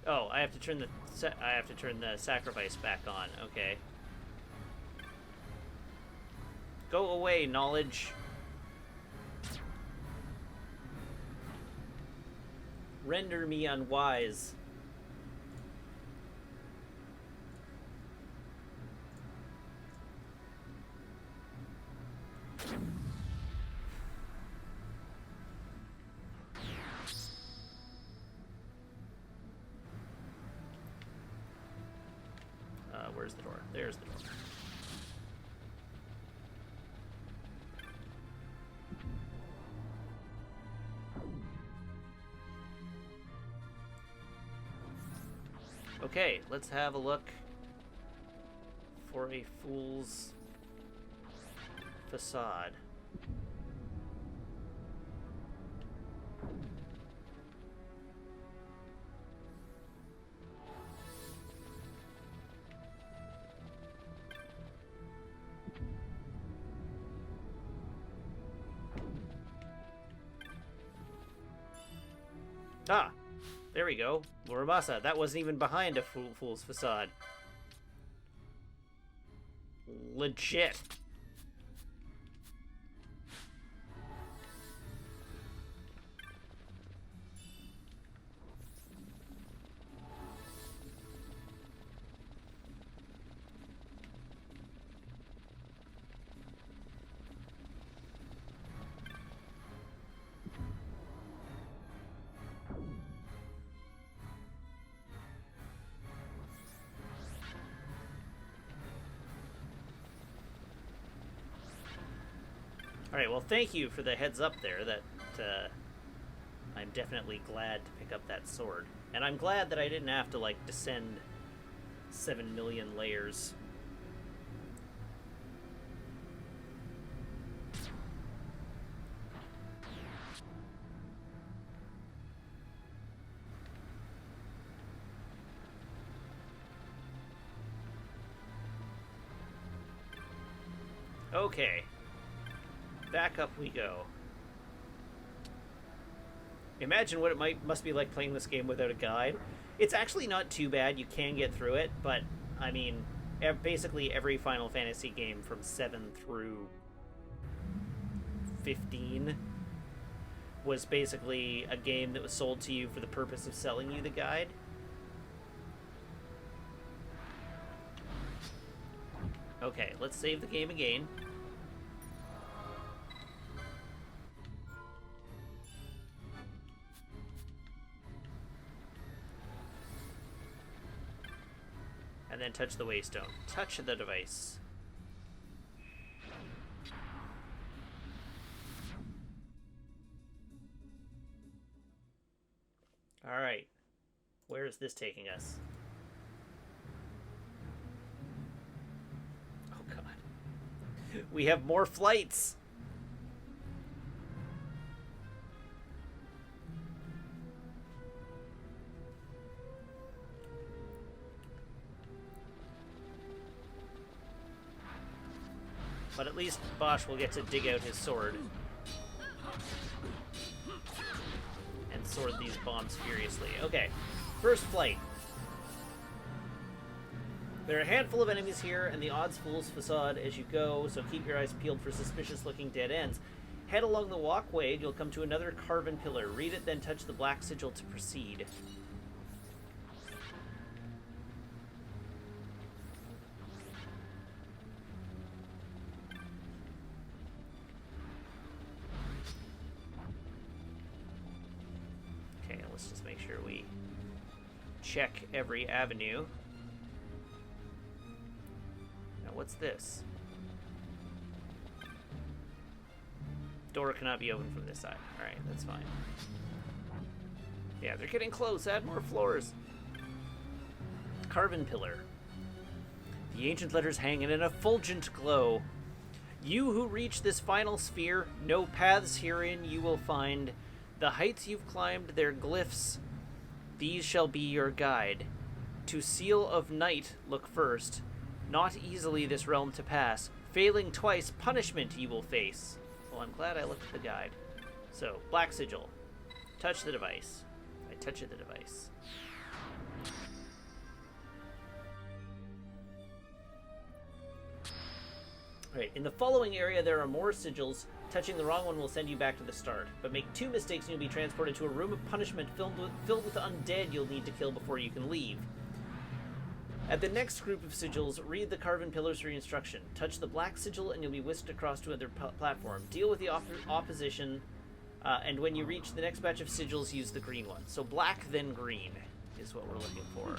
Oh, I have to turn the sacrifice back on. Okay. Go away, knowledge. Render me unwise. Where's the door? There's the door. Okay, let's have a look for a fool's facade. Ah, there we go. Muramasa. That wasn't even behind a fool's facade. Legit. Alright, well, thank you for the heads up there. That I'm definitely glad to pick up that sword. And I'm glad that I didn't have to, like, descend 7 million layers. Okay. Back up we go. Imagine what it must be like playing this game without a guide. It's actually not too bad. You can get through it, but I mean, basically every Final Fantasy game from 7 through 15 was basically a game that was sold to you for the purpose of selling you the guide. Okay, let's save the game again. And then touch the waystone. Touch the device. Alright. Where is this taking us? Oh god. We have more flights! But at least Bosch will get to dig out his sword and sword these bombs furiously. Okay, first flight. There are a handful of enemies here, and the odds fool's facade as you go, so keep your eyes peeled for suspicious-looking dead ends. Head along the walkway, and you'll come to another carven pillar. Read it, then touch the black sigil to proceed. Let's just make sure we check every avenue. Now, what's this? Door cannot be opened from this side. Alright, that's fine. Yeah, they're getting close. Add more floors. Carven pillar. The ancient letters hang in an effulgent glow. You who reach this final sphere, no paths herein you will find. The heights you've climbed, their glyphs, these shall be your guide. To seal of night look first. Not easily this realm to pass. Failing twice, punishment you will face. Well, I'm glad I looked at the guide. So, black sigil. Touch the device. I touch the device. Alright, in the following area there are more sigils. Touching the wrong one will send you back to the start. But make 2 mistakes and you'll be transported to a room of punishment filled with undead you'll need to kill before you can leave. At the next group of sigils, read the carven pillars for your instruction. Touch the black sigil and you'll be whisked across to another platform. Deal with the opposition, and when you reach the next batch of sigils, use the green one. So black, then green is what we're looking for.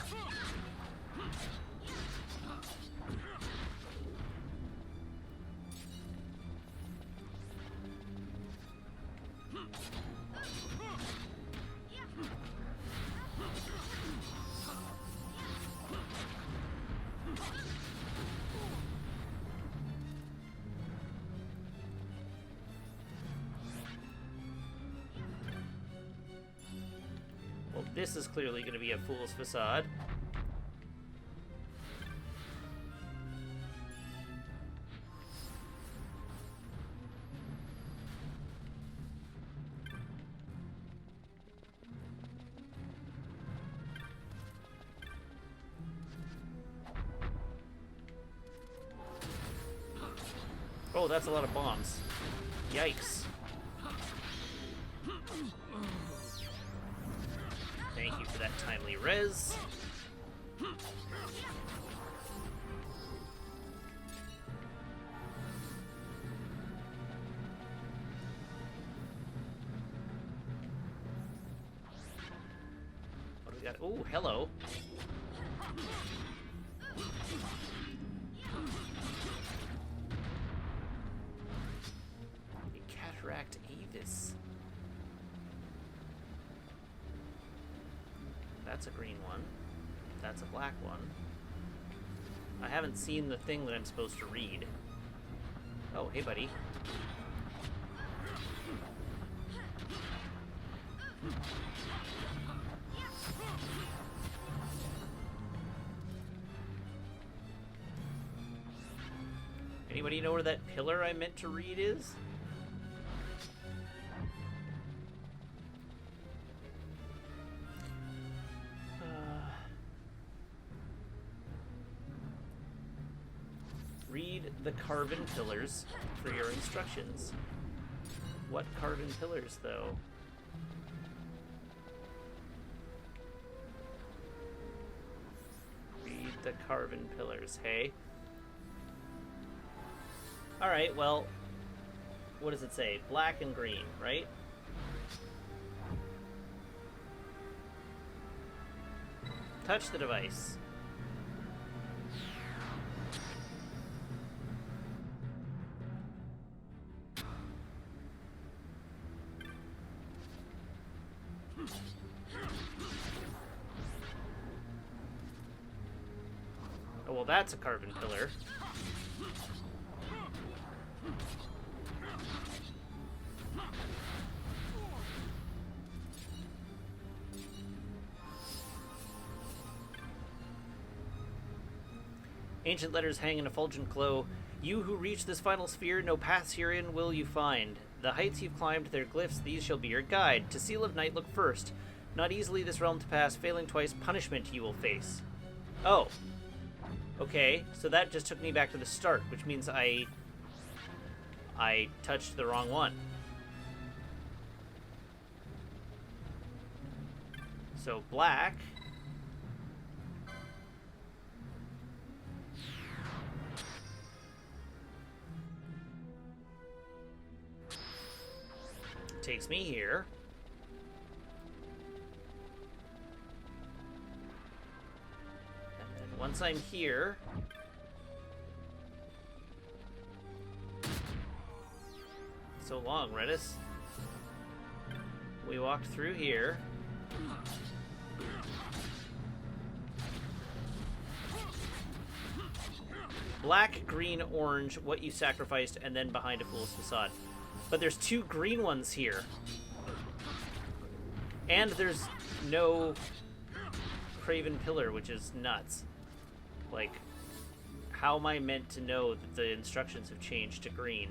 This is clearly going to be a fool's facade. Oh, that's a lot of bombs. Yikes. Thank you for that timely res. What do we got? Oh, hello. A cataract Avis. That's a green one. That's a black one. I haven't seen the thing that I'm supposed to read. Oh, hey, buddy. Anybody know where that pillar I meant to read is? Read the carven pillars for your instructions. What carven pillars, though? The carven pillars, hey? Alright, well, what does it say? Black and green, right? Touch the device. Oh, well, that's a carven pillar. Ancient letters hang in effulgent glow. You who reach this final sphere, no paths herein will you find. The heights you've climbed, their glyphs, these shall be your guide. To seal of night, look first. Not easily this realm to pass, failing twice, punishment you will face. Oh. Okay, so that just took me back to the start, which means I touched the wrong one. So black. Takes me here. And then once I'm here, so long, Redis. We walked through here. Black, green, orange, what you sacrificed, and then behind a fool's facade. But there's two green ones here. And there's no craven pillar, which is nuts. Like, how am I meant to know that the instructions have changed to green?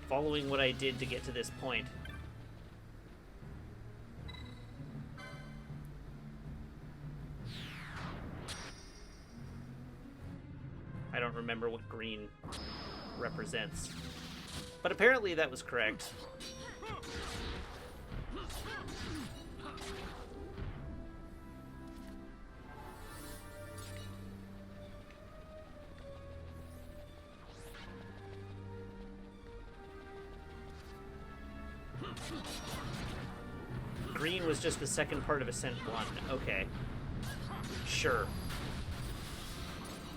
Following what I did to get to this point. I don't remember what green represents. But apparently that was correct. Green was just the second part of Ascent 1. Okay. Sure.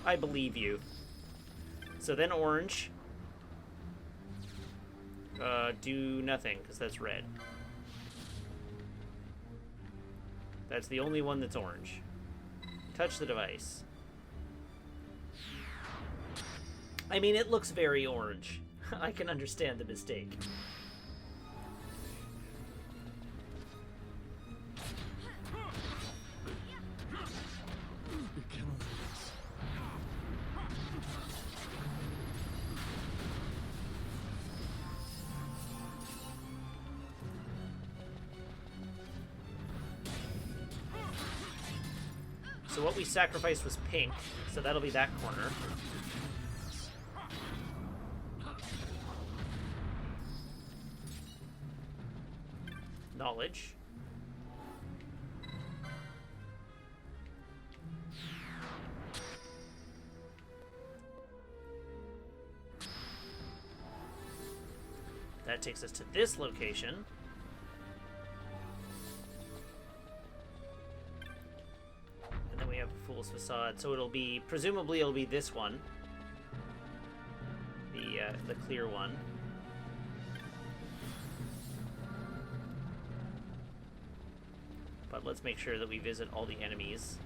I believe you. So then orange. Do nothing, because that's red. That's the only one that's orange. Touch the device. I mean, it looks very orange. I can understand the mistake. So what we sacrificed was pink, so that'll be that corner. Knowledge. That takes us to this location. And then we have a Fool's Facade, so it'll be, presumably it'll be this one. The clear one. But let's make sure that we visit all the enemies.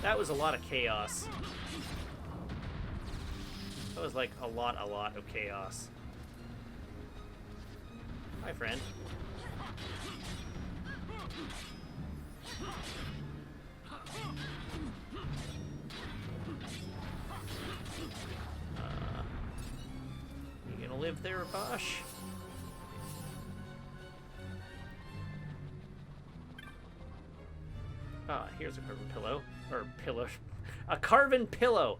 That was a lot of chaos. That was like a lot of chaos. Hi, friend. You gonna live there, Bosch? Ah, here's a carven pillow. Or pillow. A carven pillow!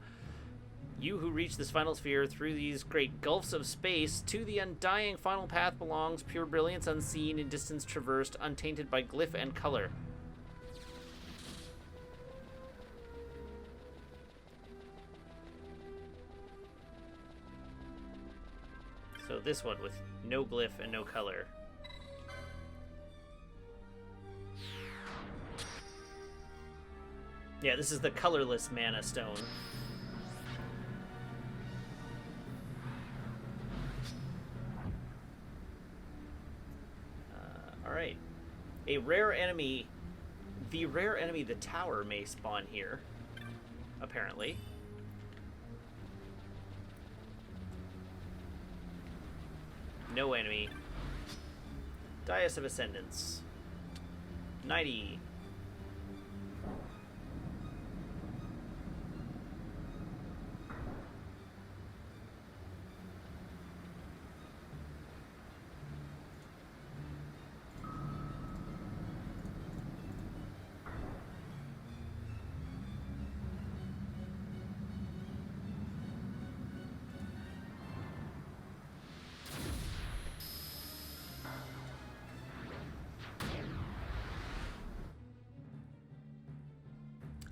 You who reach this final sphere through these great gulfs of space, to the undying final path belongs pure brilliance unseen in distance traversed, untainted by glyph and color. So this one with no glyph and no color. Yeah, this is the colorless mana stone. Alright. A rare enemy. The rare enemy, the tower, may spawn here. Apparently. No enemy. Dais of Ascendance. 90.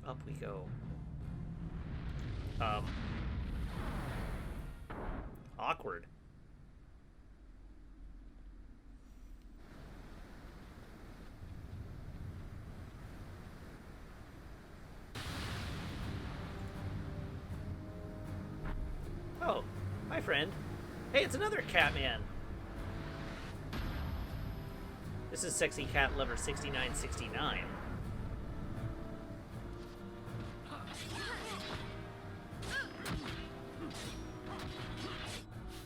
Up we go. Awkward. Oh, hi friend. Hey, it's another Catman. This is Sexy Cat Lover 6969.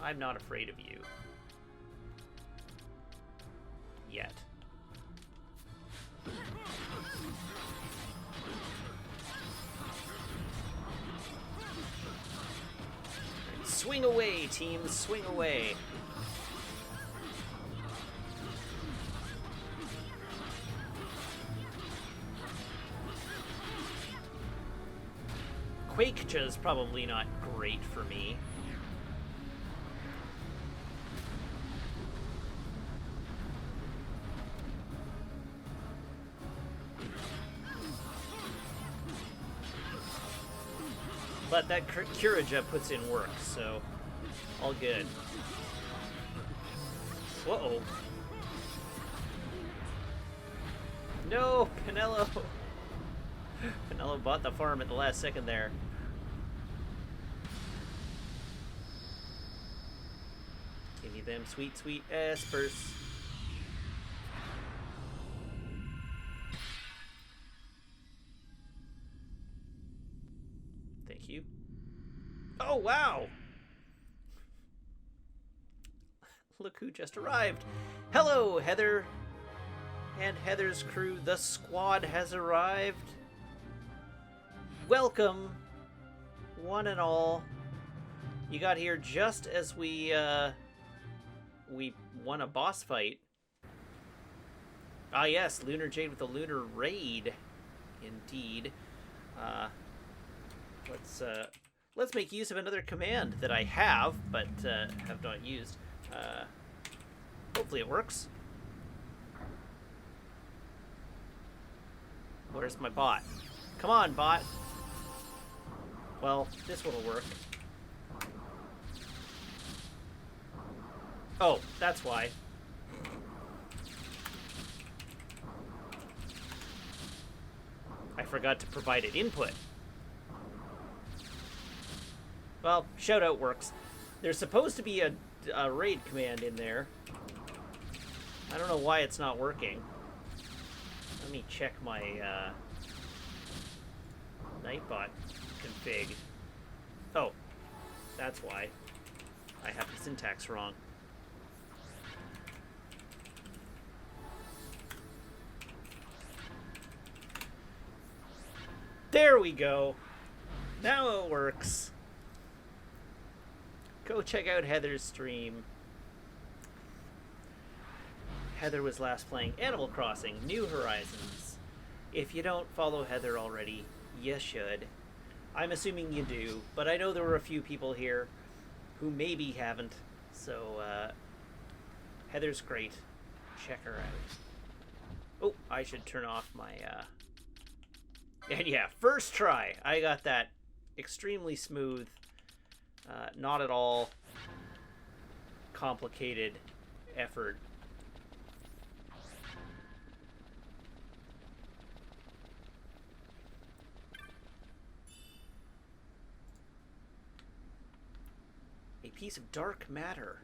I'm not afraid of you. Yet. Swing away, team, swing away. Quakeja's probably not great for me. But that Kuraja puts in work, so all good. Uh-oh. No, Pinello! Pinello bought the farm at the last second there. Give me them sweet, sweet espers. Thank you. Oh, wow! Look who just arrived. Hello, Heather. And Heather's crew. The squad has arrived. Welcome, one and all. You got here just as we won a boss fight. Ah, yes, Lunar Jade with the Lunar Raid. Indeed. Let's make use of another command that I have, but have not used. Hopefully it works. Where's my bot? Come on, bot. Well, this one'll work. Oh, that's why. I forgot to provide it input. Well, shoutout works. There's supposed to be a raid command in there. I don't know why it's not working. Let me check my Nightbot config. Oh, that's why. I have the syntax wrong. There we go. Now it works. Go check out Heather's stream. Heather was last playing Animal Crossing New Horizons. If you don't follow Heather already, you should. I'm assuming you do, but I know there were a few people here who maybe haven't. So, Heather's great. Check her out. Oh, I should turn off my, And yeah, first try. I got that extremely smooth, not at all complicated effort. A piece of dark matter.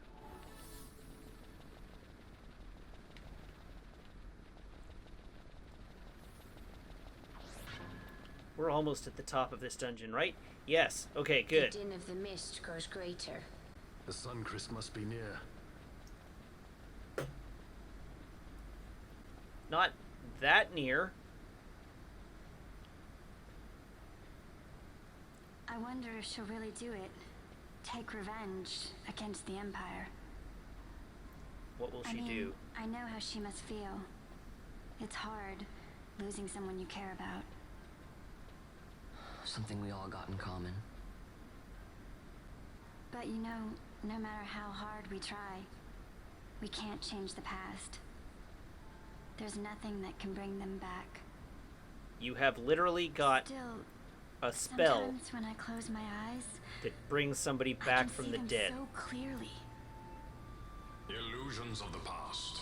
We're almost at the top of this dungeon, right? Yes. Okay, good. The din of the mist grows greater. The Suncrest must be near. Not that near. I wonder if she'll really do it. Take revenge against the Empire. What will she do? I know how she must feel. It's hard, losing someone you care about. Something we all got in common. But you know, no matter how hard we try, we can't change the past. There's nothing that can bring them back. You have literally got Still, a spell sometimes when I close my eyes, that brings somebody I back can from see the them dead. so clearly. Illusions of the past.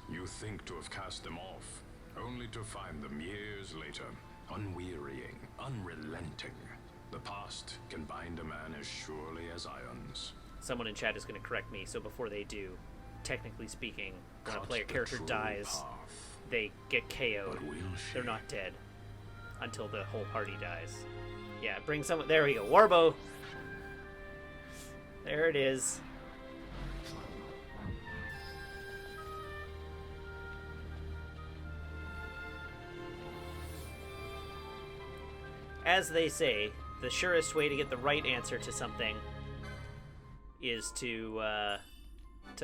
You think to have cast them off, only to find them years later, unwearying, unrelenting. The past can bind a man as surely as irons. Someone in chat is going to correct me, so before they do, technically speaking, when a Cut player the character true dies, path. they get KO'd. But will she? They're not dead until the whole party dies. Yeah, bring someone. There we go. Warbow. There it is. As they say, the surest way to get the right answer to something is to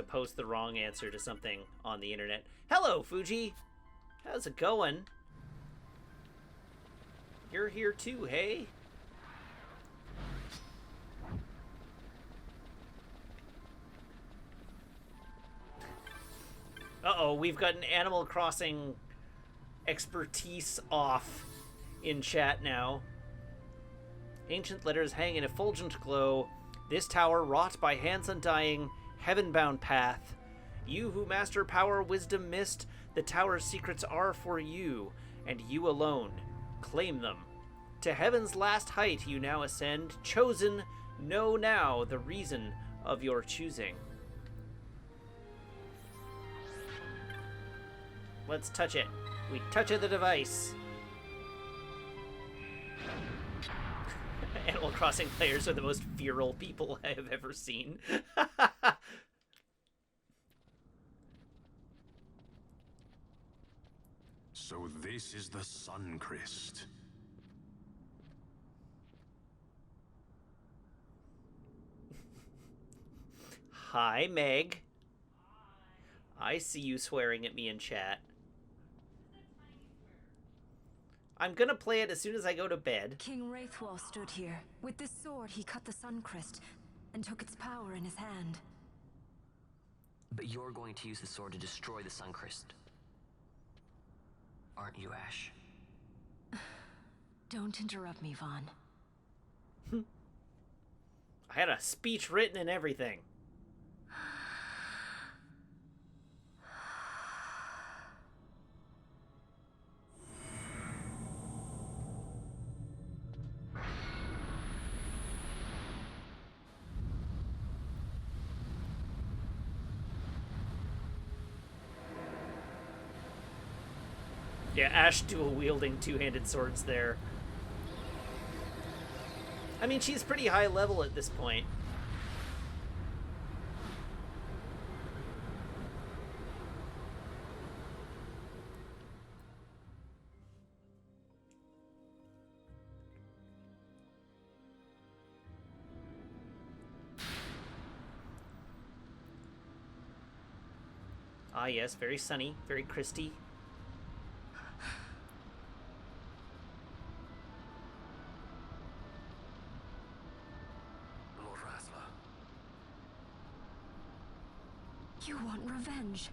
post the wrong answer to something on the internet. Hello, Fuji. How's it going? You're here too, hey? Uh-oh, we've got an Animal Crossing expertise off in chat now. Ancient letters hang in effulgent glow. This tower, wrought by hands undying, heaven-bound path. You who master power, wisdom, mist, the tower's secrets are for you, and you alone. Claim them. To heaven's last height you now ascend. Chosen, know now the reason of your choosing. Let's touch it. We touch the device. Animal Crossing players are the most feral people I have ever seen. So this is the Suncrest. Hi, Meg. I see you swearing at me in chat. I'm gonna play it as soon as I go to bed. King Wraithwall stood here. With this sword, he cut the Suncrest and took its power in his hand. But you're going to use the sword to destroy the Suncrest. Aren't you, Ashe? Don't interrupt me, Vaughn. I had a speech written and everything. Yeah, Ashe dual-wielding two-handed swords there. I mean, she's pretty high level at this point. Ah, yes, very sunny, very Christy. Lord Rassler. You want revenge?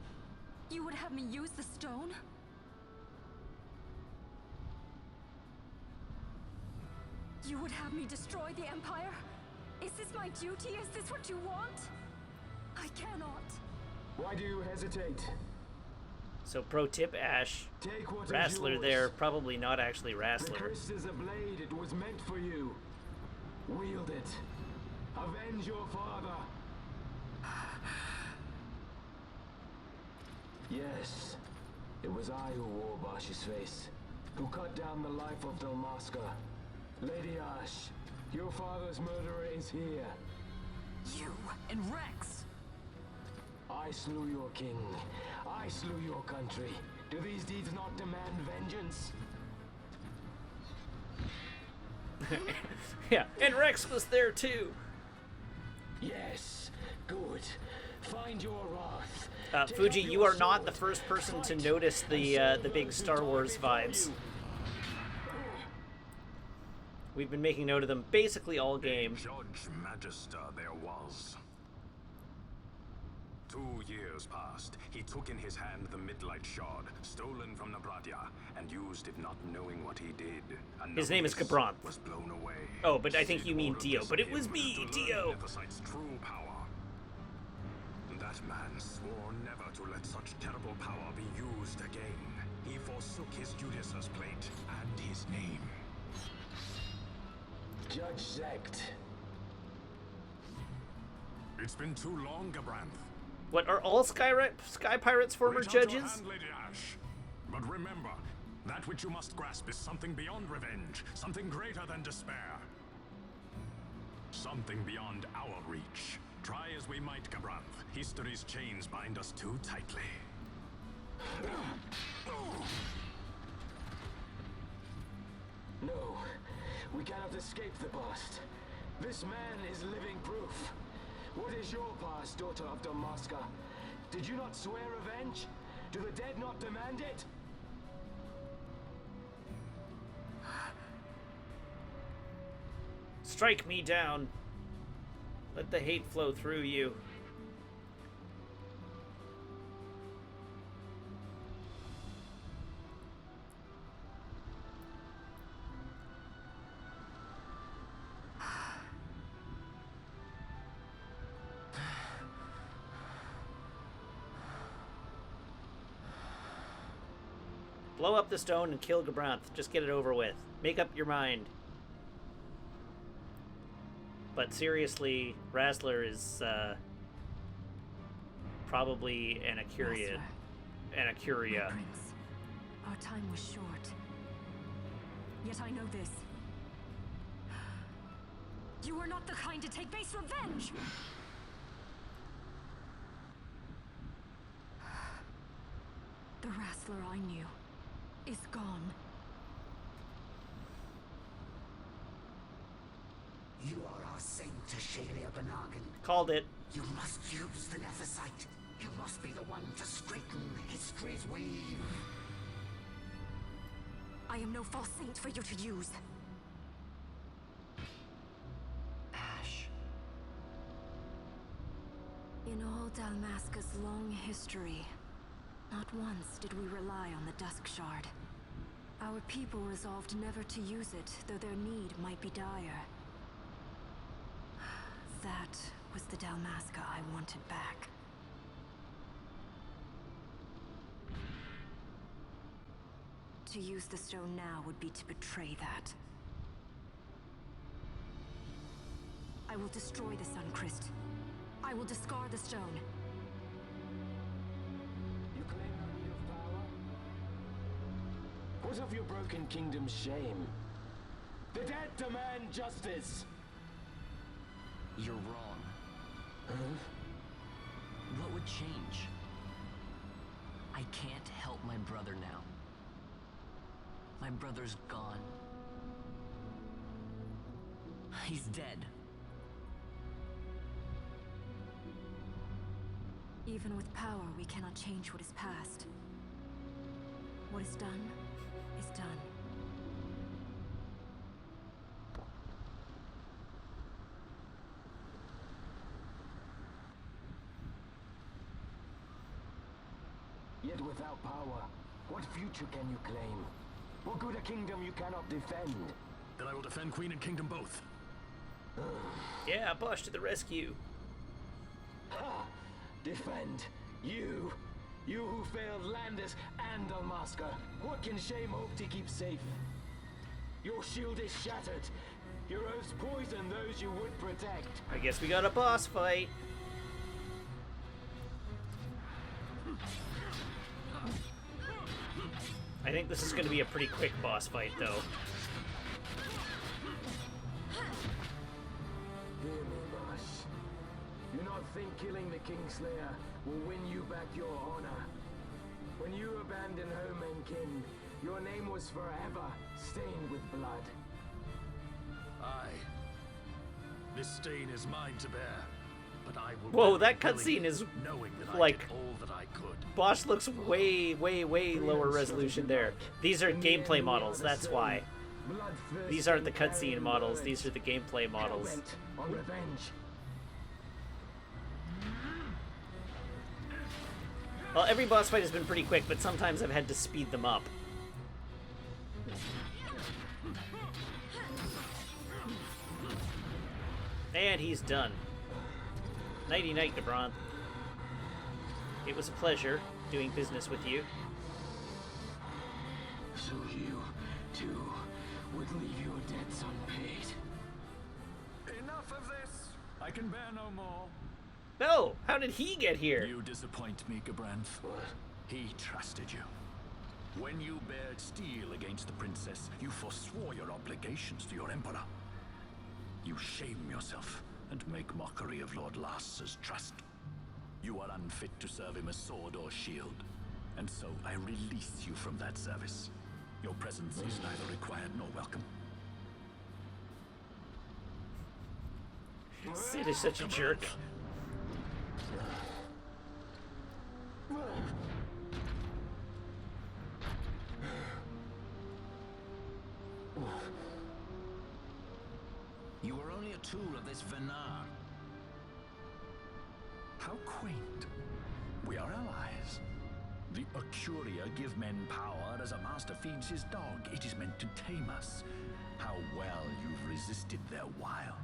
You would have me use the stone? You would have me destroy the Empire? Is this my duty? Is this what you want? I cannot. Why do you hesitate? So pro tip, Ashe. Take what is Rassler yours. there, probably not actually The Rassler. Christ is a blade. It was meant for you. Wield it. Avenge your father. Yes, it was I who wore Bash's face, who cut down the life of Dalmasca. Lady Ashe, your father's murderer is here. You and Rex! I slew your king. I slew your country. Do these deeds not demand vengeance? Yeah, and Rex was there too. Yes, good. Find your wrath. Take Fuji, up you your are not the sword. first person to Fight, notice and the save big those who Star die Wars before vibes. you. We've been making note of them basically all game. Judge Magister there was. 2 years passed. He took in his hand the Midlight Shard, stolen from Nabratia, and used it not knowing what he did. His name is Another Gabranth. was blown away. Oh, but I think you mean Ordered Dio. this But it was him me, to learn Dio. Nethicite's true power. That man swore never to let such terrible power be used again. He forsook his Judicious plate and his name. Judge Zect. It's been too long, Gabranth. What, are all Sky Pirates former Reach out your judges? hand, Lady Ashe. But remember, that which you must grasp is something beyond revenge, something greater than despair. Something beyond our reach. Try as we might, Gabranth, history's chains bind us too tightly. No, we cannot escape the past. This man is living proof. What is your past, daughter of Dalmasca? Did you not swear revenge? Do the dead not demand it? Strike me down. Let the hate flow through you. Blow up the stone and kill Gabranth. Just get it over with. Make up your mind. But seriously, Rassler is probably an Acuria. An Acuria. Prince, our time was short. Yet I know this. You are not the kind to take base revenge! The Rassler I knew is gone. You are our saint, Ashelia Benagan. Called it. You must use the Nethicite. You must be the one to straighten history's weave. I am no false saint for you to use. Ashe. In all Dalmasca's long history, not once did we rely on the Dusk Shard. Our people resolved never to use it, though their need might be dire. That was the Dalmasca I wanted back. To use the stone now would be to betray that. I will destroy the Suncrest. I will discard the stone. You claim no need of power? What of your broken kingdom's shame? The dead demand justice! You're wrong. Huh? What would change? I can't help my brother now. My brother's gone. He's dead. Even with power, we cannot change what is past. What is done, is done. Yet without power, what future can you claim? What good a kingdom you cannot defend? Then I will defend Queen and Kingdom both. Yeah, Bosch to the rescue. Ha! Defend? You? You who failed Landis and Dalmasca. What can shame hope to keep safe? Your shield is shattered. Your oaths poison those you would protect. I guess we got a boss fight. I think this is going to be a pretty quick boss fight, though. Hear me, Bosch. Do not think killing the Kingslayer will win you back your honor. When you abandoned home and kin, your name was forever stained with blood. Aye. This stain is mine to bear, but I will. Whoa, that cutscene is knowing that like I did all that I could. Bosch looks way lower resolution there. These are gameplay models, that's why. These aren't the cutscene models, these are the gameplay models. On revenge. Well, every boss fight has been pretty quick, but sometimes I've had to speed them up. And he's done. Nighty-night, Gabron. It was a pleasure doing business with you. So you, too, would leave your debts unpaid. Enough of this! I can bear no more. No! How did he get here? You disappoint me, Gabranth. What? He trusted you. When you bared steel against the princess, you forswore your obligations to your emperor. You shame yourself and make mockery of Lord Lars's trust. You are unfit to serve him as sword or shield, and so I release you from that service. Your presence is neither required nor welcome. Sid is such a jerk. You were only a tool of this Venar. How quaint. We are allies. The Ocuria give men power as a master feeds his dog. It is meant to tame us. How well you've resisted their wile.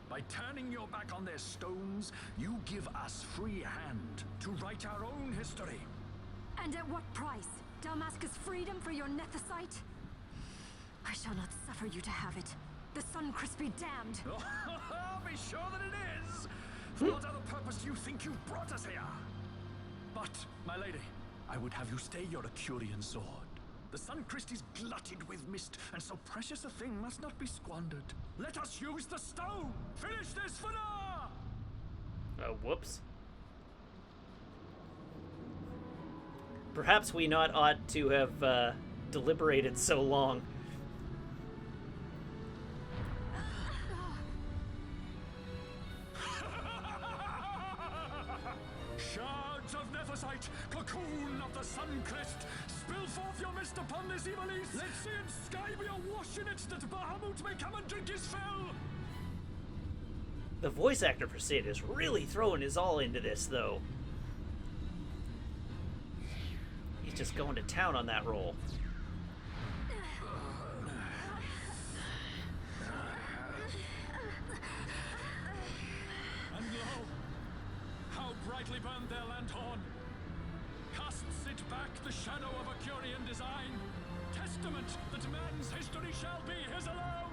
By turning your back on their stones, you give us free hand to write our own history. And at what price? Dalmasca's freedom for your Nethicite? I shall not suffer you to have it. The Suncrest be damned! Be sure that it is! For what other purpose do you think you brought us here? But, my lady, I would have you stay your Acurian sword. The Suncrest is glutted with mist, and so precious a thing must not be squandered. Let us use the stone! Finish this for now! Whoops. Perhaps we not ought to have deliberated so long. Shards of Nethicite, cocoon of the Suncrest, spill forth your mist upon this evil east. Let sea and sky be awash in it, that Bahamut may come and drink his fill. The voice actor for Sid is really throwing his all into this, though. He's just going to town on that role. And lo, how brightly burned their lanthorn. Casts it back the shadow of Acurian design. Testament that man's history shall be his alone.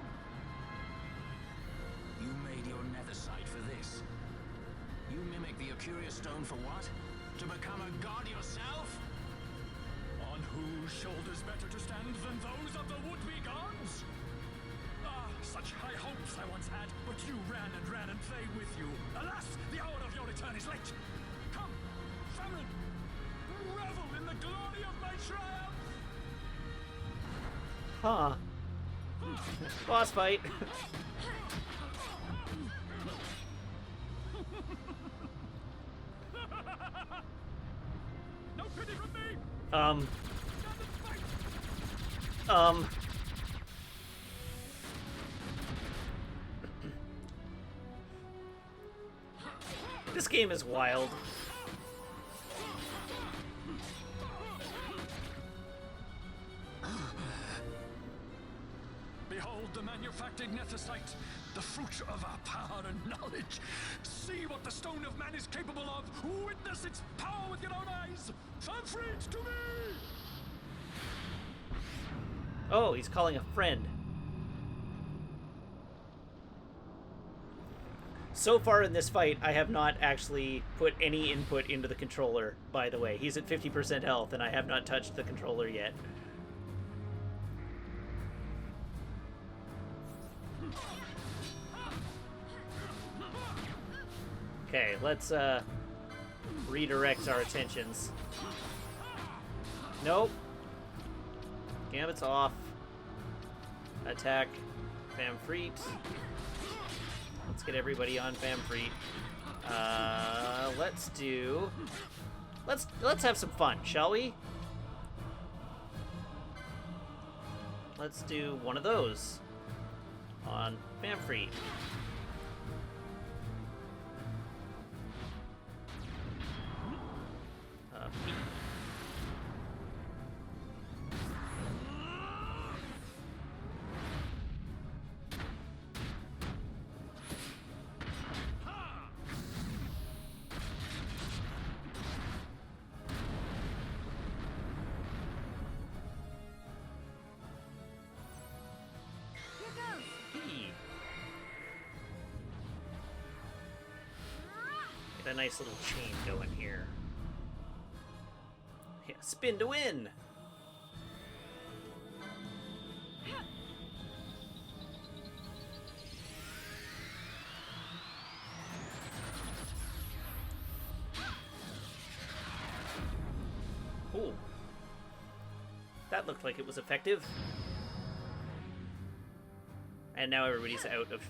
You made your Nethicite for this. You mimic the Acuria stone for what? To become a god yourself? On whose shoulders better to stand than those of the would-be gods? Ah, such high hopes I once had, but you ran and they with you. Alas, the hour of your return is late. Come, family, revel in the glory of my triumph. Huh. Boss fight. Um. This game is wild. Behold the manufactured Nethicite, the fruit of our power and knowledge. See what the Stone of Man is capable of. Witness its power with your own eyes. Famfrit, to me! Oh, he's calling a friend. So far in this fight, I have not actually put any input into the controller, by the way. He's at 50% health, and I have not touched the controller yet. Okay, let's redirect our attentions. Nope. Gambit's off. Attack Famfrit. Let's get everybody on Famfrit. Let's have some fun, shall we? Let's do one of those on Famfrit. Pete. Get a nice little chain going here. Yeah, spin to win! Ooh. That looked like it was effective. And now everybody's out of,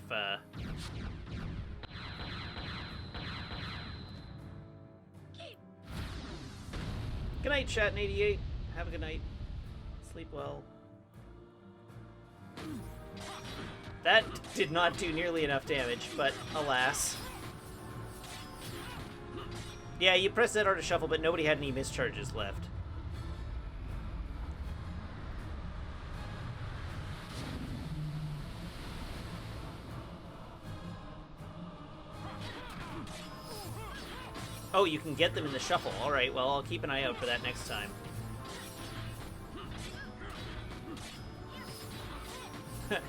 Good night, Chat88. Have a good night. Sleep well. That did not do nearly enough damage, but alas. Yeah, you press that R to shuffle, but nobody had any mischarges left. Oh, you can get them in the shuffle. Alright, well, I'll keep an eye out for that next time.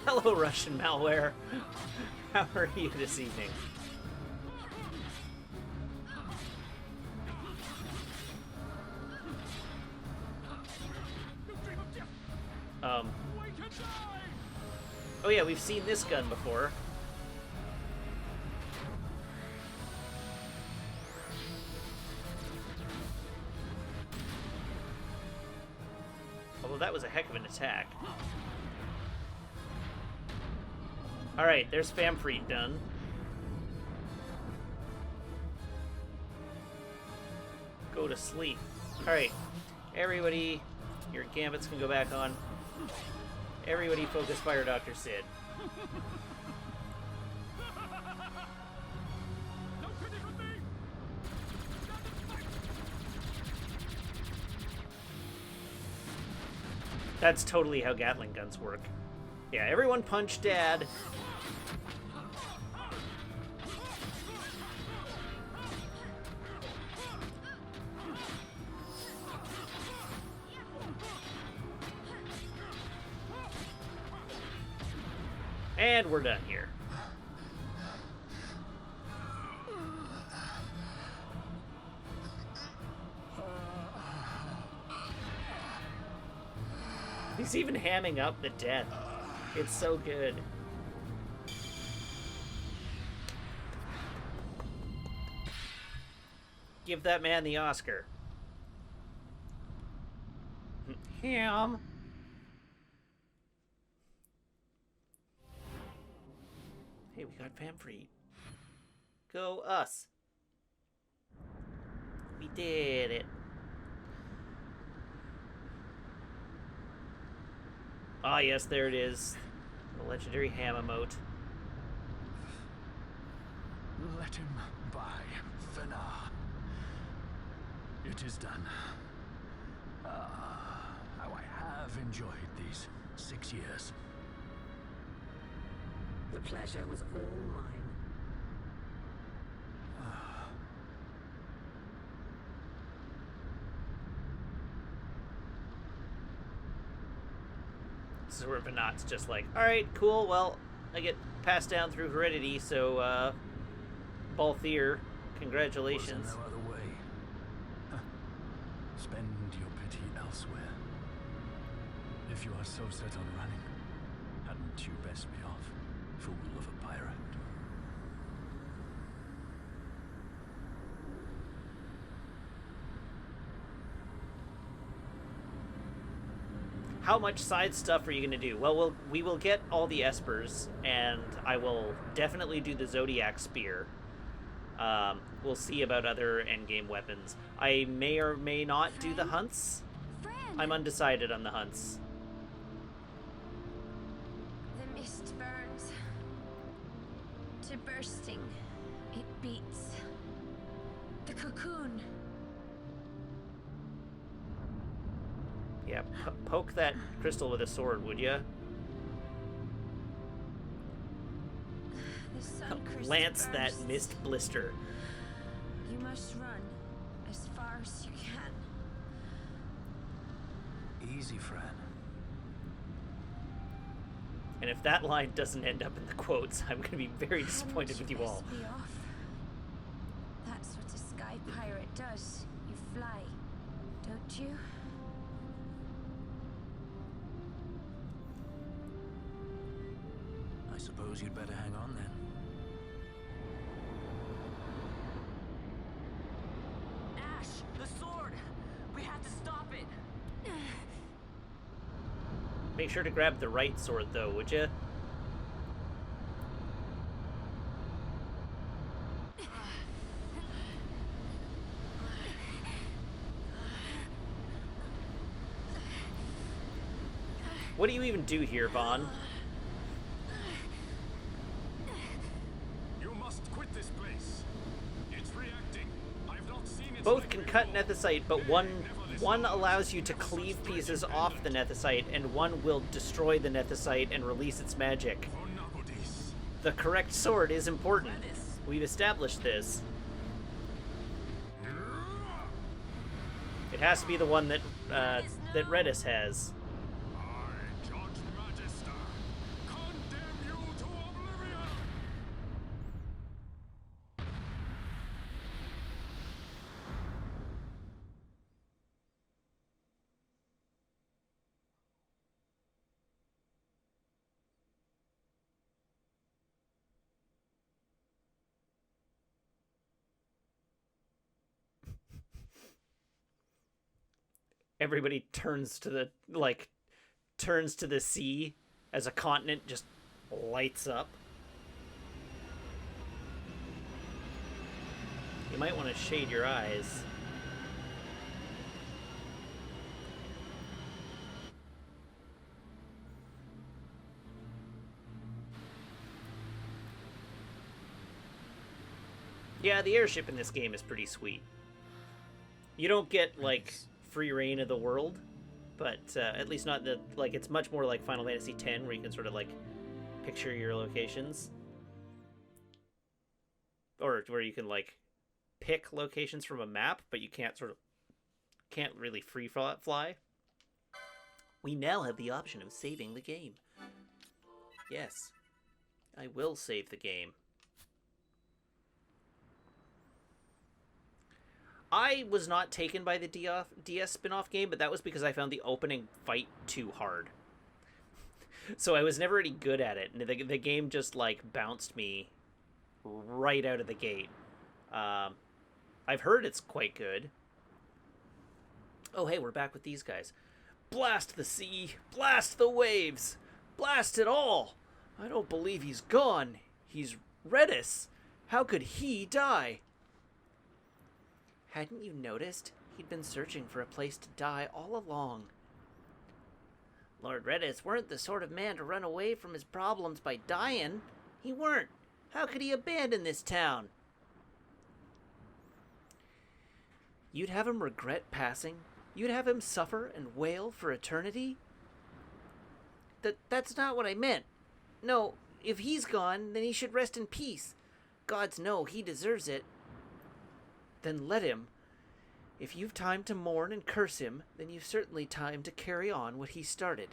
Hello, Russian malware. How are you this evening? Oh yeah, we've seen this gun before. Although that was a heck of an attack. Alright, there's Famfrit done. Go to sleep. Alright, everybody, your gambits can go back on. Everybody focus Fire Dr. Sid. That's totally how Gatling guns work. Yeah, everyone punch Dad. And we're done here. He's even hamming up the death. It's so good. Give that man the Oscar. Ham. Hey, we got Famfrit. Go us. We did it. Ah, yes, there it is. The legendary ham emote. Let him by, Fenar. It is done. How I have enjoyed these 6 years. The pleasure was all mine. This is where Venat's just like, alright, cool, well, I get passed down through heredity, so, Balthier, congratulations. Was there no other way? Huh. Spend your pity elsewhere. If you are so set on running, hadn't you best be off, fool of a pirate? How much side stuff are you going to do? Well, we will get all the Espers, and I will definitely do the Zodiac Spear. We'll see about other endgame weapons. I may or may not do the hunts. I'm undecided on the hunts. The mist burns to bursting. It beats. The cocoon. Yeah, poke that crystal with a sword, would ya? The sun crystal Lance that bursts. mist blister. You must run as far as you can. Easy, Fran. And if that line doesn't end up in the quotes, I'm going to be very disappointed with you all. Be off. That's what a sky pirate does. You fly, don't you? I suppose you'd better hang on then. Ashe, the sword! We have to stop it! Make sure to grab the right sword, though, would ya? What do you even do here, Vaughn? You must quit this place. It's reacting. I've not seen it. Both can cut nethicite, but one allows you to cleave pieces off the nethicite, and one will destroy the nethicite and release its magic. The correct sword is important. We've established this. It has to be the one that that Redis has. Everybody turns to the sea as a continent just lights up. You might want to shade your eyes. Yeah, the airship in this game is pretty sweet. You don't get, like, free reign of the world, but at least not the, like, it's much more like Final Fantasy X, where you can sort of, like, picture your locations. Or where you can, like, pick locations from a map, but you can't really free fly. We now have the option of saving the game. Yes, I will save the game. I was not taken by the DS spin-off game, but that was because I found the opening fight too hard. So I was never any good at it, and the game just, like, bounced me right out of the gate. I've heard it's quite good. Oh, hey, we're back with these guys. Blast the sea! Blast the waves! Blast it all! I don't believe he's gone. He's Redis. How could he die? Hadn't you noticed? He'd been searching for a place to die all along. Lord Redis weren't the sort of man to run away from his problems by dying. He weren't. How could he abandon this town? You'd have him regret passing? You'd have him suffer and wail for eternity? That's not what I meant. No, if he's gone, then he should rest in peace. Gods know he deserves it. Then let him. If you've time to mourn and curse him, then you've certainly time to carry on what he started.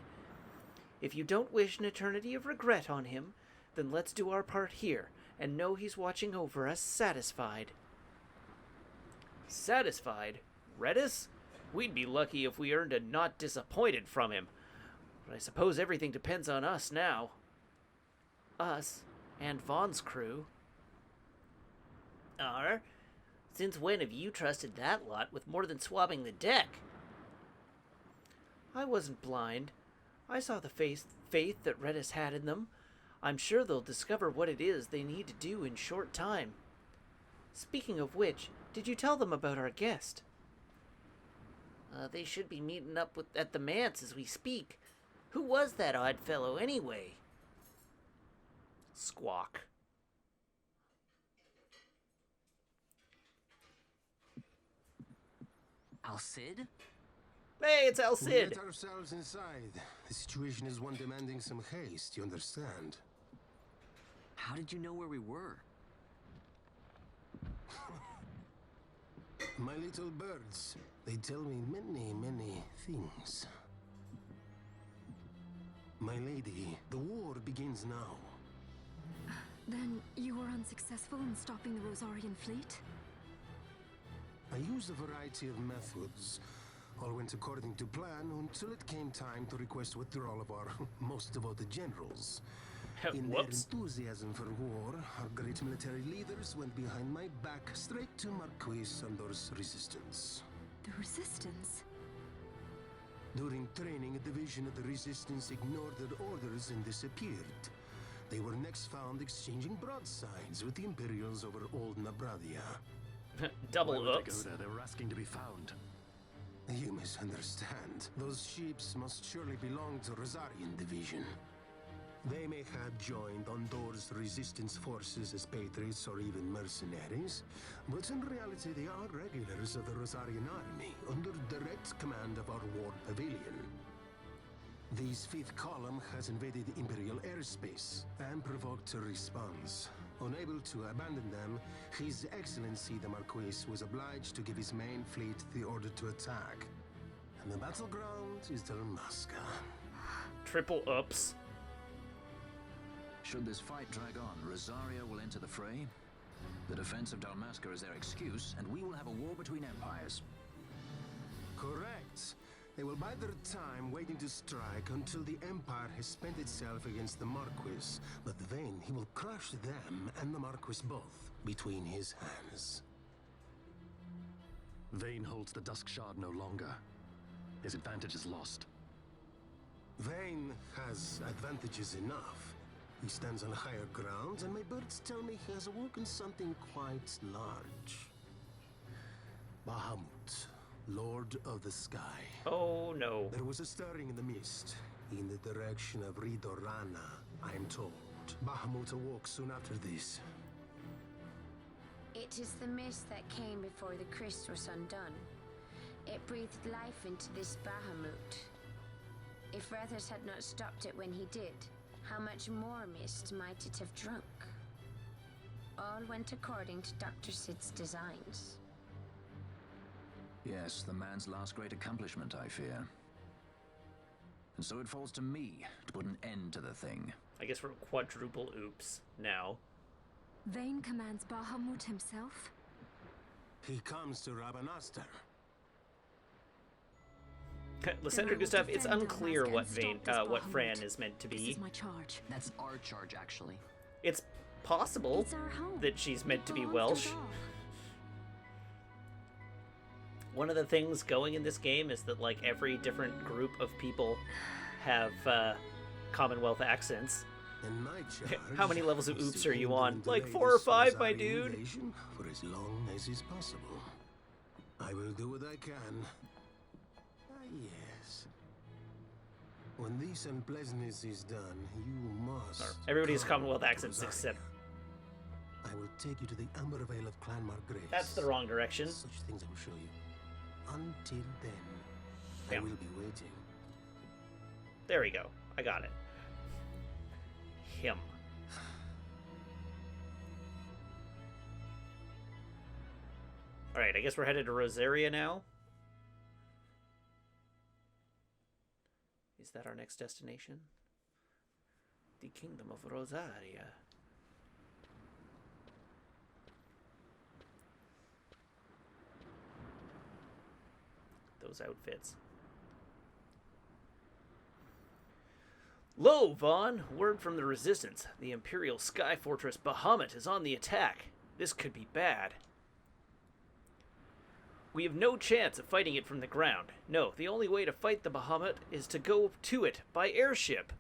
If you don't wish an eternity of regret on him, then let's do our part here, and know he's watching over us satisfied. Satisfied? Redis? We'd be lucky if we earned a not disappointed from him. But I suppose everything depends on us now. Us, and Vaughn's crew. Since when have you trusted that lot with more than swabbing the deck? I wasn't blind. I saw the faith that Redis had in them. I'm sure they'll discover what it is they need to do in short time. Speaking of which, did you tell them about our guest? They should be meeting up at the manse as we speak. Who was that odd fellow, anyway? Squawk. Al-Cid? Hey, it's Al-Cid! Get ourselves inside. The situation is one demanding some haste, you understand? How did you know where we were? My little birds. They tell me many, many things. My lady, the war begins now. Then you were unsuccessful in stopping the Rosarian fleet? I used a variety of methods. All went according to plan until it came time to request withdrawal of our most devoted generals. In their enthusiasm for war, our great military leaders went behind my back straight to Marquis Sandor's resistance. The resistance? During training, a division of the resistance ignored their orders and disappeared. They were next found exchanging broadsides with the Imperials over Old Nabradia. Double Why would ups. they go there? They were asking to be found. You misunderstand. Those ships must surely belong to Rosarian division. They may have joined Ondor's resistance forces as patriots or even mercenaries, but in reality they are regulars of the Rosarian army, under direct command of our war pavilion. This fifth column has invaded Imperial airspace and provoked a response. Unable to abandon them, His Excellency the Marquis was obliged to give his main fleet the order to attack. And the battleground is Dalmasca. Triple ups. Should this fight drag on, Rosaria will enter the fray. The defense of Dalmasca is their excuse, and we will have a war between empires. Correct. They will bide their time waiting to strike until the Empire has spent itself against the Marquis. But then he will crush them and the Marquis both between his hands. Vayne holds the Dusk Shard no longer. His advantage is lost. Vayne has advantages enough. He stands on higher ground, and my birds tell me he has awoken something quite large. Bahamut, Lord of the Sky. Oh no. There was a stirring in the mist, in the direction of Ridorana, I am told. Bahamut awoke soon after this. It is the mist that came before the Christ was undone. It breathed life into this Bahamut. If Rethers had not stopped it when he did, how much more mist might it have drunk? All went according to Dr. Sid's designs. Yes, the man's last great accomplishment, I fear. And so it falls to me to put an end to the thing. I guess we're quadruple oops now. Vayne commands Bahamut himself? He comes to Rabanastar. Lysandra Gustav, it's unclear what Fran is meant to be. This is my charge. That's our charge, actually. It's possible It's our home. that she's meant to be Belongs Welsh. us all. One of the things going in this game is that like every different group of people have Commonwealth accents. And my charge How many levels of is oops to are you end on? and Like delay 4 or this 5, my Rosarian dude. invasion for as long as is possible. I will do what I can. Ah, yes. When this unpleasantness is done, you must... Everybody's come Commonwealth to accents Rosaria. except... I will take you to the Amber Vale of Clan Margraves. That's the wrong direction. Such things I will show you. Until then, Yeah. I will be waiting. There we go. I got it. Him. Alright, I guess we're headed to Rosaria now. Is that our next destination? The Kingdom of Rosaria. Those outfits. Lo, Vaughn! Word from the Resistance. The Imperial Sky Fortress Bahamut is on the attack. This could be bad. We have no chance of fighting it from the ground. No, the only way to fight the Bahamut is to go to it by airship.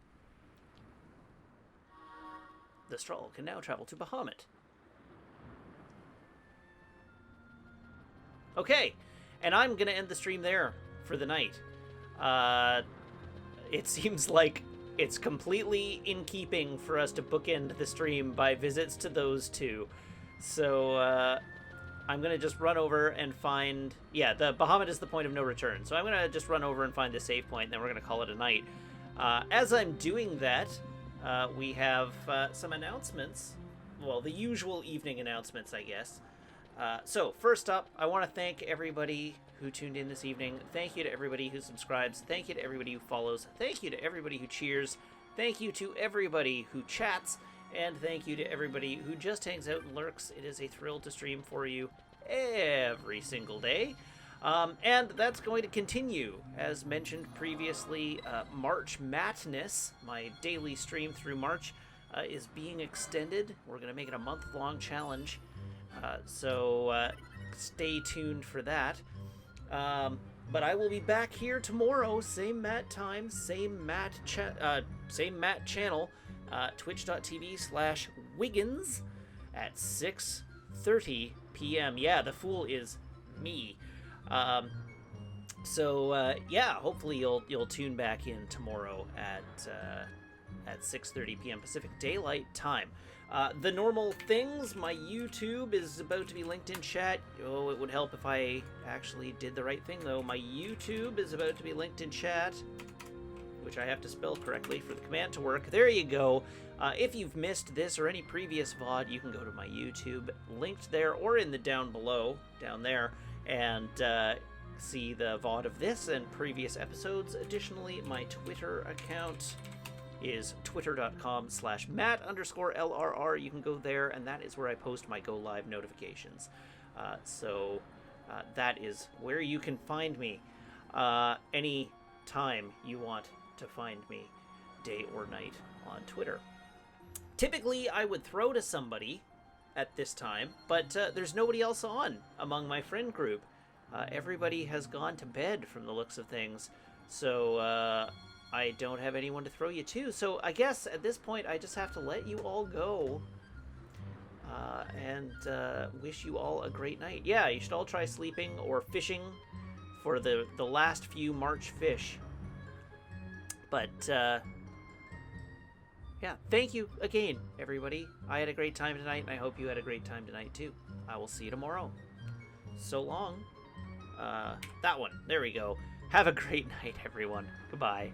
The Strahl can now travel to Bahamut. Okay, and I'm going to end the stream there for the night. It seems like it's completely in keeping for us to bookend the stream by visits to those two. So, I'm going to just run over and find... Yeah, the Bahamut is the point of no return. So I'm going to just run over and find the save point, and then we're going to call it a night. As I'm doing that, we have some announcements. Well, the usual evening announcements, I guess. So, first up, I want to thank everybody who tuned in this evening. Thank you to everybody who subscribes. Thank you to everybody who follows. Thank you to everybody who cheers. Thank you to everybody who chats. And thank you to everybody who just hangs out and lurks. It is a thrill to stream for you every single day. And that's going to continue. As mentioned previously, March Madness, my daily stream through March, is being extended. We're going to make it a month-long challenge. So stay tuned for that. But I will be back here tomorrow, same Matt time, same Matt channel, twitch.tv/Wiggins at 6:30 p.m. Yeah, the fool is me. Yeah, hopefully you'll tune back in tomorrow at 6:30 p.m. Pacific Daylight Time. The normal things, my YouTube is about to be linked in chat. Oh, it would help if I actually did the right thing, though. My YouTube is about to be linked in chat, which I have to spell correctly for the command to work. There you go. If you've missed this or any previous VOD, you can go to my YouTube, linked there or in the down below, down there, and see the VOD of this and previous episodes. Additionally, my Twitter account is twitter.com/Matt_LRR. You can go there, and that is where I post my go live notifications. So that is where you can find me any time you want to find me, day or night, on Twitter. Typically, I would throw to somebody at this time, but there's nobody else on among my friend group. Everybody has gone to bed from the looks of things, so I don't have anyone to throw you to. So I guess at this point I just have to let you all go and wish you all a great night. Yeah, you should all try sleeping or fishing for the last few March fish. But yeah, thank you again, everybody. I had a great time tonight, and I hope you had a great time tonight too. I will see you tomorrow. So long. That one. There we go. Have a great night, everyone. Goodbye.